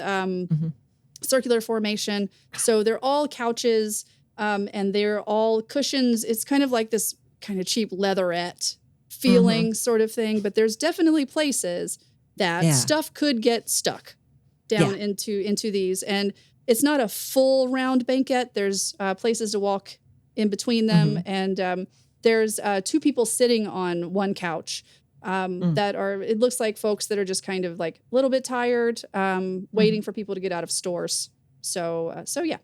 circular formation. So they're all couches, and they're all cushions. It's kind of like this kind of cheap leatherette feeling sort of thing. But there's definitely places that stuff could get stuck down into these. And it's not a full round banquette. There's places to walk in between them. And there's two people sitting on one couch. That are, it looks like folks that are just kind of like a little bit tired, waiting for people to get out of stores. So yeah.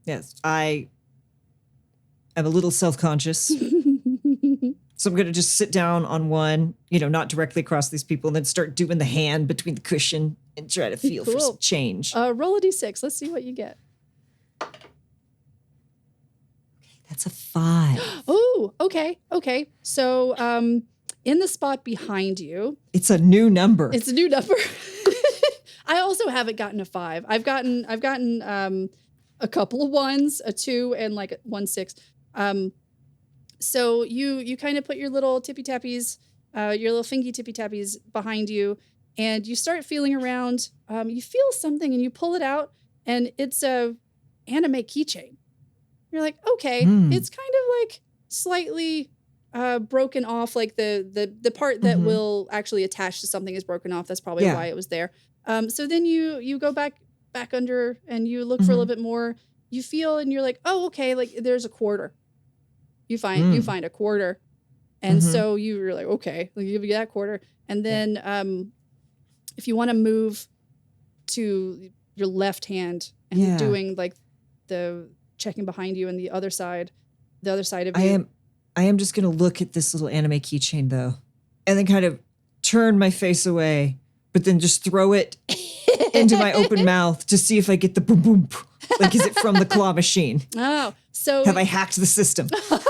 Yes, I am a little self-conscious. So I'm going to just sit down on one, not directly across these people, and then start doing the hand between the cushion and try to feel for some change. Roll a d6. Let's see what you get. That's a 5. Oh, okay. So, in the spot behind you. It's a new number. I also haven't gotten a 5. I've gotten a couple of 1s, a 2, and like 1 6. So you kind of put your little tippy tappies, your little fingy tippy tappies behind you, and you start feeling around. You feel something, and you pull it out, and it's a anime keychain. You're like, okay, it's kind of like slightly broken off, like the part that will actually attach to something is broken off. That's probably why it was there. So then you go back under and you look for a little bit more. You feel and you're like, oh, okay, like there's a quarter. You find a quarter, and so you're like, okay, like give you that quarter, and then if you want to move to your left hand and you're doing like the checking behind you and the other side of you. I am just going to look at this little anime keychain, though, and then kind of turn my face away, but then just throw it into my open mouth to see if I get the boom, boom. Like, is it from the claw machine? Oh, so... Have I hacked the system? Oh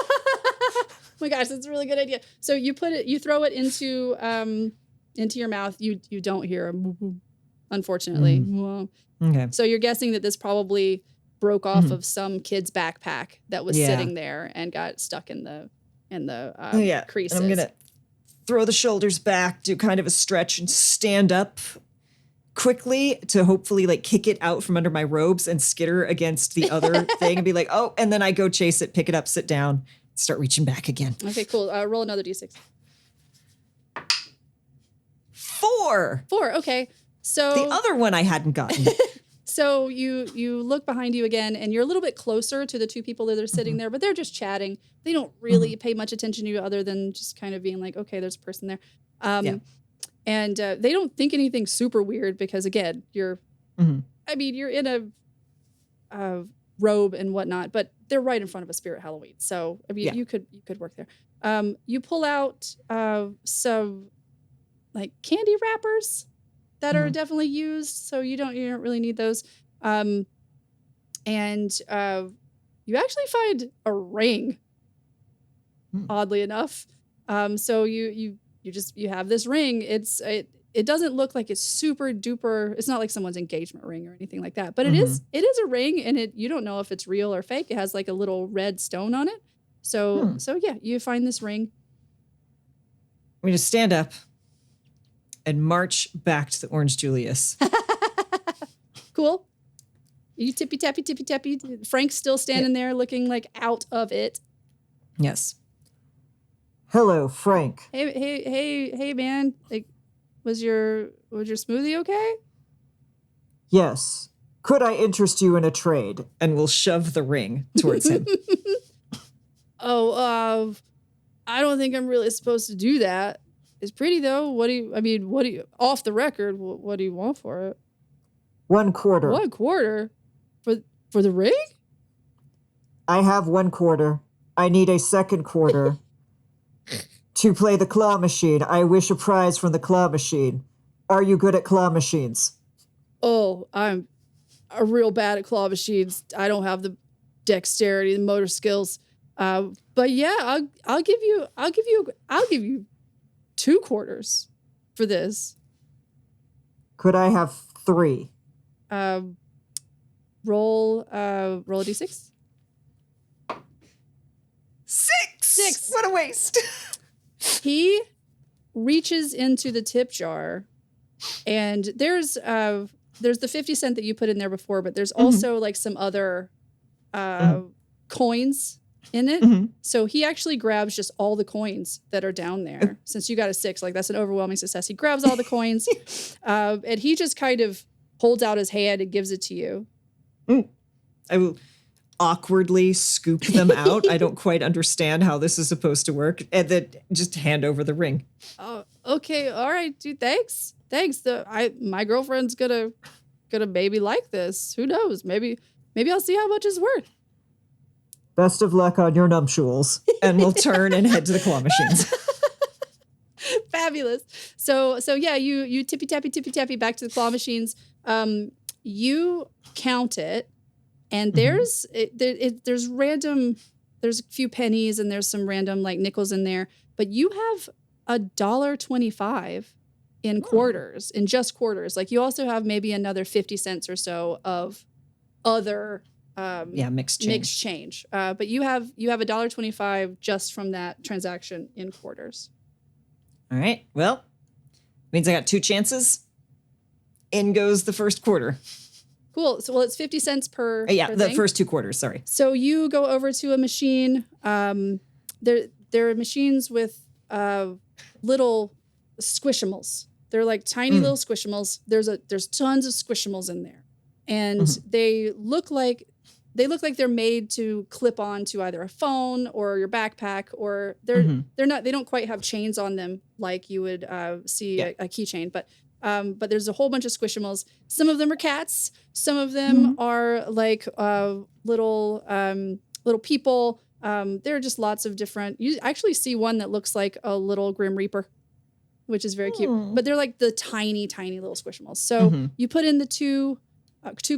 my gosh, that's a really good idea. So you throw it into your mouth. You don't hear a boom, boom. unfortunately. Well, Okay. so you're guessing that this probably broke off of some kid's backpack that was Yeah. sitting there and got stuck in the creases. And I'm gonna throw the shoulders back, do kind of a stretch, and stand up quickly to hopefully like kick it out from under my robes and skitter against the other thing and be like, oh, and then I go chase it, pick it up, sit down, start reaching back again. Okay, cool. Roll another d6. 4. 4. Okay. So The other one I hadn't gotten. So you look behind you again, and you're a little bit closer to the two people that are sitting there, but they're just chatting. They don't really pay much attention to you other than just kind of being like, okay, there's a person there. And they don't think anything super weird because, again, you're in a robe and whatnot, but they're right in front of a Spirit Halloween. So, I mean, you could work there. You pull out some like candy wrappers that are definitely used, so you don't really need those. And you actually find a ring, oddly enough. So you have this ring. It doesn't look like it's super duper. It's not like someone's engagement ring or anything like that, but it is a ring, and you don't know if it's real or fake. It has like a little red stone on it. So yeah, you find this ring. We just stand up and march back to the Orange Julius. Cool. You tippy tappy. Frank's still standing there looking like out of it. Yes. Hello, Frank. Hey, man. Like, was your smoothie okay? Yes. Could I interest you in a trade? And we'll shove the ring towards him. I don't think I'm really supposed to do that. It's pretty though. What do you off the record, what do you want for it? 1 quarter. 1 quarter? For the ring? I have 1 quarter. I need a second quarter to play the claw machine. I wish a prize from the claw machine. Are you good at claw machines? Oh, I'm real bad at claw machines. I don't have the dexterity, the motor skills. But yeah, I'll give you 2 quarters for this. Could I have 3? Roll a d6. 6. What a waste. He reaches into the tip jar, and there's the 50 cent that you put in there before, but there's also like some other coins in it. So he actually grabs just all the coins that are down there. Since you got a 6, like that's an overwhelming success. He grabs all the coins, and he just kind of holds out his hand and gives it to you. I will awkwardly scoop them out. I don't quite understand how this is supposed to work. And then just hand over the ring. Oh, okay. All right, dude. Thanks. My girlfriend's gonna maybe like this. Who knows? Maybe I'll see how much it's worth. Best of luck on your nuptials. And we'll turn and head to the claw machines. Fabulous. So yeah, you tippy tappy back to the claw machines. You count it, and there's random. There's a few pennies and there's some random like nickels in there, but you have $1.25 in quarters, in just quarters. Like you also have maybe another 50 cents or so of other mixed change. But you have $1.25 just from that transaction in quarters. All right. Well, means I got 2 chances. In goes the first quarter. Cool. So, it's 50 cents per the thing. first 2 quarters, sorry. So you go over to a machine. There are machines with little squishimals. They're like tiny little squishimals. There's tons of squishimals in there. And they look like they're made to clip on to either a phone or your backpack, or they don't quite have chains on them like you would see a keychain, but there's a whole bunch of squishimals. Some of them are cats. Some of them are like little people. There are just lots of different. You actually see one that looks like a little Grim Reaper, which is very cute. But they're like the tiny, tiny little squishimals. So you put in the 2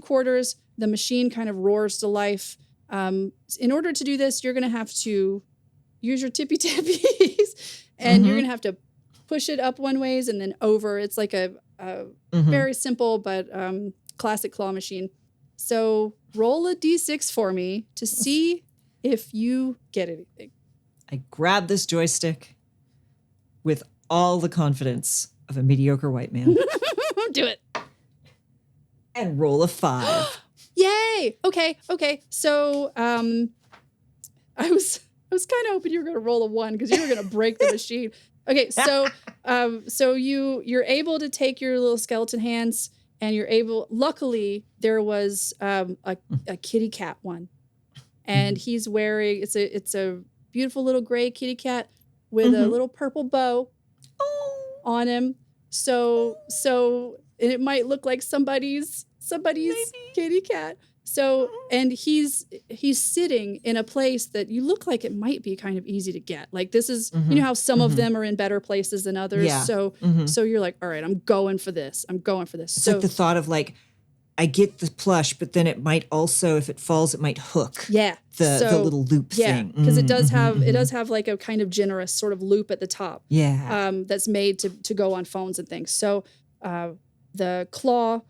quarters. The machine kind of roars to life. In order to do this, you're going to have to use your tippy tappies, and you're going to have to push it up one ways and then over. It's like a Very simple, but classic claw machine. So roll a d6 for me to see if you get anything. I grab this joystick with all the confidence of a mediocre white man. Do it. And roll a 5. Yay! Okay. So I was kind of hoping you were going to roll a 1 because you were going to break the machine. Okay, so you're able to take your little skeleton hands and you're able. Luckily, there was a kitty cat one, and he's wearing it's a beautiful little gray kitty cat with a little purple bow on him. So and it might look like somebody's kitty cat. So, and he's sitting in a place that you look like it might be kind of easy to get. Like this is, you know how some of them are in better places than others. Yeah. So you're like, all right, I'm going for this. It's like the thought of like, I get the plush, but then it might also, if it falls, it might hook. Yeah. The little loop thing. Because it does have like a kind of generous sort of loop at the top. Yeah. That's made to go on phones and things. So the claw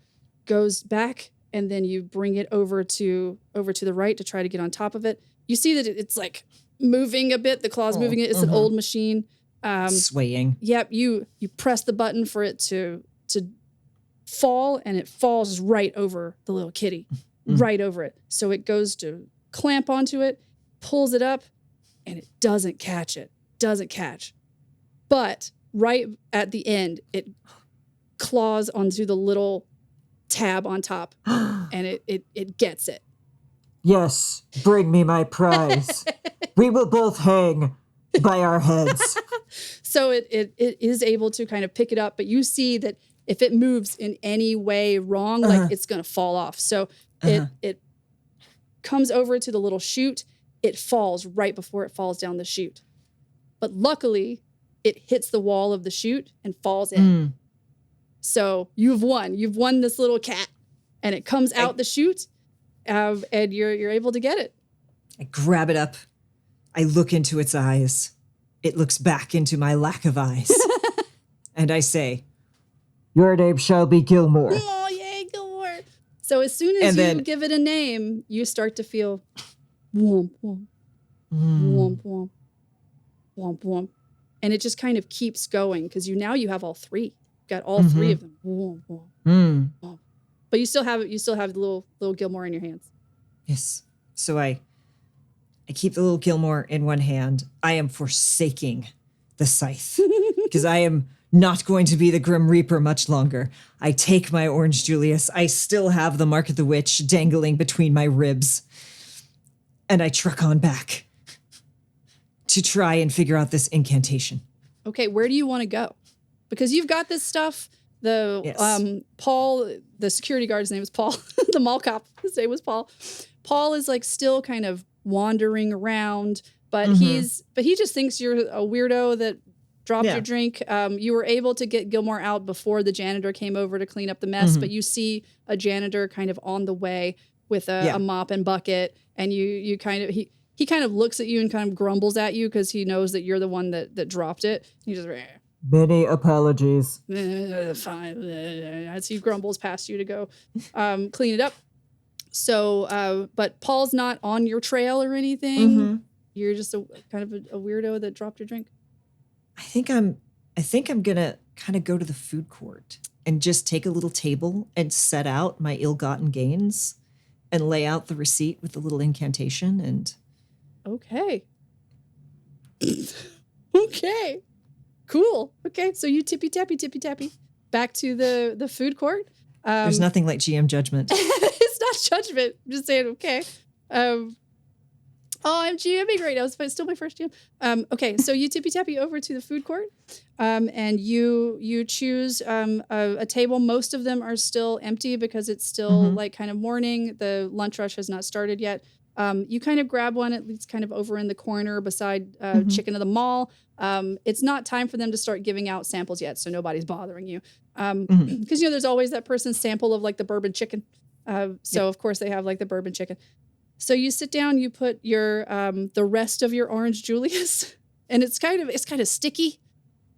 goes back, and then you bring it over to the right to try to get on top of it. You see that it's like moving a bit. The claw's moving it. It's an old machine. Swaying. Yep. You press the button for it to fall, and it falls right over the little kitty, right over it. So it goes to clamp onto it, pulls it up, and it doesn't catch it. Doesn't catch. But right at the end, it claws onto the little tab on top, and it gets it. Yes, bring me my prize. We will both hang by our heads. So it is able to kind of pick it up, but you see that if it moves in any way wrong, like it's going to fall off. So it comes over to the little chute. It falls right before it falls down the chute. But luckily, it hits the wall of the chute and falls in. So you've won. You've won this little cat, and it comes out the chute, and you're able to get it. I grab it up. I look into its eyes. It looks back into my lack of eyes. And I say, your name shall be Gilmore. Oh, yay, Gilmore. So as soon as you give it a name, you start to feel womp, womp, womp, womp, womp, womp. And it just kind of keeps going because you have all three. Got all three of them. Womp, womp, womp. But you still have the little Gilmore in your hands. Yes. So I keep the little Gilmore in one hand. I am forsaking the scythe because I am not going to be the Grim Reaper much longer. I take my Orange Julius. I still have the Mark of the Witch dangling between my ribs. And I truck on back to try and figure out this incantation. Okay, where do you want to go? Because you've got this stuff. Paul, the security guard's name is Paul. The mall cop, his name was Paul. Paul is like still kind of wandering around, but he just thinks you're a weirdo that dropped your drink. You were able to get Gilmore out before the janitor came over to clean up the mess, but you see a janitor kind of on the way with a mop and bucket, and you kind of he kind of looks at you and kind of grumbles at you because he knows that you're the one that dropped it. He just many apologies. Fine. As he grumbles past you to go clean it up. So, but Paul's not on your trail or anything. You're just a kind of a weirdo that dropped your drink. I think I'm gonna kind of go to the food court and just take a little table and set out my ill-gotten gains and lay out the receipt with the little incantation and. Okay. Okay. Cool. Okay, so you tippy tappy back to the food court. There's nothing like GM judgment. It's not judgment. I'm just saying. Okay. I'm GMing right now. It's still my first GM. Okay, so you tippy tappy over to the food court, and you choose a table. Most of them are still empty because it's still like kind of morning. The lunch rush has not started yet. You kind of grab one, at least kind of over in the corner beside Chicken of the Mall. It's not time for them to start giving out samples yet, so nobody's bothering you. Because, there's always that person's sample of like the bourbon chicken. So, of course, they have like the bourbon chicken. So you sit down, you put your the rest of your Orange Julius, and it's kind of sticky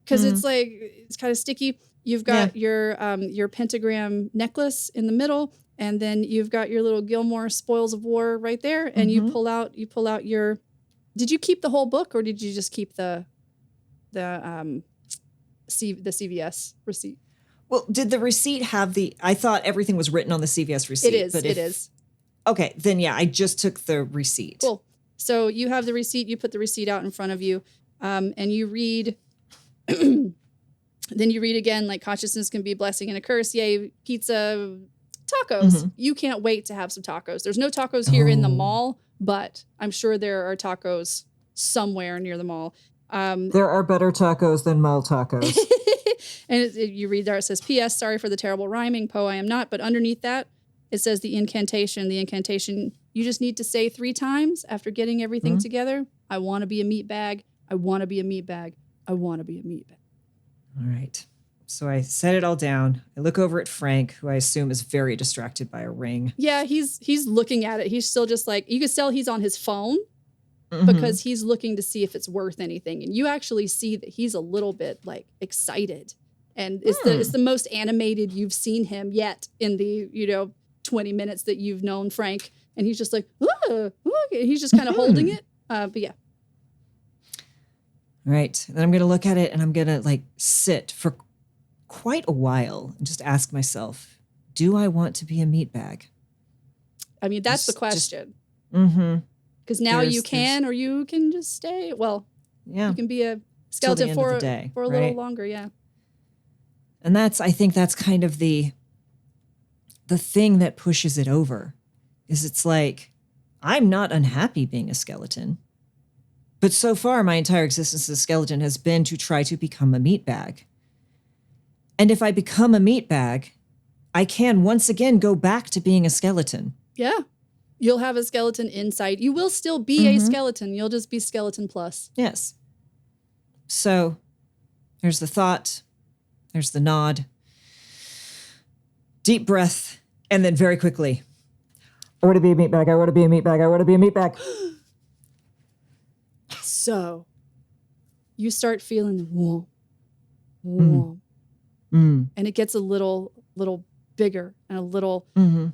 because it's kind of sticky. You've got your pentagram necklace in the middle, and then you've got your little Gilmore Spoils of War right there, and you pull out your. Did you keep the whole book, or did you just keep the CVS receipt? Well, did the receipt have I thought everything was written on the CVS receipt. It is. Okay, then yeah, I just took the receipt. Cool. So you have the receipt, you put the receipt out in front of you, and you read, then you read again, like consciousness can be a blessing and a curse. Yay, pizza, tacos. You can't wait to have some tacos. There's no tacos here in the mall, but I'm sure there are tacos somewhere near the mall. There are better tacos than mall tacos. And you read there, it says, P.S. Sorry for the terrible rhyming. Poe, I am not. But underneath that, it says the incantation. The incantation, you just need to say 3 times after getting everything together. I want to be a meatbag. I want to be a meatbag. I want to be a meatbag. All right. So I set it all down. I look over at Frank, who I assume is very distracted by a ring. Yeah, he's looking at it. He's still just like, you can tell he's on his phone because he's looking to see if it's worth anything. And you actually see that he's a little bit like excited. And it's the most animated you've seen him yet in the, 20 minutes that you've known Frank. And he's just like, ooh, he's just kind of holding it. But yeah. All right. Then I'm going to look at it and I'm going to like sit for quite a while and just ask myself, do I want to be a meatbag? I mean, that's the question. Mm-hmm. Because now you can, or you can just stay. Well, you can be a skeleton for a little longer. Yeah. And I think that's kind of the thing that pushes it over is it's like, I'm not unhappy being a skeleton. But so far, my entire existence as a skeleton has been to try to become a meatbag. And if I become a meatbag, I can once again go back to being a skeleton. Yeah. You'll have a skeleton inside. You will still be a skeleton. You'll just be skeleton plus. Yes. So there's the thought. There's the nod. Deep breath. And then very quickly, I want to be a meatbag. I want to be a meatbag. I want to be a meatbag. So you start feeling warm. And it gets a little bigger and a little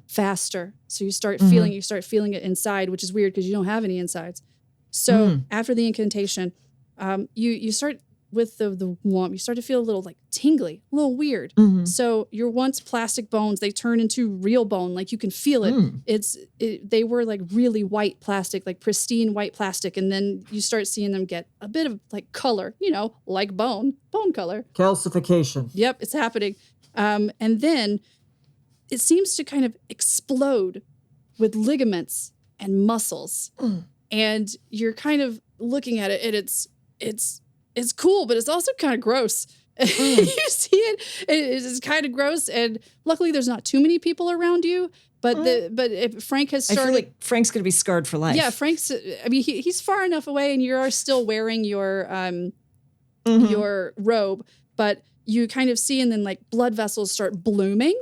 faster. So you start feeling it inside, which is weird because you don't have any insides. So after the incantation, you start with the warmth, you start to feel a little like tingly, a little weird. So your once plastic bones, they turn into real bone. Like you can feel it. They were like really white plastic, like pristine white plastic. And then you start seeing them get a bit of like color, like bone color. Calcification. Yep, it's happening. And then it seems to kind of explode with ligaments and muscles. And you're kind of looking at it and it's cool, but it's also kind of gross. You see it's kind of gross. And luckily there's not too many people around you, but if Frank has started. I feel like Frank's going to be scarred for life. Yeah, he's far enough away and you are still wearing your robe, but you kind of see, and then like blood vessels start blooming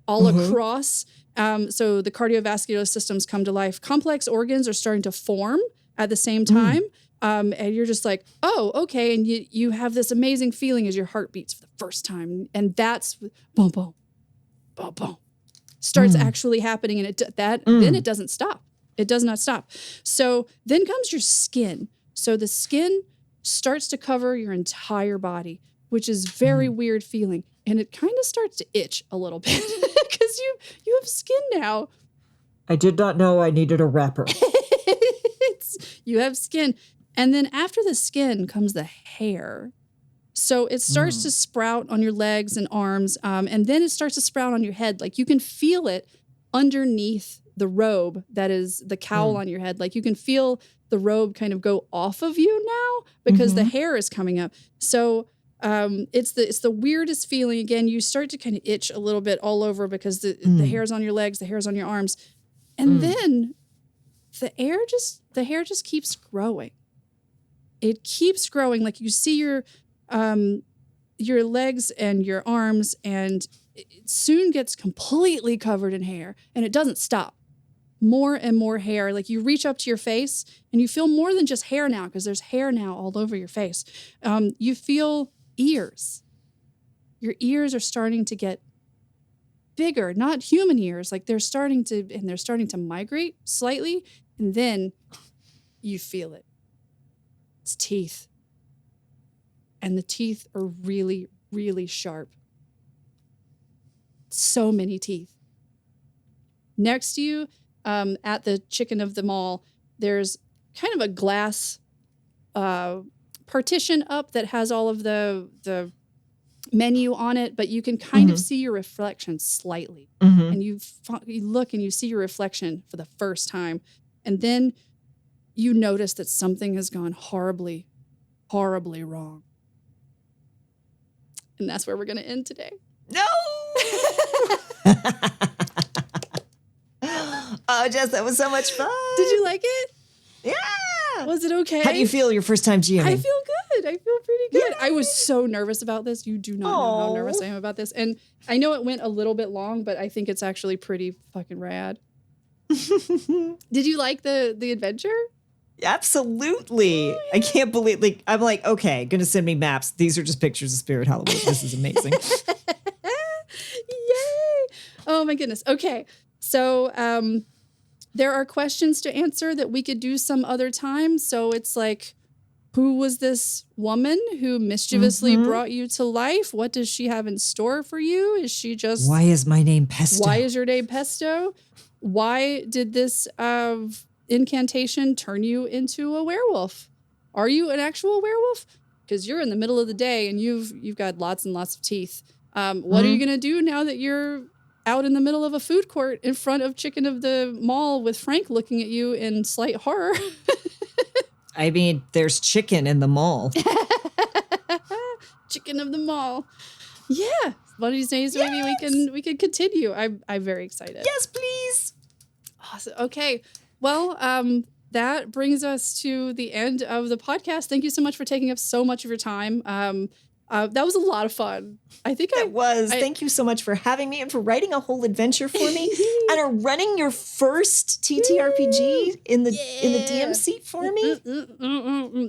all across. So the cardiovascular systems come to life. Complex organs are starting to form at the same time. And you're just like, oh, okay. And you have this amazing feeling as your heart beats for the first time. And that's boom, boom, boom, boom. Starts actually happening. And then it doesn't stop. It does not stop. So then comes your skin. So the skin starts to cover your entire body, which is very weird feeling. And it kind of starts to itch a little bit because you have skin now. I did not know I needed a wrapper. You have skin. And then after the skin comes the hair. So it starts to sprout on your legs and arms. And then it starts to sprout on your head. Like you can feel it underneath the robe that is the cowl on your head. Like you can feel the robe kind of go off of you now because the hair is coming up. So it's the weirdest feeling. Again, you start to kind of itch a little bit all over because the hair's on your legs, the hair's on your arms. And then the hair just keeps growing. It keeps growing. Like you see your legs and your arms, and it soon gets completely covered in hair, and it doesn't stop. More and more hair. Like you reach up to your face and you feel more than just hair now because there's hair now all over your face. You feel ears. your ears are starting to get bigger, not human ears. Like they're starting to migrate slightly. And then you feel it. It's teeth. And the teeth are really, really sharp. So many teeth. Next to you, at the chicken of the mall, there's kind of a glass partition up that has all of the menu on it, but you can kind of see your reflection slightly. And you look and you see your reflection for the first time. And then you notice that something has gone horribly, horribly wrong. And that's where we're going to end today. No! Oh, Jess, that was so much fun. Did you like it? Yeah. Was it okay? How do you feel your first time GMing? I feel good. I feel pretty good. Yeah. I was so nervous about this. You do not know how nervous I am about this. And I know it went a little bit long, but I think it's actually pretty fucking rad. Did you like the adventure? Absolutely. Oh, yeah. I can't believe, I'm like, okay, gonna send me maps. These are just pictures of Spirit Halloween. This is amazing. Yay. Oh my goodness. Okay. So there are questions to answer that we could do some other time. So it's like, who was this woman who mischievously brought you to life? What does she have in store for you? Is she just... Why is my name Pesto? Why is your name Pesto? Why did this incantation turn you into a werewolf? Are you an actual werewolf? Because you're in the middle of the day and you've got lots and lots of teeth. What are you going to do now that you're out in the middle of a food court in front of Chicken of the Mall with Frank looking at you in slight horror? I mean, there's chicken in the mall. Chicken of the Mall. Yeah. One of these days, maybe we can continue. I'm very excited. Yes, please. Awesome. Okay. Well, that brings us to the end of the podcast. Thank you so much for taking up so much of your time. That was a lot of fun. I think it was. Thank you so much for having me and for writing a whole adventure for me and are running your first TTRPG in the DM seat for me.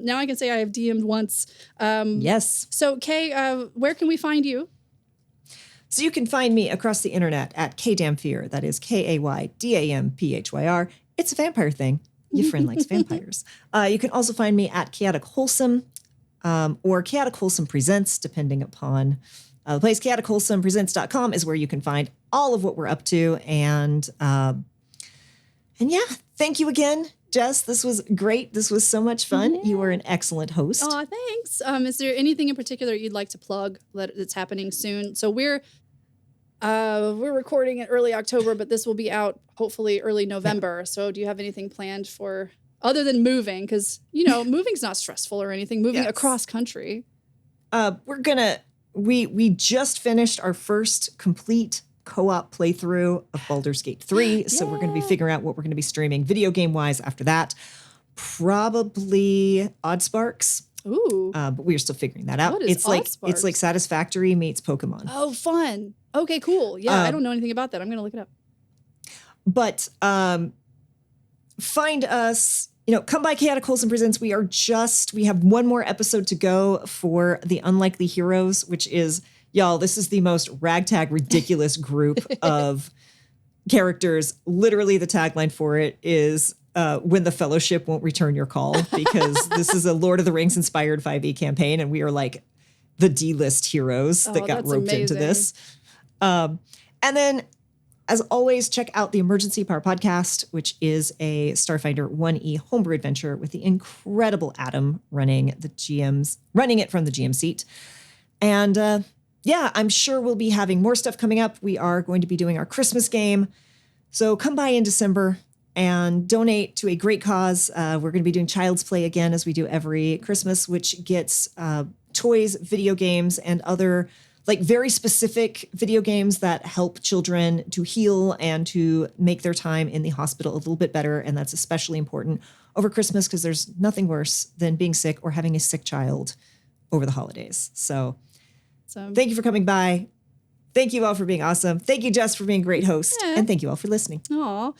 Now I can say I have DM'd once. Yes. So Kay, where can we find you? So you can find me across the internet at Kaydamphyr. That is KAYDAMPHYR. It's a vampire thing. Your friend likes vampires. You can also find me at Chaotic Wholesome. Or Chaotic Wholesome Presents, depending upon the place. ChaoticWholesomePresents.com is where you can find all of what we're up to. And yeah, thank you again, Jess. This was great. This was so much fun. Yeah. You were an excellent host. Oh, thanks. Is there anything in particular you'd like to plug that's happening soon? So we're recording in early October, but this will be out hopefully early November. Yeah. So do you have anything planned for... Other than moving, because, moving's not stressful or anything, moving across country. We just finished our first complete co-op playthrough of Baldur's Gate 3. So we're going to be figuring out what we're going to be streaming video game-wise after that. Probably Oddsparks. Ooh. But we're still figuring that out. What is Oddsparks? It's like Satisfactory meets Pokemon. Oh, fun. Okay, cool. Yeah, I don't know anything about that. I'm going to look it up. But find us... come by Chaotic Wholesome Presents. We have one more episode to go for the Unlikely Heroes, which is, y'all, this is the most ragtag, ridiculous group of characters. Literally the tagline for it is, when the Fellowship won't return your call, because this is a Lord of the Rings inspired 5e campaign. And we are like the D-list heroes that got roped into this. And then, as always, check out the Emergency Power Podcast, which is a Starfinder 1E homebrew adventure with the incredible Adam running it from the GM seat. And I'm sure we'll be having more stuff coming up. We are going to be doing our Christmas game. So come by in December and donate to a great cause. We're going to be doing Child's Play again, as we do every Christmas, which gets toys, video games, and other very specific video games that help children to heal and to make their time in the hospital a little bit better. And that's especially important over Christmas, because there's nothing worse than being sick or having a sick child over the holidays. So thank you for coming by. Thank you all for being awesome. Thank you, Jess, for being a great host. Yeah. And thank you all for listening. Aw.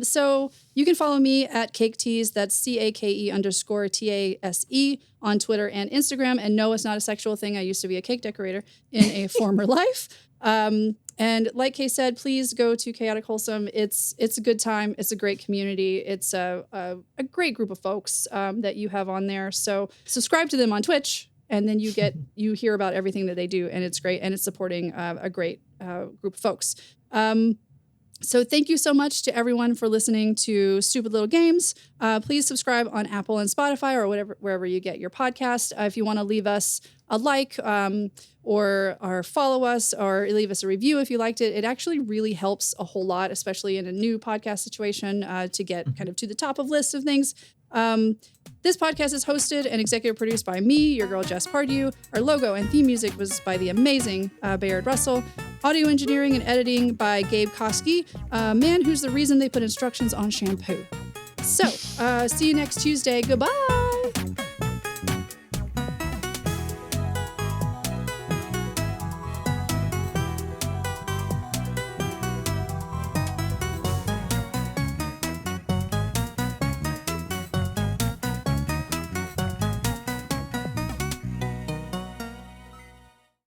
So you can follow me at Cake Tease. That's CAKE_TASE on Twitter and Instagram. And no, it's not a sexual thing. I used to be a cake decorator in a former life. And like Kay said, please go to Chaotic Wholesome. It's a good time. It's a great community. It's a great group of folks that you have on there. So subscribe to them on Twitch, and then you hear about everything that they do, and it's great. And it's supporting a great group of folks. So thank you so much to everyone for listening to Stupid Little Games. Please subscribe on Apple and Spotify or wherever you get your podcast. If you want to leave us a like or follow us or leave us a review if you liked it, it actually really helps a whole lot, especially in a new podcast situation, to get kind of to the top of lists of things. This podcast is hosted and executive produced by me, your girl Jess Pardue. Our logo and theme music was by the amazing Bayard Russell. Audio engineering and editing by Gabe Koski, a man who's the reason they put instructions on shampoo. So, see you next Tuesday. Goodbye.